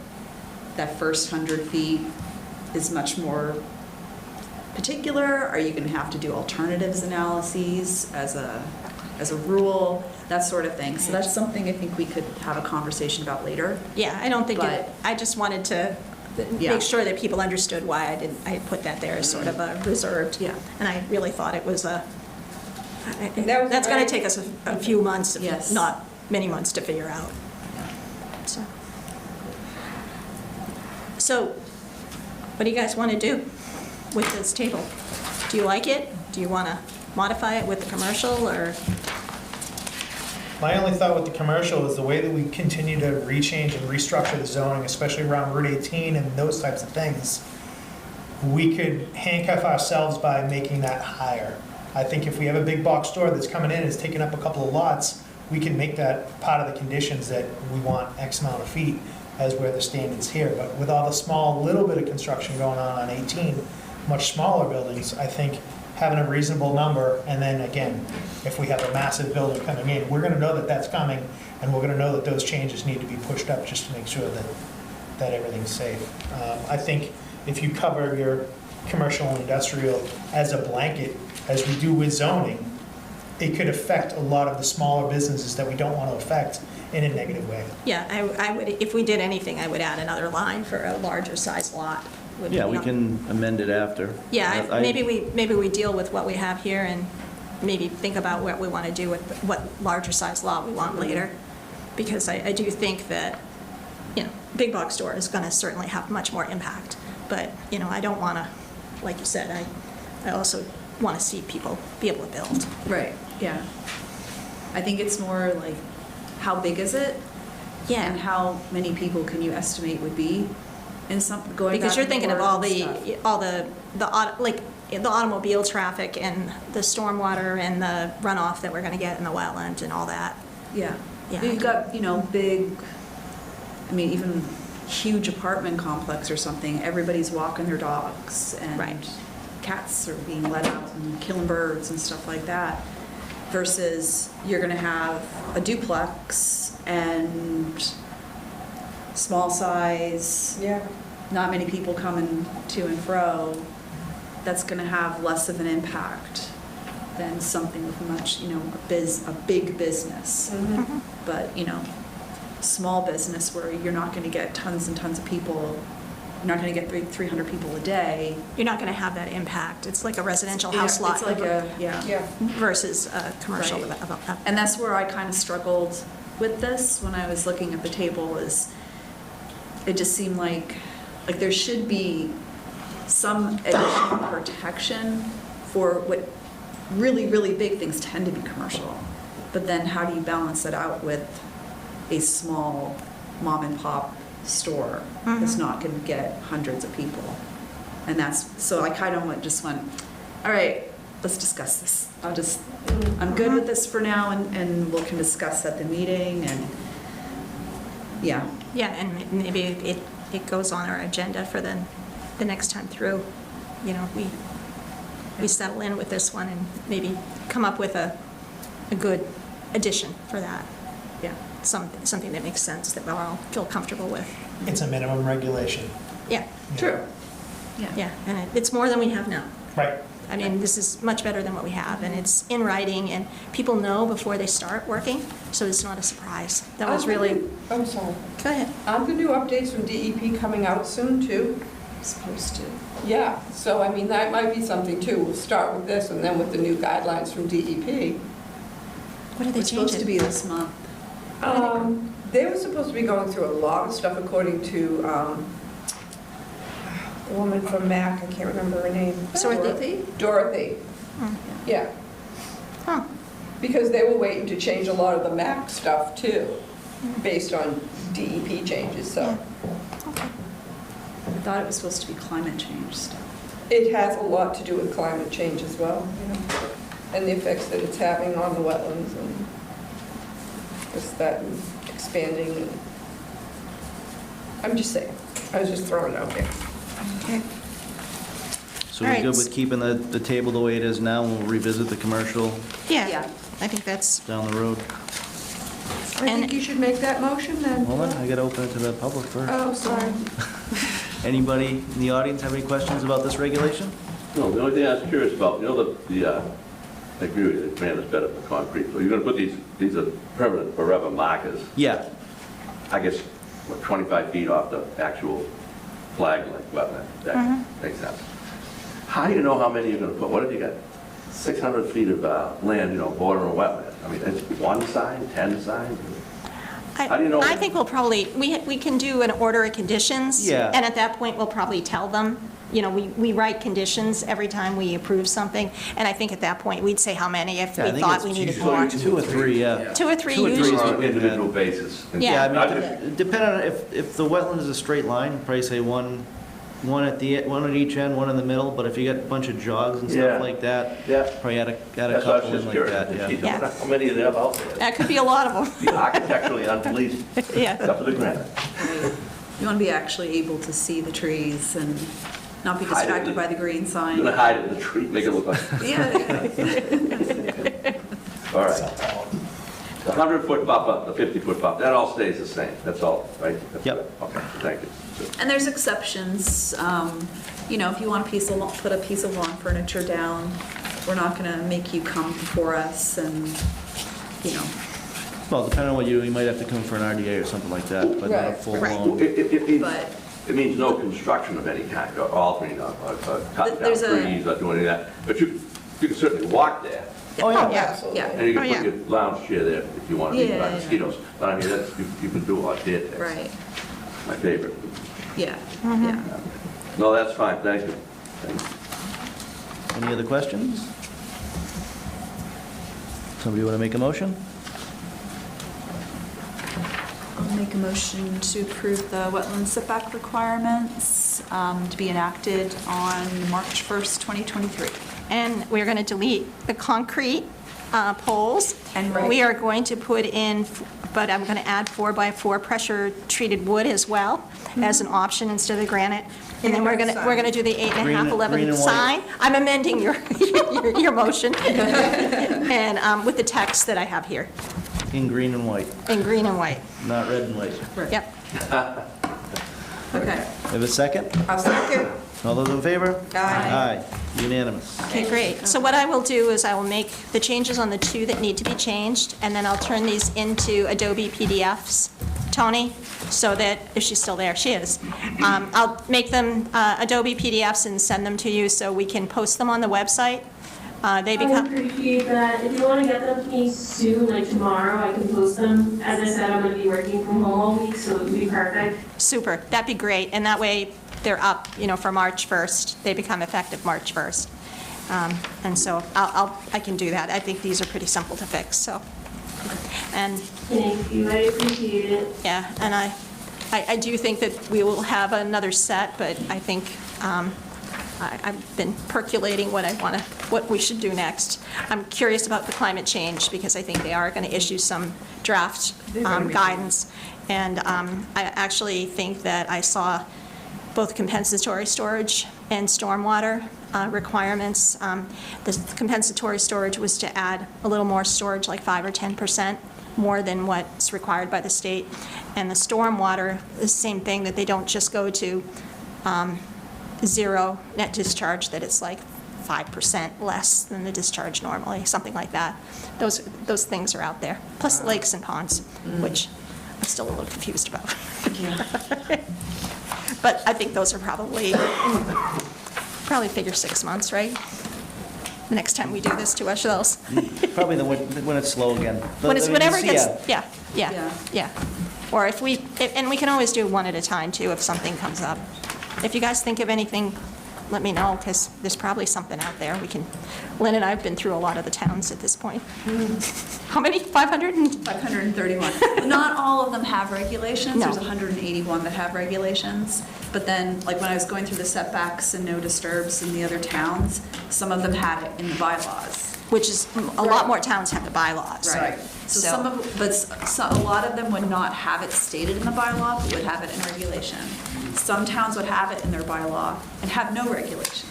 that first 100 feet is much more particular? Are you gonna have to do alternatives analyses as a rule, that sort of thing? So that's something I think we could have a conversation about later. Yeah, I don't think But- I just wanted to Yeah. make sure that people understood why I put that there as sort of a reserved. Yeah. And I really thought it was that was that's gonna very- take us a few months, Yes. if not many months, to figure out. So, what do you guys want to do with this table? Do you like it? Do you want to modify it with the commercial, or? My only thought with the commercial is the way that we continue to rechange and restructure the zoning, especially around Route 18 and those types of things, we could handcuff ourselves by making that higher. I think if we have a big box store that's coming in and is taking up a couple of lots, we can make that part of the conditions that we want X amount of feet as where the standards here. But with all the small, little bit of construction going on 18, much smaller buildings, I think having a reasonable number, and then again, if we have a massive building coming in, we're gonna know that that's coming, and we're gonna know that those changes need to be pushed up just to make sure that everything's safe. I think if you cover your commercial and industrial as a blanket, as we do with zoning, it could affect a lot of the smaller businesses that we don't want to affect in a negative way. Yeah, I would, if we did anything, I would add another line for a larger size lot. Would Yeah, we not- can amend it after. Yeah, I- maybe we deal with what we have here and maybe think about what we want to do with what larger size lot we want later. Because I do think that, big box store is going to certainly have much more impact. But, I don't want to, like you said, I also want to see people be able to build. Right, yeah. I think it's more like, how big is it? Yeah. And how many people can you estimate would be in some, going Because back you're and thinking of forth all and stuff. the automobile traffic and the stormwater and the runoff that we're going to get in the wetland and all that. Yeah. Yeah. You've got, big, even huge apartment complex or something, everybody's walking their dogs and Right. cats are being let out and killing birds and stuff like that. Versus you're gonna have a duplex and small size, Yeah. not many people coming to and fro. That's gonna have less of an impact than something with much, a big business. But, small business where you're not gonna get tons and tons of people, you're not gonna get 300 people a day. You're not going to have that impact. It's like a residential house Yeah, lot. It's like Yeah. Versus a commercial. Right. And that's where I kind of struggled with this when I was looking at the table, is it just seemed like there should be some additional protection for what really, really big things tend to be commercial. But then how do you balance that out with a small mom and pop store that's not going to get hundreds of people? And so I kind of just went, all right, let's discuss this. I'm good with this for now, and we can discuss at the meeting, and yeah. Yeah, and maybe it goes on our agenda for the next time through. We settle in with this one and maybe come up with a good addition for that. Yeah. Something that makes sense, that we all feel comfortable with. It's a minimum regulation. Yeah. True. Yeah, and it's more than we have now. Right. I mean, this is much better than what we have, and it's in writing, and people know before they start working, so it's not a surprise. That was really, I'm sorry. go ahead. Aren't the new updates from DEP coming out soon, too? Supposed to. Yeah, so that might be something, too. We'll start with this and then with the new guidelines from DEP. What are they It's supposed to changing? be this month. They were supposed to be going through a lot of stuff according to the woman from MAC, I can't remember her name. Dorothy? Dorothy, yeah. Huh. Because they were waiting to change a lot of the MAC stuff too, based on DEP changes, so. I thought it was supposed to be climate change stuff. It has a lot to do with climate change as well, and the effects that it's having on the wetlands and just that and expanding. And I'm just saying, I was just throwing it out there. Okay. So we're All right. good with keeping the table the way it is now, and we'll revisit the commercial Yeah, I think that's, down the road. I think you should make that motion then. Hold on, I gotta open it to the public first. Oh, sorry. Anybody in the audience have any questions about this regulation? No, the only thing I was curious about, you know, I agree with you, the granite is better than concrete. So you're gonna put these are permanent forever markers, Yeah, I guess, what, 25 feet off the actual flag like wetland? That makes sense. How do you know how many you're gonna put? What if you got 600 feet of land, you know, bordering a wetland? I mean, it's one sign, 10 signs? How do you know? I think we'll probably, we can do an order of conditions. Yeah. And at that point, we'll probably tell them, you know, we write conditions every time we approve something. And I think at that point, we'd say how many if Yeah, I we think thought it's we needed usually more. 2 or 3, yeah. 2 or 3 2 or 3 is usually. what On we've an had. individual basis. Yeah. Yeah, I mean, depending on if the wetland is a straight line, probably say one at each end, one in the middle, but if you got a bunch of jogs and Yeah. stuff like that, Yeah. probably add a That's what I was couple in just like curious. that, yeah. Yeah. How many do they have out there? That could be a lot of them. Be architecturally unpleasing, Yeah. except for the granite. You want to be actually able to see the trees and not be distracted by the green sign. You're gonna hide it in the tree, make it look like. Yeah. All right. The 100-foot buffer, the 50-foot buffer, that all stays the same, that's all, right? That's Yep. good. Okay, thank you. And there's exceptions, you know, if you want put a piece of lawn furniture down, we're not gonna make you come before us and, you know. Well, depending on what you might have to come for an RDA or something like that, but not a Right, full right. blown. But It means no construction of any kind, or altering, or cutting down There's a- trees, or doing any of that. But you can certainly walk there, Oh, yeah. yeah, and you Oh, can yeah. put your lounge chair there if you want to be Yeah, by yeah. mosquitoes. But I mean, that's, you can do a deer tax. right, My favorite. yeah, yeah. No, that's fine, thank you. Thank you. Any other questions? Somebody want to make a motion? I'll make a motion to approve the wetland setback requirements to be enacted on March 1st, 2023. And we're going to delete the concrete poles. And We are going to put in, but I'm going to add 4x4 pressure-treated wood as well as an option instead of granite. And then we're going to do the 8.5, Green 11 and white. sign. I'm amending your motion. And with the text that I have here, In green and white, in green and white. not red and white. Yep. Okay. Have a second? I'll second. All those in favor? Aye. Aye, unanimous. Okay, great. So what I will do is I will make the changes on the 2 that need to be changed, and then I'll turn these into Adobe PDFs, Tony, so that, if she's still there, she is. I'll make them Adobe PDFs and send them to you so we can post them on the website. They I become, appreciate that. If you want to get them to me soon, like tomorrow, I can post them. As I said, I'm going to be working from home all week, so it would be perfect. super, that'd be great, and that way they're up, you know, for March 1st. They become effective March 1st. And so I can do that. I think these are pretty simple to fix, so. And Thank you, I appreciate it. yeah, and I do think that we will have another set, but I think I've been percolating what we should do next. I'm curious about the climate change, because I think they are going to issue some draft guidance. And I actually think that I saw both compensatory storage and stormwater requirements. The compensatory storage was to add a little more storage, like 5 or 10% more than what's required by the state. And the stormwater, the same thing, that they don't just go to 0 net discharge, that it's like 5% less than the discharge normally, something like that. Those things are out there, plus lakes and ponds, which I'm still a little confused about. But I think those are probably figure 6 months, right? The next time we do this to ourselves. Probably when it's slow again. Whenever it gets, Yeah. yeah. Or and we can always do one at a time too, if something comes up. If you guys think of anything, let me know, because there's probably something out there. Lynn and I have been through a lot of the towns at this point. How many? 531. Not all of them have regulations. No. There's 181 that have regulations. But then, like when I was going through the setbacks and no disturbs in the other towns, some of them had it in the bylaws. Which is, a lot more towns have the bylaws. Right. So a lot of them would not have it stated in the bylaw, but would have it in regulation. Some towns would have it in their bylaw and have no regulations.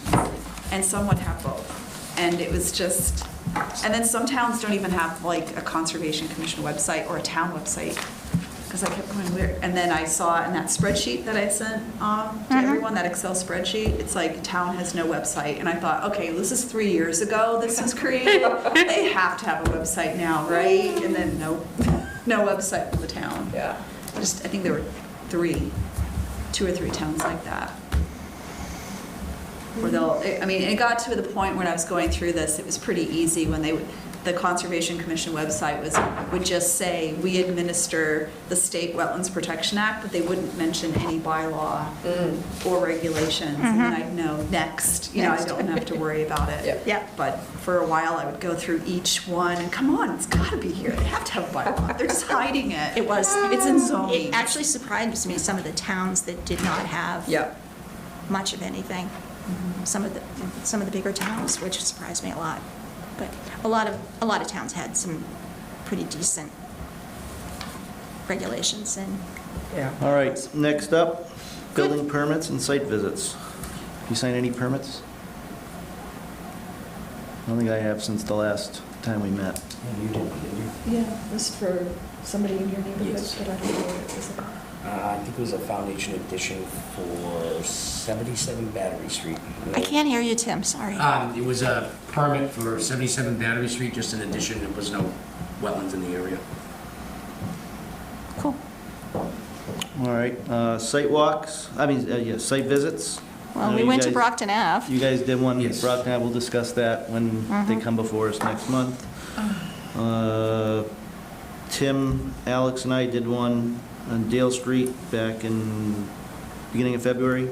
and some would have both. And it was just, and then some towns don't even have like a Conservation Commission website or a town website. Because I kept going weird. And then I saw in that spreadsheet that I sent to everyone, that Excel spreadsheet, it's like town has no website. And I thought, okay, this is 3 years ago this was created. They have to have a website now, right? And then no website for the town. Yeah. I think there were 2 or 3 towns like that. Where it got to the point when I was going through this, it was pretty easy when the Conservation Commission website would just say, we administer the State Wetlands Protection Act, but they wouldn't mention any bylaw or regulations. And then I'd know next, I don't have to worry about it. Yeah. But for a while, I would go through each one and come on, it's gotta be here. They have to have a bylaw. They're just hiding it. It's in zoning. It actually surprised me, some of the towns that did not have much of anything. Some of the bigger towns, which surprised me a lot. But a lot of towns had some pretty decent regulations and. Yeah. All right, next up, building permits and site visits. You sign any permits? I don't think I have since the last time we met. You did, didn't you? Yeah, this is for somebody in your neighborhood, Yes. but I don't know what it was about. I think it was a foundation addition for 77 Battery Street. I can't hear you, Tim, sorry. It was a permit for 77 Battery Street, just an addition. There was no wetlands in the area. Cool. All right, site visits. Well, I know we you went to guys- Brockton Ave. You guys did one, Yes. Brockton Ave, we'll discuss that when they come before us next month. Tim, Alex, and I did one on Dale Street back in beginning of February.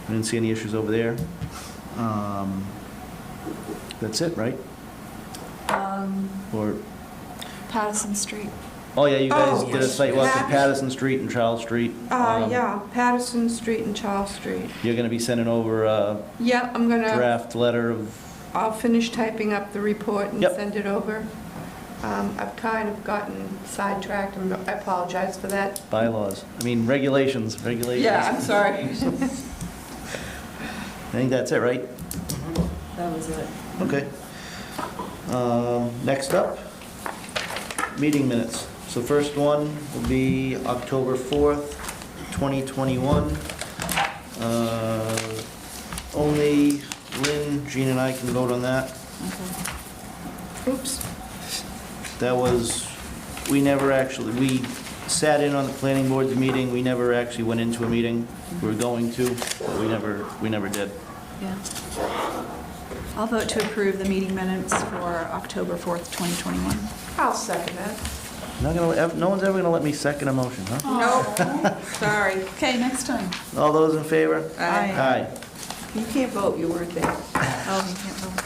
I didn't see any issues over there. That's it, right? Or, Patterson Street. oh yeah, you guys Oh, did a yes. site walk at Patterson Street and Charles Street. Yeah, Patterson Street and Charles Street. You're gonna be sending over a Yeah, I'm gonna, draft letter of, I'll finish typing up the report and Yep. send it over. I've kind of gotten sidetracked, and I apologize for that. bylaws, regulations. Yeah, I'm sorry. I think that's it, right? That was it. Okay. Next up, meeting minutes. So first one will be October 4th, 2021. Only Lynn, Jean, and I can vote on that. Oops. That was, we sat in on the planning board's meeting, we never actually went into a meeting. We were going to, but we never did. Yeah. I'll vote to approve the meeting minutes for October 4th, 2021. I'll second that. No one's ever gonna let me second a motion, huh? Nope, sorry. Okay, next time. All those in favor? Aye. Aye. You can't vote, you weren't there. Oh, you can't vote.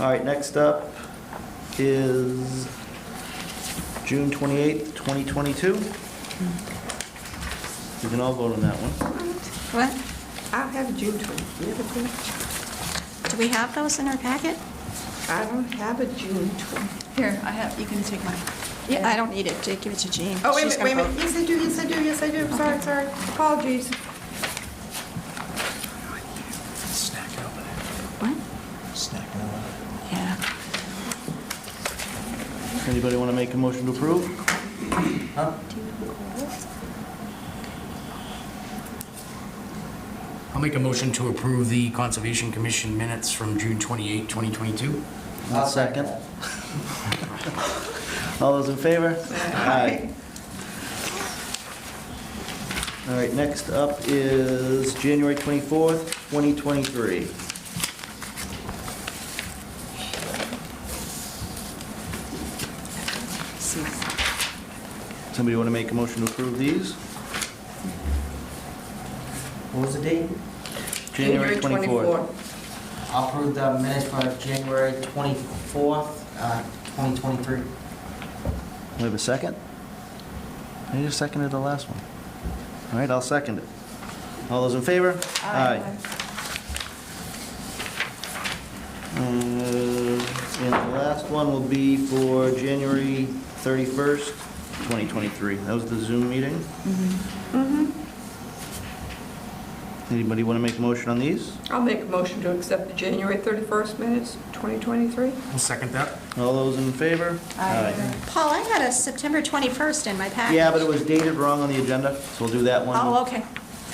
All right, next up is June 28th, 2022. We can all vote on that one. What? I'll have June 20th. Do you have a June? Do we have those in our packet? I don't have a June 20th. Here, you can take mine. Yeah, I don't need it. Give it to Jean. Oh, wait a She's minute, gonna vote. Yes, I do, yes, I do, yes, I do. Sorry. Apologies. Snack it over there. What? Snack it over Yeah. Anybody want to make a motion to approve? I'll make a motion to approve the Conservation Commission minutes from June 28, 2022. I'll second. All those in favor? Aye. All right, next up is January 24th, 2023. Somebody want to make a motion to approve these? What was the date? January 24th. I'll approve the minutes for January 24th, 2023. We have a second? I just seconded the last one. All right, I'll second it. All those in favor? Aye. And the last one will be for January 31st, 2023. That was the Zoom meeting. Anybody want to make a motion on these? I'll make a motion to accept the January 31st minutes, 2023. I'll second that. All those in favor? Paul, I had a September 21st in my package. Yeah, but it was dated wrong on the agenda, so we'll do that one. Oh, okay.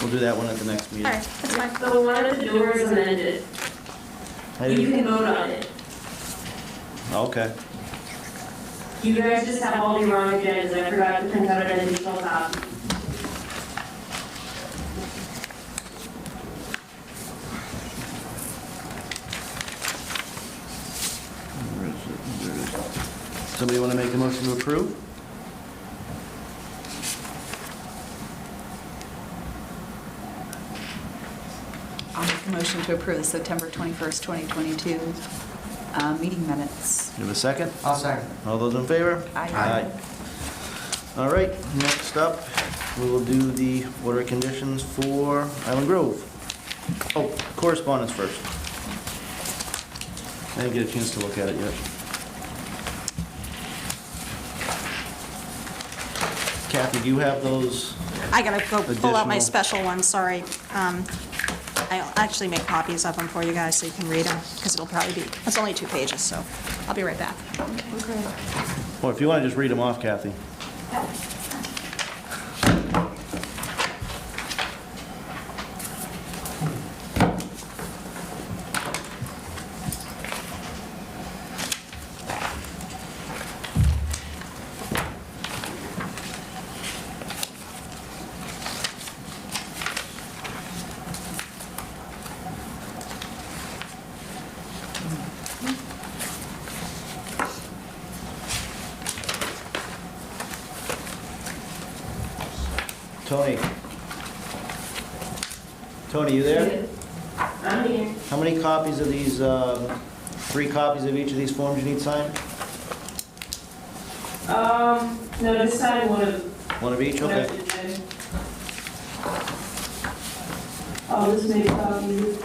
We'll do that one at the next meeting. All right, that's fine. So one of the doors amended. I You didn't- can vote on it. Okay. You guys just have all the wrong agendas. I forgot to print out an additional copy. Somebody want to make a motion to approve? I'll make a motion to approve the September 21st, 2022 meeting minutes. You have a second? I'll second. All those in favor? Aye. All right, next up, we will do the order of conditions for Island Grove. Oh, correspondence first. I didn't get a chance to look at it yet. Kathy, do you have those? I gotta go pull out my Additional- special ones, sorry. I'll actually make copies of them for you guys so you can read them, because it'll probably be, it's only 2 pages, so I'll be right back. Okay. Or if you want to just read them off, Kathy. Tony? Tony, you there? I'm here. How many copies of these, 3 copies of each of these forms you need signed? No, this time one of. One of each, okay. I'll just make copies.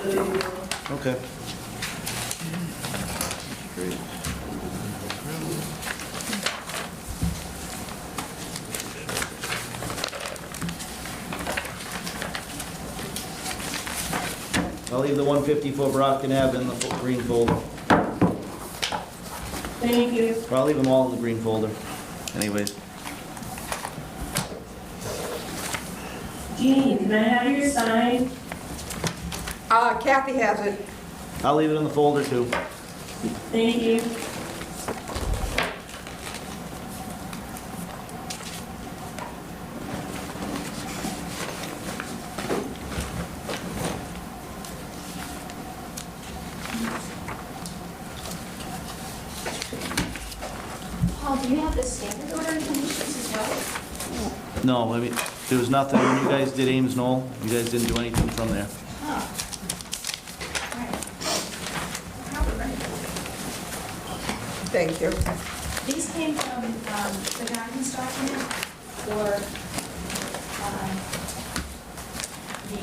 Okay. I'll leave the 154 Brockton Ave in the green folder. Thank you. Or I'll leave them all in the green folder, anyways. Jean, can I have your sign? Kathy has it. I'll leave it in the folder too. Thank you. Paul, do you have the standard order of conditions as well? No, I mean, there was nothing, when you guys did Ames Knoll, you guys didn't do anything from there. Oh. Thank you. These came from the guidance document for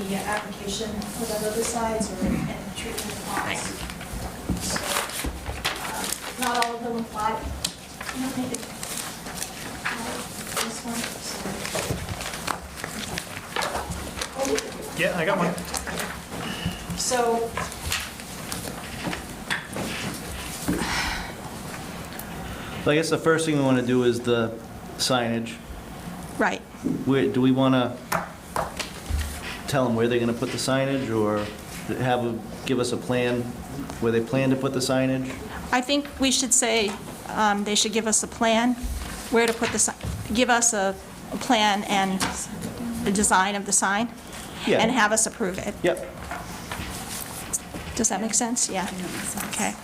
the application for the herbicides or and treatment of ponds. So, not all of them apply. You don't need to, this one, so. Yeah, I got one. So, So I guess the first thing we want to do is the signage. Right. Do we want to tell them where they're going to put the signage, or give us a plan where they plan to put the signage? I think we should say, they should give us a plan, where to put the, give us a plan and the design of the sign, Yeah. and have us approve it. Yep. Does that make sense? Yeah. Okay.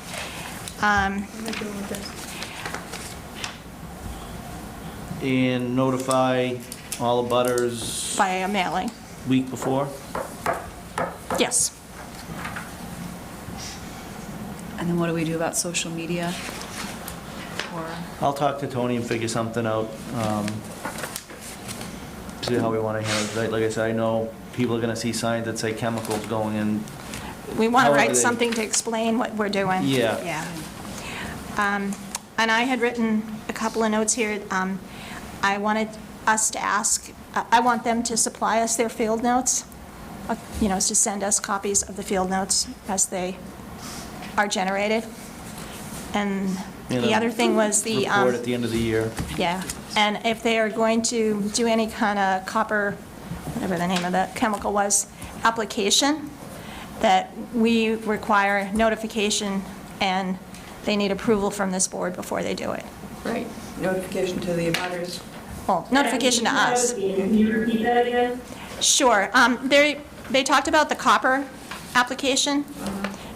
And notify all the butters By a mailing. week before? Yes. And then what do we do about social media? Or, I'll talk to Tony and figure something out. See how we want to handle it. Like I said, I know people are going to see signs that say chemicals going in. We want to However write they- something to explain what we're doing. Yeah. Yeah. And I had written a couple of notes here. I wanted us to ask, I want them to supply us their field notes to send us copies of the field notes as they are generated. And the other thing was the, Report at the end of the year. yeah, and if they are going to do any kind of copper, whatever the name of the chemical was, application, that we require notification and they need approval from this board before they do it. Right, notification to the abutters. Well, notification to us. Can you repeat that again? Sure. They talked about the copper application.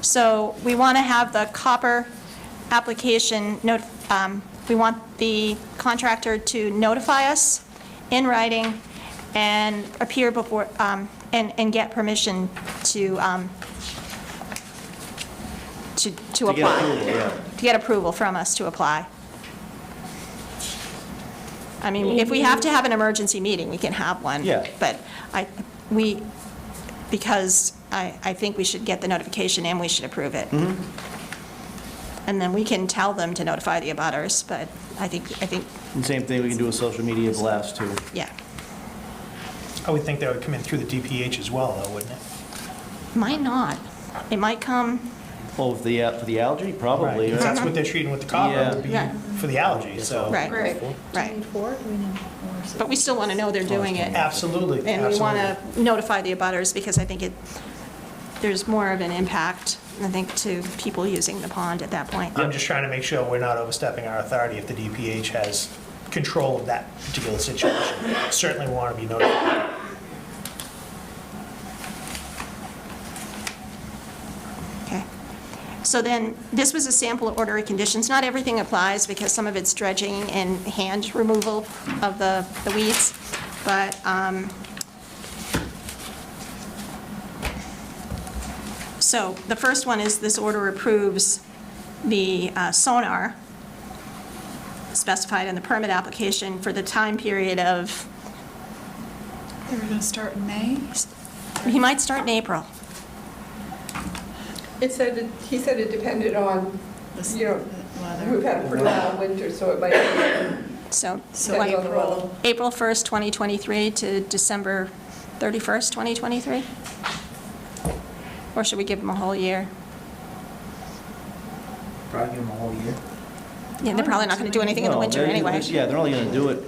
So we want to have the copper application, we want the contractor to notify us in writing and appear before, and get permission to apply. get approval, yeah. To get approval from us to apply. I mean, if we have to have an emergency meeting, we can have one. Yeah. But because I think we should get the notification and we should approve it. And then we can tell them to notify the abutters, but I think, And same thing, we can do a social media blast too. yeah. I would think that would come in through the DPH as well, though, wouldn't it? Might not. It might come, Oh, for the algae, probably. Because that's what they're treating with the copper, Yeah. would be Yeah. for the algae, so. right, right. But we still want to know they're doing it. Absolutely, And we want absolutely. to notify the abutters because I think there's more of an impact, I think, to people using the pond at that point. I'm just trying to make sure we're not overstepping our authority if the DPH has control of that particular situation. Certainly want to be notified. Okay. So then, this was a sample order of conditions. Not everything applies because some of it's dredging and hand removal of the weeds. But, so the first one is this order approves the sonar specified in the permit application for the time period of, They were gonna start in May? he might start in April. He said it depended on, we've had a pretty long winter, so it might be. So, Depends on the weather. April 1st, 2023 to December 31st, 2023? Or should we give them a whole year? Probably give them a whole year. Yeah, they're probably not going to do anything in the No, winter they're- anyway. Yeah, they're only gonna do it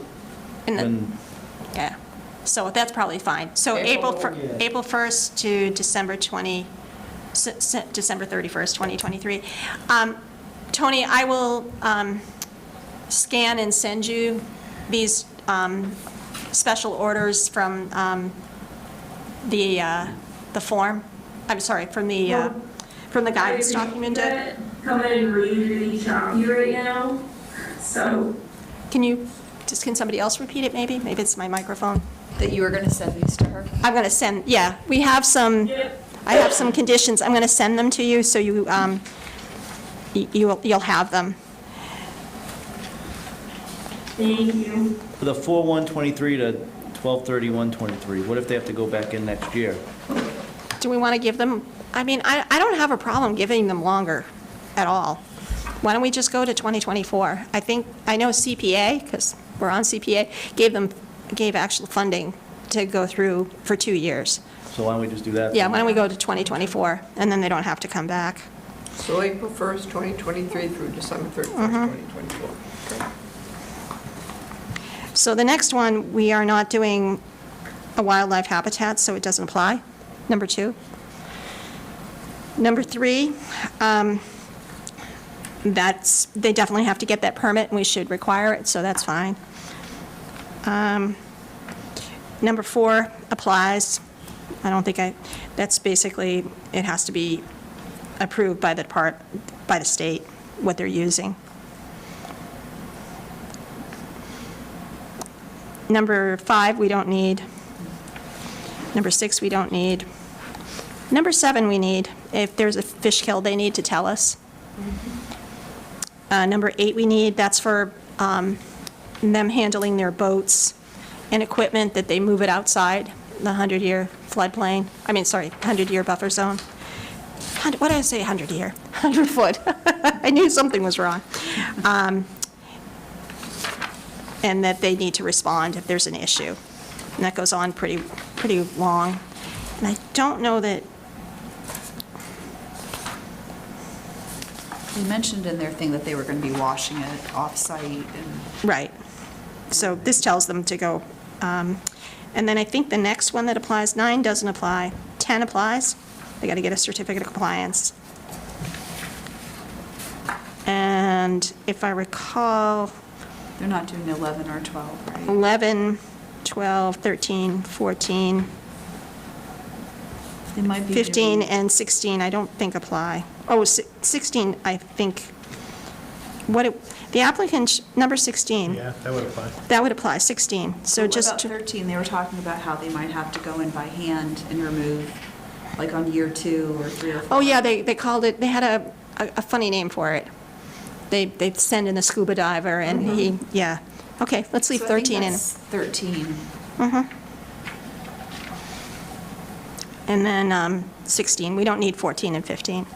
In the- when, Yeah, so that's probably fine. So April 1st to December 31st, 2023. Tony, I will scan and send you these special orders from the form, I'm sorry, from the guidance document. Come in really choppy right now, so. Can somebody else repeat it maybe? Maybe it's my microphone. That you were gonna send these to her? I'm going to send, yeah, we have some, I have some conditions. I'm going to send them to you so you'll have them. Thank you. for the 4/1/23 to 12/31/23, what if they have to go back in next year? Do we want to give them, I mean, I don't have a problem giving them longer at all. Why don't we just go to 2024? I know CPA, because we're on CPA, gave actual funding to go through for 2 years. So why don't we just do that? Yeah, why don't we go to 2024, and then they don't have to come back. So April 1st, 2023 through December 31st, 2024. Okay. So the next one, we are not doing a wildlife habitat, so it doesn't apply, number 2. Number 3, they definitely have to get that permit, and we should require it, so that's fine. Number 4 applies. I don't think that's basically, it has to be approved by the state, what they're using. Number 5, we don't need. Number 6, we don't need. Number 7, we need. If there's a fish kill, they need to tell us. Number 8, we need. That's for them handling their boats and equipment, that they move it outside the 100-year floodplain. 100-year buffer zone. What did I say, 100-year? 100-foot. I knew something was wrong. And that they need to respond if there's an issue. And that goes on pretty long. And I don't know that, They mentioned in their thing that they were going to be washing it off-site and. right. So this tells them to go. And then I think the next one that applies, 9 doesn't apply, 10 applies. They got to get a certificate of compliance. And if I recall, They're not doing 11 or 12, right? 11, 12, 13, 14, They might be 15, doing- and 16, I don't think apply. Oh, 16, I think, the applicant, number 16, Yeah, that would apply. that would apply, 16. So What just, about 13? They were talking about how they might have to go in by hand and remove, like on year 2 or 3 or 4. oh, yeah, they called it, they had a funny name for it. They send in a scuba diver, and he, yeah. Okay, let's leave So I think 13 in. that's 13. And then 16, we don't need 14 and 15.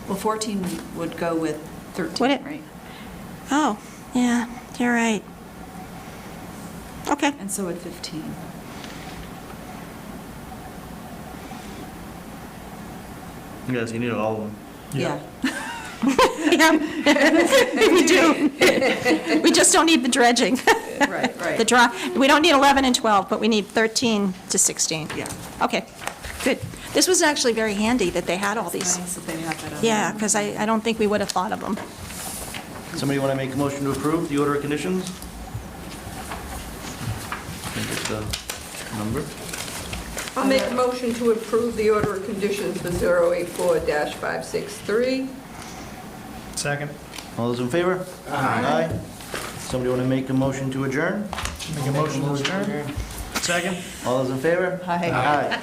Well, 14 would go with 13, Would it? right? Oh, yeah, you're right. Okay. And so would 15. Yes, you need all of them. Yeah. Yeah, we do. We just don't need the dredging. Right, right. The we don't need 11 and 12, but we need 13 to 16. Yeah. Okay, good. This was actually very handy that they had all these. Nice that they have that on. Yeah, because I don't think we would have thought of them. Somebody want to make a motion to approve the order of conditions? Can I get the number? I'll make a motion to approve the order of conditions for 084-563. Second. All those in favor? Aye. Somebody want to make a motion to adjourn? Make a motion to adjourn. Second. All those in favor? Aye. Aye.